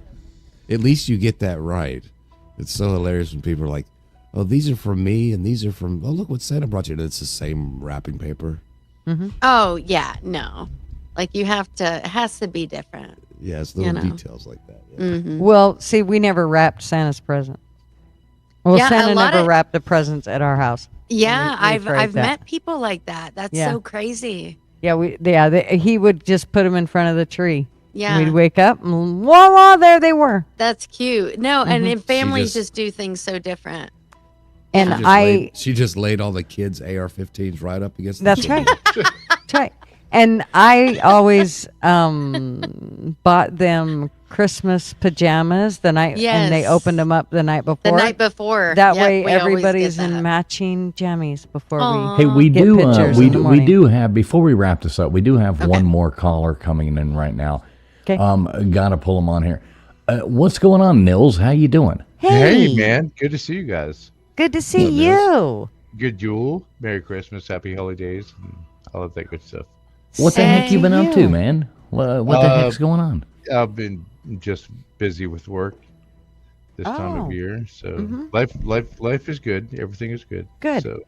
Speaker 4: At least you get that right. It's so hilarious when people are like, "Oh, these are from me, and these are from." Oh, look what Santa brought you. And it's the same wrapping paper.
Speaker 2: Mm-hmm.
Speaker 3: Oh yeah, no, like you have to. It has to be different.
Speaker 4: Yeah, it's little details like that. Yeah.
Speaker 3: Mm-hmm.
Speaker 2: Well, see, we never wrapped Santa's present. Well,
Speaker 3: yeah,
Speaker 2: Santa never wrapped the presents at our house.
Speaker 3: Yeah, I've met people like that. That's so crazy.
Speaker 2: Yeah, he would just put them in front of the tree.
Speaker 3: Yeah.
Speaker 2: We'd wake up and voila, there they were.
Speaker 3: That's cute. No, and in families just do things so different.
Speaker 2: And
Speaker 4: she just laid all the kids' AR-15s right up against the
Speaker 2: That's right. That's right. And I always bought them Christmas pajamas the night, and they opened them up the night before.
Speaker 3: The night before.
Speaker 2: That way, everybody's in matching jammies before we.
Speaker 1: Hey, we
Speaker 2: get
Speaker 1: do.
Speaker 2: pictures
Speaker 1: We do have. Before we wrap this up, we do have one more caller coming in right now.
Speaker 2: Okay.
Speaker 1: Got to pull him on here. What's going on, Nils? How you doing?
Speaker 2: Hey,
Speaker 11: man. Good to see you guys.
Speaker 2: Good to see you.
Speaker 11: good Yule, Merry Christmas, Happy Holidays, and all of that good stuff.
Speaker 1: What the heck you
Speaker 3: Same
Speaker 1: been
Speaker 3: to
Speaker 1: up to,
Speaker 3: you.
Speaker 1: man? What the
Speaker 11: Uh,
Speaker 1: heck's going on?
Speaker 11: I've been just busy with work this time of
Speaker 2: Oh,
Speaker 11: year, so
Speaker 2: mm-hmm.
Speaker 11: life is good. Everything is good.
Speaker 2: Good,
Speaker 11: So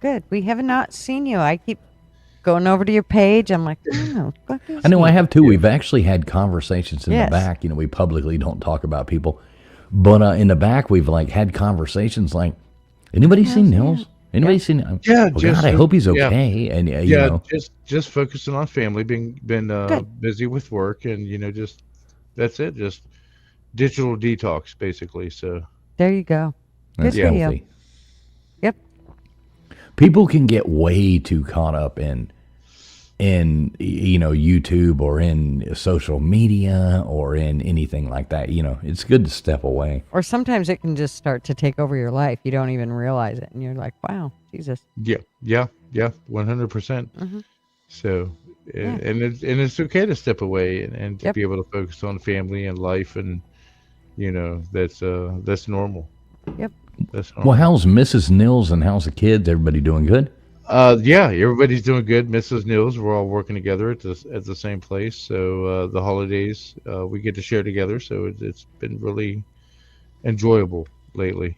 Speaker 2: good. We have not seen you. I keep going over to your page. I'm like, oh no, fuck is
Speaker 1: I know I
Speaker 2: he?
Speaker 1: have too.
Speaker 11: yeah,
Speaker 1: We've actually had conversations in the
Speaker 2: Yes.
Speaker 1: back. We publicly don't talk about people, but in the back we've like had conversations like, anybody seen Nils? Anybody seen?
Speaker 11: yeah,
Speaker 1: Oh God,
Speaker 11: just
Speaker 1: I hope he's
Speaker 11: yeah,
Speaker 1: okay. And
Speaker 11: yeah, just focusing on family. Been
Speaker 2: Good.
Speaker 11: busy with work, and just that's it. Just digital detox, basically. So
Speaker 2: There you go. Good
Speaker 1: that's
Speaker 2: for
Speaker 11: yeah,
Speaker 2: you.
Speaker 1: healthy.
Speaker 2: Yep.
Speaker 1: People can get way too caught up in YouTube or in social media or in anything like that. It's good to step away.
Speaker 2: Or sometimes it can just start to take over your life. You don't even realize it, and you're like, wow, Jesus.
Speaker 11: yeah, 100%.
Speaker 2: Mm-hmm.
Speaker 11: So,
Speaker 2: Yeah.
Speaker 11: and it's okay to step away and to
Speaker 2: Yep.
Speaker 11: be able to focus on family and life, and that's normal.
Speaker 2: Yep.
Speaker 11: That's
Speaker 1: Well,
Speaker 11: normal.
Speaker 1: how's Mrs. Nils and how's the kids? Everybody doing good?
Speaker 11: Yeah, everybody's doing good. Mrs. Nils, we're all working together at the same place. So the holidays we get to share together. So it's been really enjoyable lately.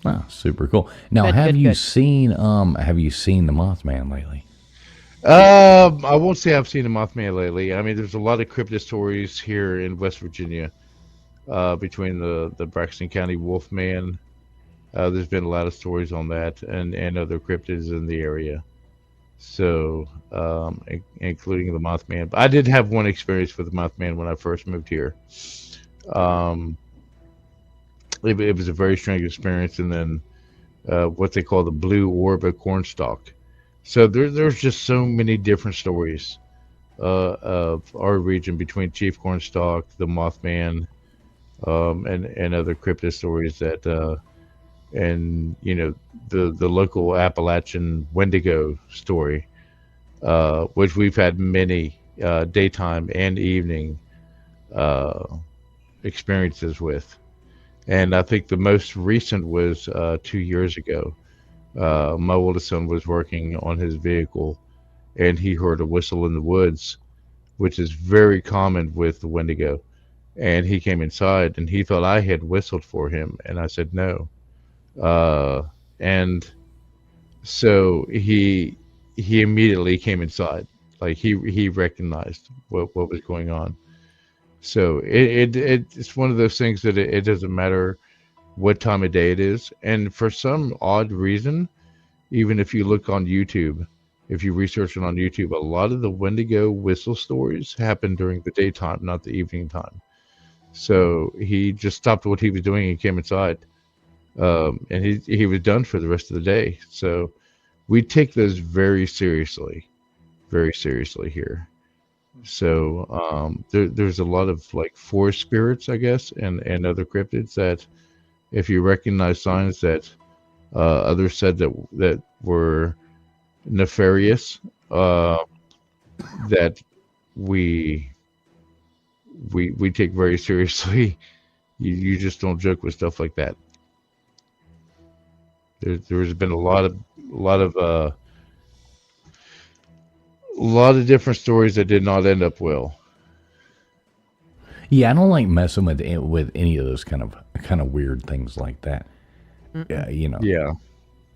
Speaker 1: Ah, super cool. Now,
Speaker 2: Good,
Speaker 1: have
Speaker 2: good,
Speaker 1: you
Speaker 2: good.
Speaker 1: seen the Mothman lately?
Speaker 11: I won't say I've seen a Mothman lately. I mean, there's a lot of cryptid stories here in West Virginia, between the Braxton County Wolfman. There's been a lot of stories on that, and other cryptids in the area. So, including the Mothman. But I did have one experience with the Mothman when I first moved here. Um, it was a very strange experience, and then what they call the blue orb of cornstalk. So there's just so many different stories of our region between Chief Cornstalk, the Mothman, and other cryptid stories that and the local Appalachian Wendigo story, which we've had many daytime and evening uh, experiences with. And I think the most recent was 2 years ago. My oldest son was working on his vehicle, and he heard a whistle in the woods, which is very common with the Wendigo. And he came inside, and he thought I had whistled for him, and I said no. And so he immediately came inside, like he recognized what was going on. So it's one of those things that it doesn't matter what time of day it is, and for some odd reason, even if you look on YouTube, if you research it on YouTube, a lot of the Wendigo whistle stories happen during the daytime, not the evening time. So he just stopped what he was doing and came inside, and he was done for the rest of the day. So we take those very seriously here. So there's a lot of like forest spirits, I guess, and other cryptids that if you recognize signs that others said that were nefarious, that we we take very seriously. You just don't joke with stuff like that. There's been a lot of different stories that did not end up well.
Speaker 1: Yeah, I don't like messing with any of those kind of weird things like that. Yeah,
Speaker 11: Yeah,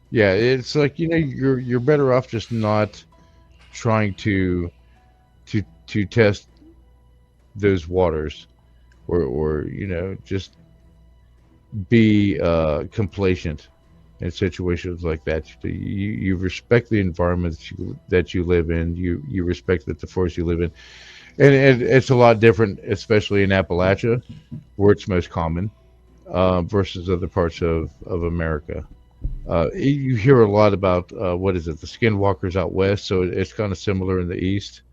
Speaker 11: yeah. It's like you're better off just not trying to test those waters, or just be complacent in situations like that. You respect the environment that you live in. You respect the forest you live in, and it's a lot different, especially in Appalachia, where it's most common, versus other parts of America. You hear a lot about what is it, the skinwalkers out west. So it's kind of similar in the east.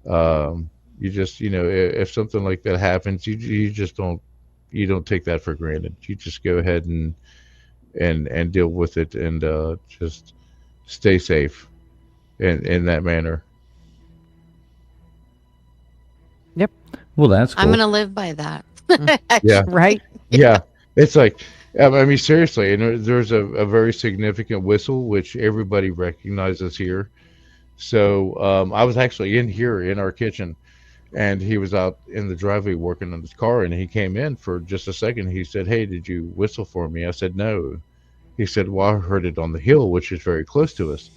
Speaker 11: You just if something like that happens, you just don't take that for granted. You just go ahead and deal with it, and just stay safe in that manner.
Speaker 2: Yep.
Speaker 1: Well, that's
Speaker 3: I'm
Speaker 1: cool.
Speaker 3: gonna live by that.
Speaker 11: Yeah,
Speaker 2: Right.
Speaker 11: yeah. It's like I mean, seriously, and there's a very significant whistle which everybody recognizes here. So I was actually in here in our kitchen, and he was out in the driveway working on his car, and he came in for just a second. He said, "Hey, did you whistle for me?" I said, "No." He said, "Well, I heard it on the hill, which is very close to us."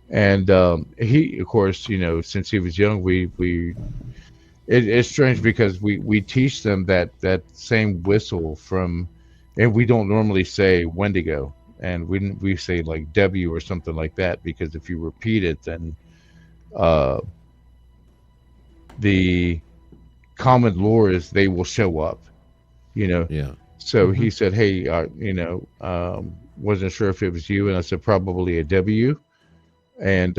Speaker 11: And he, of course, since he was young, it's strange because we teach them that same whistle from, and we don't normally say Wendigo, and we say like W or something like that, because if you repeat it, then uh, the common lore is they will show up, you know.
Speaker 4: Yeah.
Speaker 11: So he said, "Hey, wasn't sure if it was you," and I said, "Probably a W." And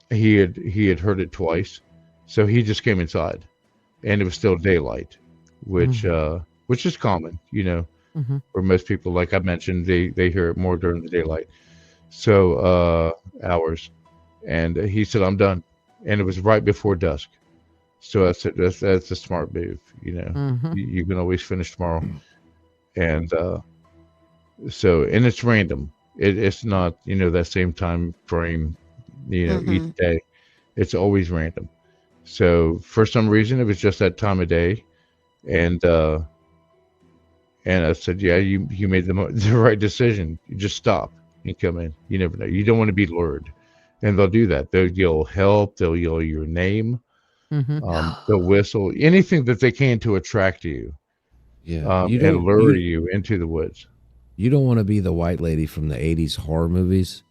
Speaker 11: he had heard it twice, so he just came inside, and it was still daylight, which is common, for most people. Like I mentioned, they hear it more during the daylight, so hours. And he said, "I'm done," and it was right before dusk. So I said, "That's a smart move, You can always finish tomorrow." And and it's random. It's not that same time frame, each day. It's always random. So for some reason, it was just that time of day, and I said, "Yeah, you made the right decision. You just stop and come in. You never know. You don't want to be lured." And they'll do that. They'll yell help. They'll yell your name. They'll whistle, anything that they can to attract you,
Speaker 4: Yeah.
Speaker 11: and lure you into the woods.
Speaker 4: You don't want to be the white lady from the 80s horror movies.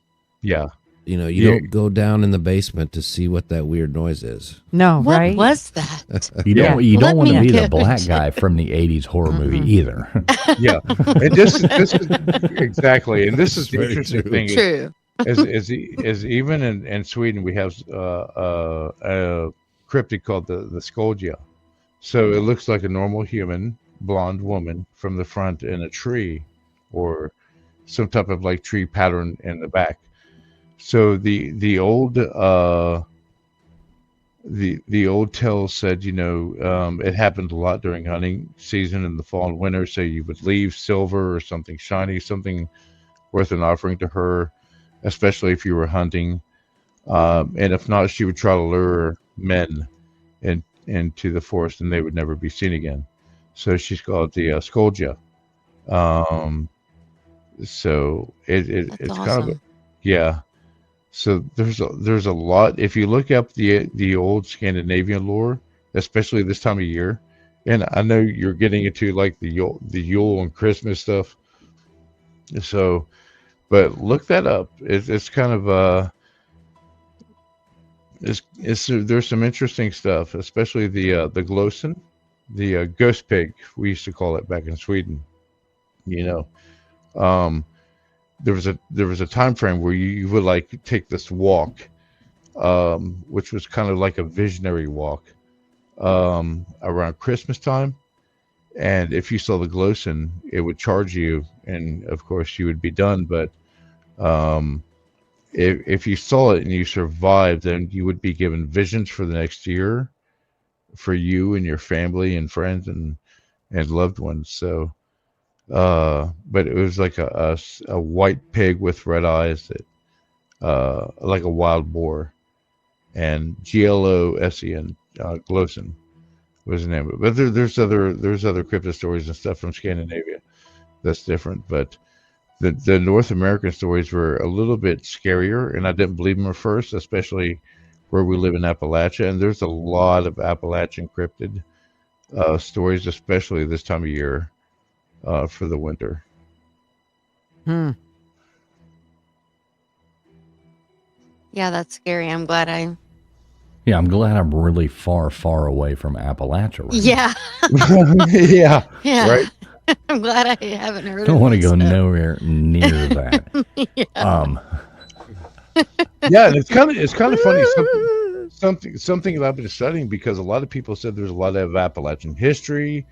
Speaker 11: Yeah.
Speaker 4: You don't go down in the basement to see what that weird noise is.
Speaker 2: No,
Speaker 3: What
Speaker 2: right?
Speaker 3: was that?
Speaker 1: You don't
Speaker 3: Let
Speaker 1: want to
Speaker 3: me
Speaker 1: be the
Speaker 3: guess.
Speaker 1: black guy from the 80s horror movie either.
Speaker 11: Yeah. And this is exactly, and this is the
Speaker 4: very
Speaker 11: interesting
Speaker 4: true.
Speaker 11: thing.
Speaker 3: True.
Speaker 11: Is even in Sweden we have a cryptid called the Skoldia. So it looks like a normal human blonde woman from the front in a tree, or some type of like tree pattern in the back. So the old the old tales said, it happened a lot during hunting season in the fall and winter. So you would leave silver or something shiny, something worth an offering to her, especially if you were hunting. And if not, she would try to lure men into the forest, and they would never be seen again. So she's called the Skolja. So it's
Speaker 3: That's
Speaker 11: kind of
Speaker 3: awesome.
Speaker 11: yeah. So there's a lot. If you look up the old Scandinavian lore, especially this time of year, and I know you're getting into like the Yule and Christmas stuff. So, but look that up. It's kind of there's some interesting stuff, especially the Glösen, the ghost pig, we used to call it back in Sweden. You know, there was a time frame where you would like take this walk, which was kind of like a visionary walk, around Christmas time. And if you saw the Glösen, it would charge you, and of course you would be done. But um, if you saw it and you survived, then you would be given visions for the next year for you and your family and friends and loved ones. So, but it was like a white pig with red eyes, that like a wild boar, and Glosen, Glosen was the name of it. But there's other cryptid stories and stuff from Scandinavia that's different. But the North American stories were a little bit scarier, and I didn't believe them at first, especially where we live in Appalachia. And there's a lot of Appalachian cryptid stories, especially this time of year, for the winter.
Speaker 3: Yeah, that's scary. I'm glad I.
Speaker 1: Yeah, I'm glad I'm really far, far away from Appalachia. Right
Speaker 3: Yeah.
Speaker 11: Yeah.
Speaker 3: Yeah.
Speaker 11: Right.
Speaker 3: I'm glad I haven't heard
Speaker 1: now.
Speaker 3: of
Speaker 1: Don't want to
Speaker 3: this
Speaker 1: go
Speaker 3: stuff.
Speaker 1: nowhere near that.
Speaker 11: Yeah, and it's kind of funny. Something that I've been studying, because a lot of people said there's a lot of Appalachian history.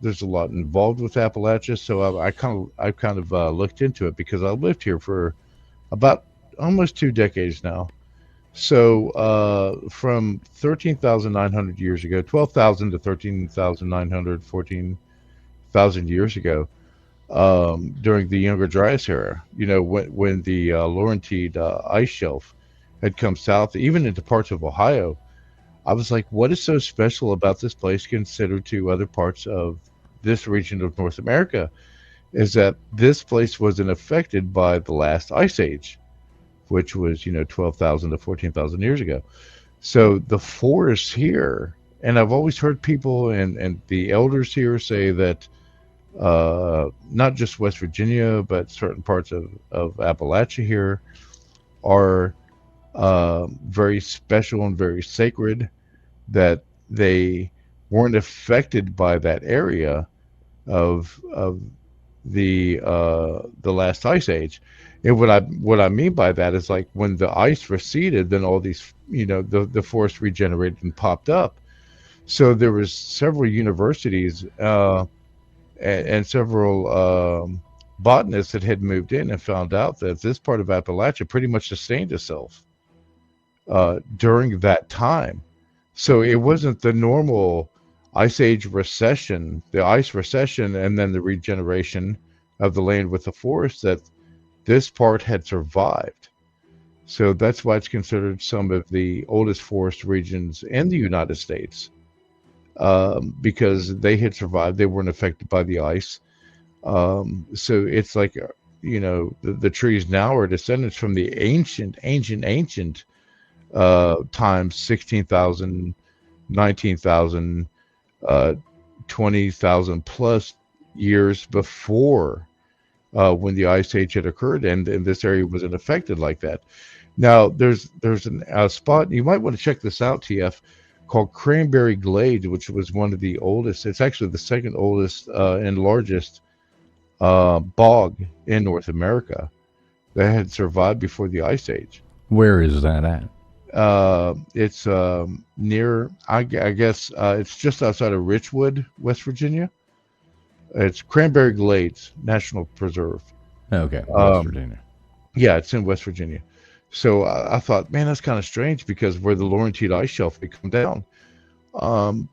Speaker 11: There's a lot involved with Appalachia. So I kind of looked into it, because I lived here for about almost 2 decades now. So from 13,900 years ago, 12,000 to 13,900, 14,000 years ago, during the Younger Dryas era. You know, when the Laurentide ice shelf had come south, even into parts of Ohio. I was like, what is so special about this place considered to other parts of this region of North America? Is that this place wasn't affected by the last ice age, which was, 12,000 to 14,000 years ago. So the forests here, and I've always heard people and the elders here say that not just West Virginia, but certain parts of Appalachia here are very special and very sacred, that they weren't affected by that area of the last ice age. And what I mean by that is, like, when the ice receded, then all these, the forest regenerated and popped up. So there was several universities and several botanists that had moved in and found out that this part of Appalachia pretty much sustained itself during that time. So it wasn't the normal ice age recession, the ice recession, and then the regeneration of the land with the forest, that this part had survived. So that's why it's considered some of the oldest forest regions in the United States, because they had survived. They weren't affected by the ice. So it's like, the trees now are descendants from the ancient times, 16,000, 19,000, 20,000 plus years before when the ice age had occurred, and this area wasn't affected like that. Now there's a spot, you might want to check this out, TF, called Cranberry Glade, which was one of the oldest. It's actually the second oldest and largest bog in North America that had survived before the ice age.
Speaker 1: Where is that at?
Speaker 11: It's near, I guess, it's just outside of Richwood, West Virginia. It's Cranberry Glades National Preserve.
Speaker 1: Okay, West Virginia.
Speaker 11: Yeah, it's in West Virginia. So I thought, man, that's kind of strange, because where the Laurentide ice shelf had come down,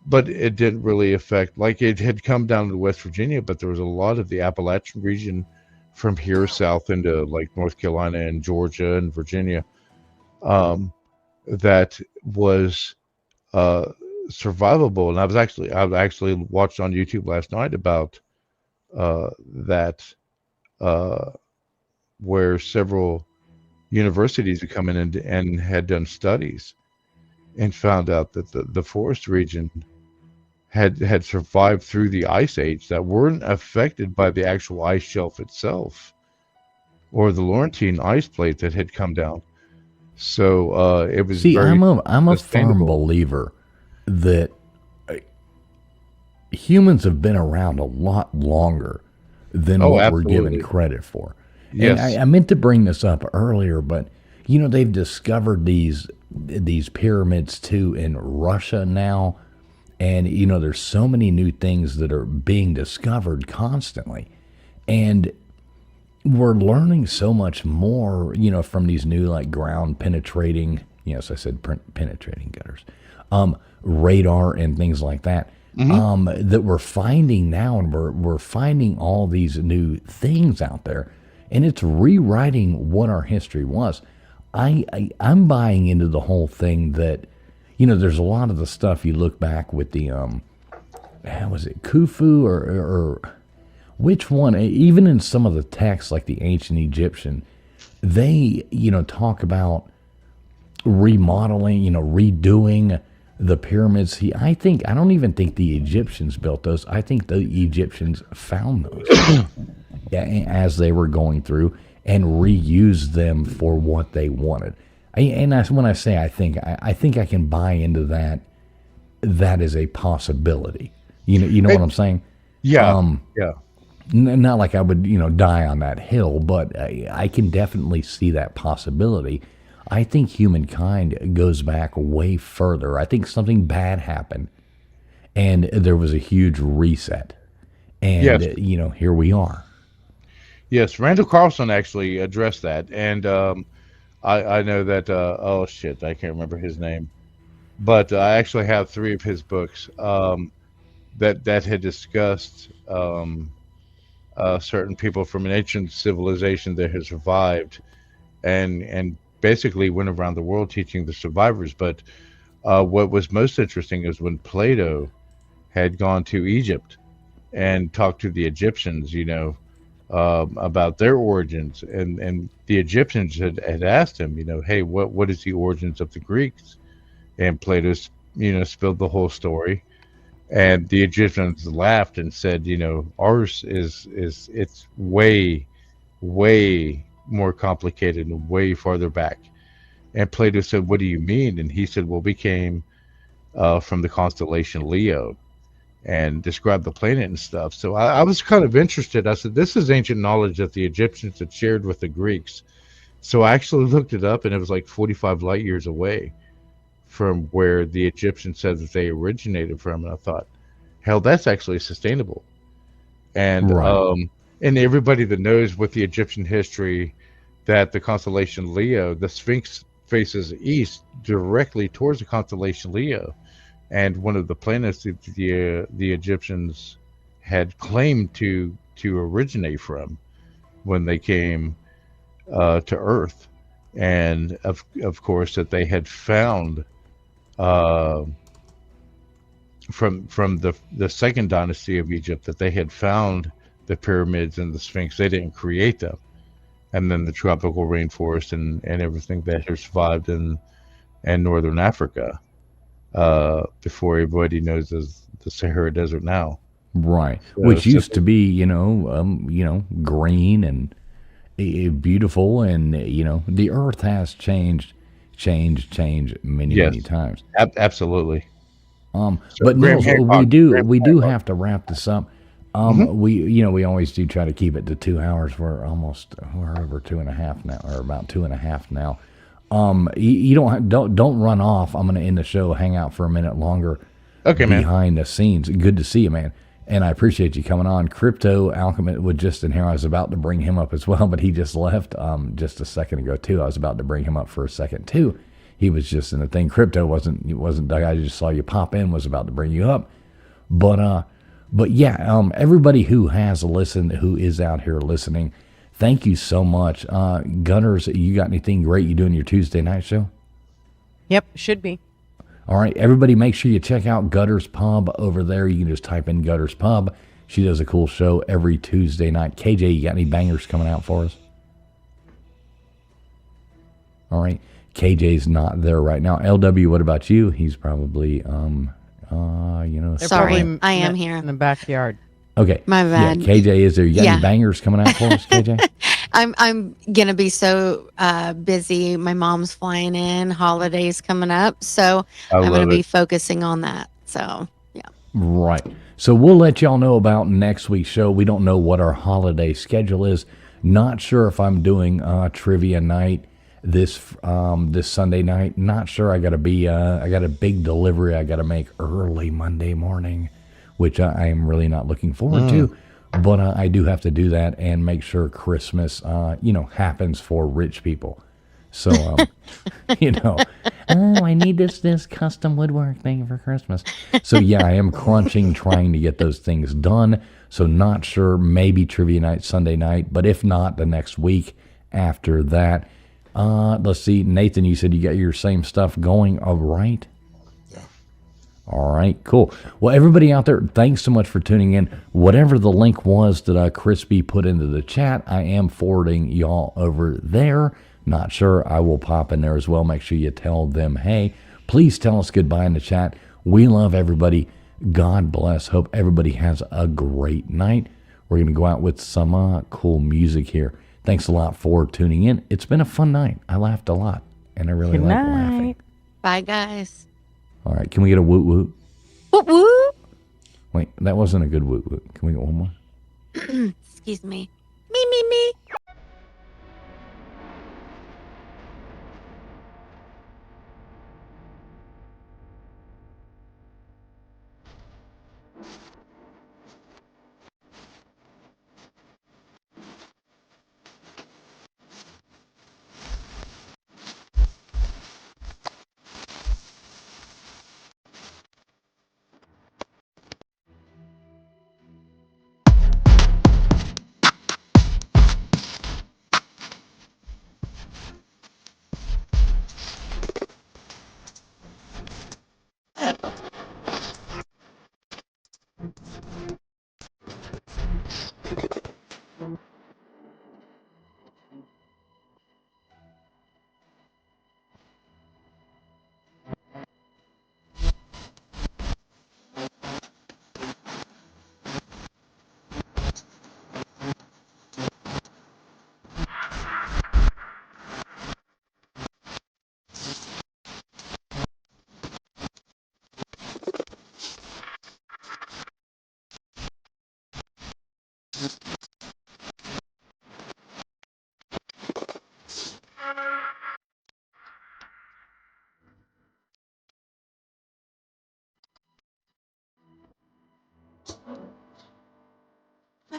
Speaker 11: but it didn't really affect, like, it had come down to West Virginia, but there was a lot of the Appalachian region from here south into, like, North Carolina and Georgia and Virginia, that was survivable. And I actually watched on YouTube last night about that, where several universities had come in and had done studies and found out that the forest region had survived through the ice age, that weren't affected by the actual ice shelf itself or the Laurentine ice plate that had come down. So it was.
Speaker 1: See,
Speaker 11: very
Speaker 1: I'm a firm
Speaker 11: sustainable.
Speaker 1: believer that humans have been around a lot longer than
Speaker 11: Oh,
Speaker 1: what we're given
Speaker 11: absolutely.
Speaker 1: credit for.
Speaker 11: Yes.
Speaker 1: And I meant to bring this up earlier, but they've discovered these pyramids too in Russia now, and there's so many new things that are being discovered constantly, and we're learning so much more, from these new, like, ground penetrating, yes, I said penetrating gutters, radar and things like that, that we're finding now, and we're finding all these new things out there, and it's rewriting what our history was. I'm buying into the whole thing that, there's a lot of the stuff you look back with the, how was it, Khufu or which one? Even in some of the texts, like the ancient Egyptian, they, talk about remodeling, redoing the pyramids. I don't even think the Egyptians built those. I think the Egyptians found those as they were going through and reused them for what they wanted. And when I say I think I can buy into that. That is a possibility. You know what I'm saying?
Speaker 11: Yeah. Yeah.
Speaker 1: Not like I would, die on that hill, but I can definitely see that possibility. I think humankind goes back way further. I think something bad happened, and there was a huge reset. And,
Speaker 11: Yes.
Speaker 1: Here we are.
Speaker 11: Yes, Randall Carlson actually addressed that, and I know that. Oh shit, I can't remember his name, but I actually have 3 of his books that had discussed certain people from an ancient civilization that has survived, and basically went around the world teaching the survivors. But what was most interesting is when Plato had gone to Egypt and talked to the Egyptians, about their origins, and the Egyptians had asked him, hey, what is the origins of the Greeks? And Plato's, spilled the whole story, and the Egyptians laughed and said, ours is it's way more complicated and way farther back. And Plato said, what do you mean? And he said, well, we came from the constellation Leo, and described the planet and stuff. So I was kind of interested. I said, this is ancient knowledge that the Egyptians had shared with the Greeks. So I actually looked it up, and it was like 45 light years away from where the Egyptians said that they originated from. And I thought, hell, that's actually sustainable. And
Speaker 1: Right.
Speaker 11: and everybody that knows with the Egyptian history, that the constellation Leo, the Sphinx faces east directly towards the constellation Leo, and one of the planets that the Egyptians had claimed to originate from when they came to Earth, and of course that they had found uh, from the second dynasty of Egypt, that they had found the pyramids and the Sphinx. They didn't create them, and then the tropical rainforest and everything that has survived in northern Africa, before everybody knows as the Sahara Desert now.
Speaker 1: Right.
Speaker 11: So,
Speaker 1: Which
Speaker 11: so
Speaker 1: used to be, green and beautiful, and the earth has changed many,
Speaker 11: yes,
Speaker 1: many times.
Speaker 11: absolutely. So
Speaker 1: But
Speaker 11: Graham
Speaker 1: Nils, we
Speaker 11: Hancock,
Speaker 1: do
Speaker 11: Graham
Speaker 1: we do
Speaker 11: Hancock.
Speaker 1: have to wrap this up.
Speaker 11: Hmm.
Speaker 1: We always do try to keep it to 2 hours. We're over 2.5 now, or about 2.5 now. You don't run off. I'm going to end the show. Hang out for a minute longer
Speaker 11: Okay, man.
Speaker 1: behind the scenes. Good to see you, man. And I appreciate you coming on. Crypto Alchemist was just in here. I was about to bring him up as well, but he just left just a second ago too. I was about to bring him up for a second too. He was just in the thing. Crypto wasn't Doug. I just saw you pop in. Was about to bring you up, but yeah. Everybody who has listened, who is out here listening, thank you so much. Gunners, you got anything great you doing your Tuesday night show?
Speaker 2: Yep, should be.
Speaker 1: All right, everybody, make sure you check out Gutters Pub over there. You can just type in Gutters Pub. She does a cool show every Tuesday night. KJ, you got any bangers coming out for us? All right, KJ's not there right now. LW, what about you? He's probably,
Speaker 2: They're
Speaker 3: Sorry,
Speaker 2: probably
Speaker 3: I am
Speaker 2: in
Speaker 3: here.
Speaker 2: the backyard.
Speaker 1: okay.
Speaker 3: My bad.
Speaker 1: Yeah, KJ is there. You got
Speaker 3: Yeah.
Speaker 1: any bangers coming out for us, KJ?
Speaker 3: I'm gonna be so busy. My mom's flying in, holidays coming up, so
Speaker 11: I
Speaker 3: I'm gonna
Speaker 11: love
Speaker 3: be
Speaker 11: it.
Speaker 3: focusing on that. So yeah.
Speaker 1: Right. So we'll let y'all know about next week's show. We don't know what our holiday schedule is. Not sure if I'm doing trivia night this Sunday night. Not sure. I got a big delivery I got to make early Monday morning, which I am really not looking forward to. But I do have to do that and make sure Christmas, happens for rich people. So, oh, I need this custom woodwork thing for Christmas. So yeah, I am crunching, trying to get those things done. So not sure, maybe trivia night Sunday night, but if not, the next week after that. Let's see, Nathan, you said you got your same stuff going, all right? All right, cool. Well, everybody out there, thanks so much for tuning in. Whatever the link was that Crispy put into the chat, I am forwarding y'all over there. Not sure. I will pop in there as well. Make sure you tell them, hey, please tell us goodbye in the chat. We love everybody. God bless. Hope everybody has a great night. We're going to go out with some cool music here. Thanks a lot for tuning in. It's been a fun night. I laughed a lot, and I really
Speaker 2: Good
Speaker 1: like
Speaker 2: night.
Speaker 1: laughing.
Speaker 3: Bye, guys.
Speaker 1: All right, can we get a woot woot?
Speaker 3: Whoop whoop.
Speaker 1: Wait, that wasn't a good woot woot. Can we get one more?
Speaker 3: Excuse me. Me.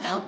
Speaker 12: Well,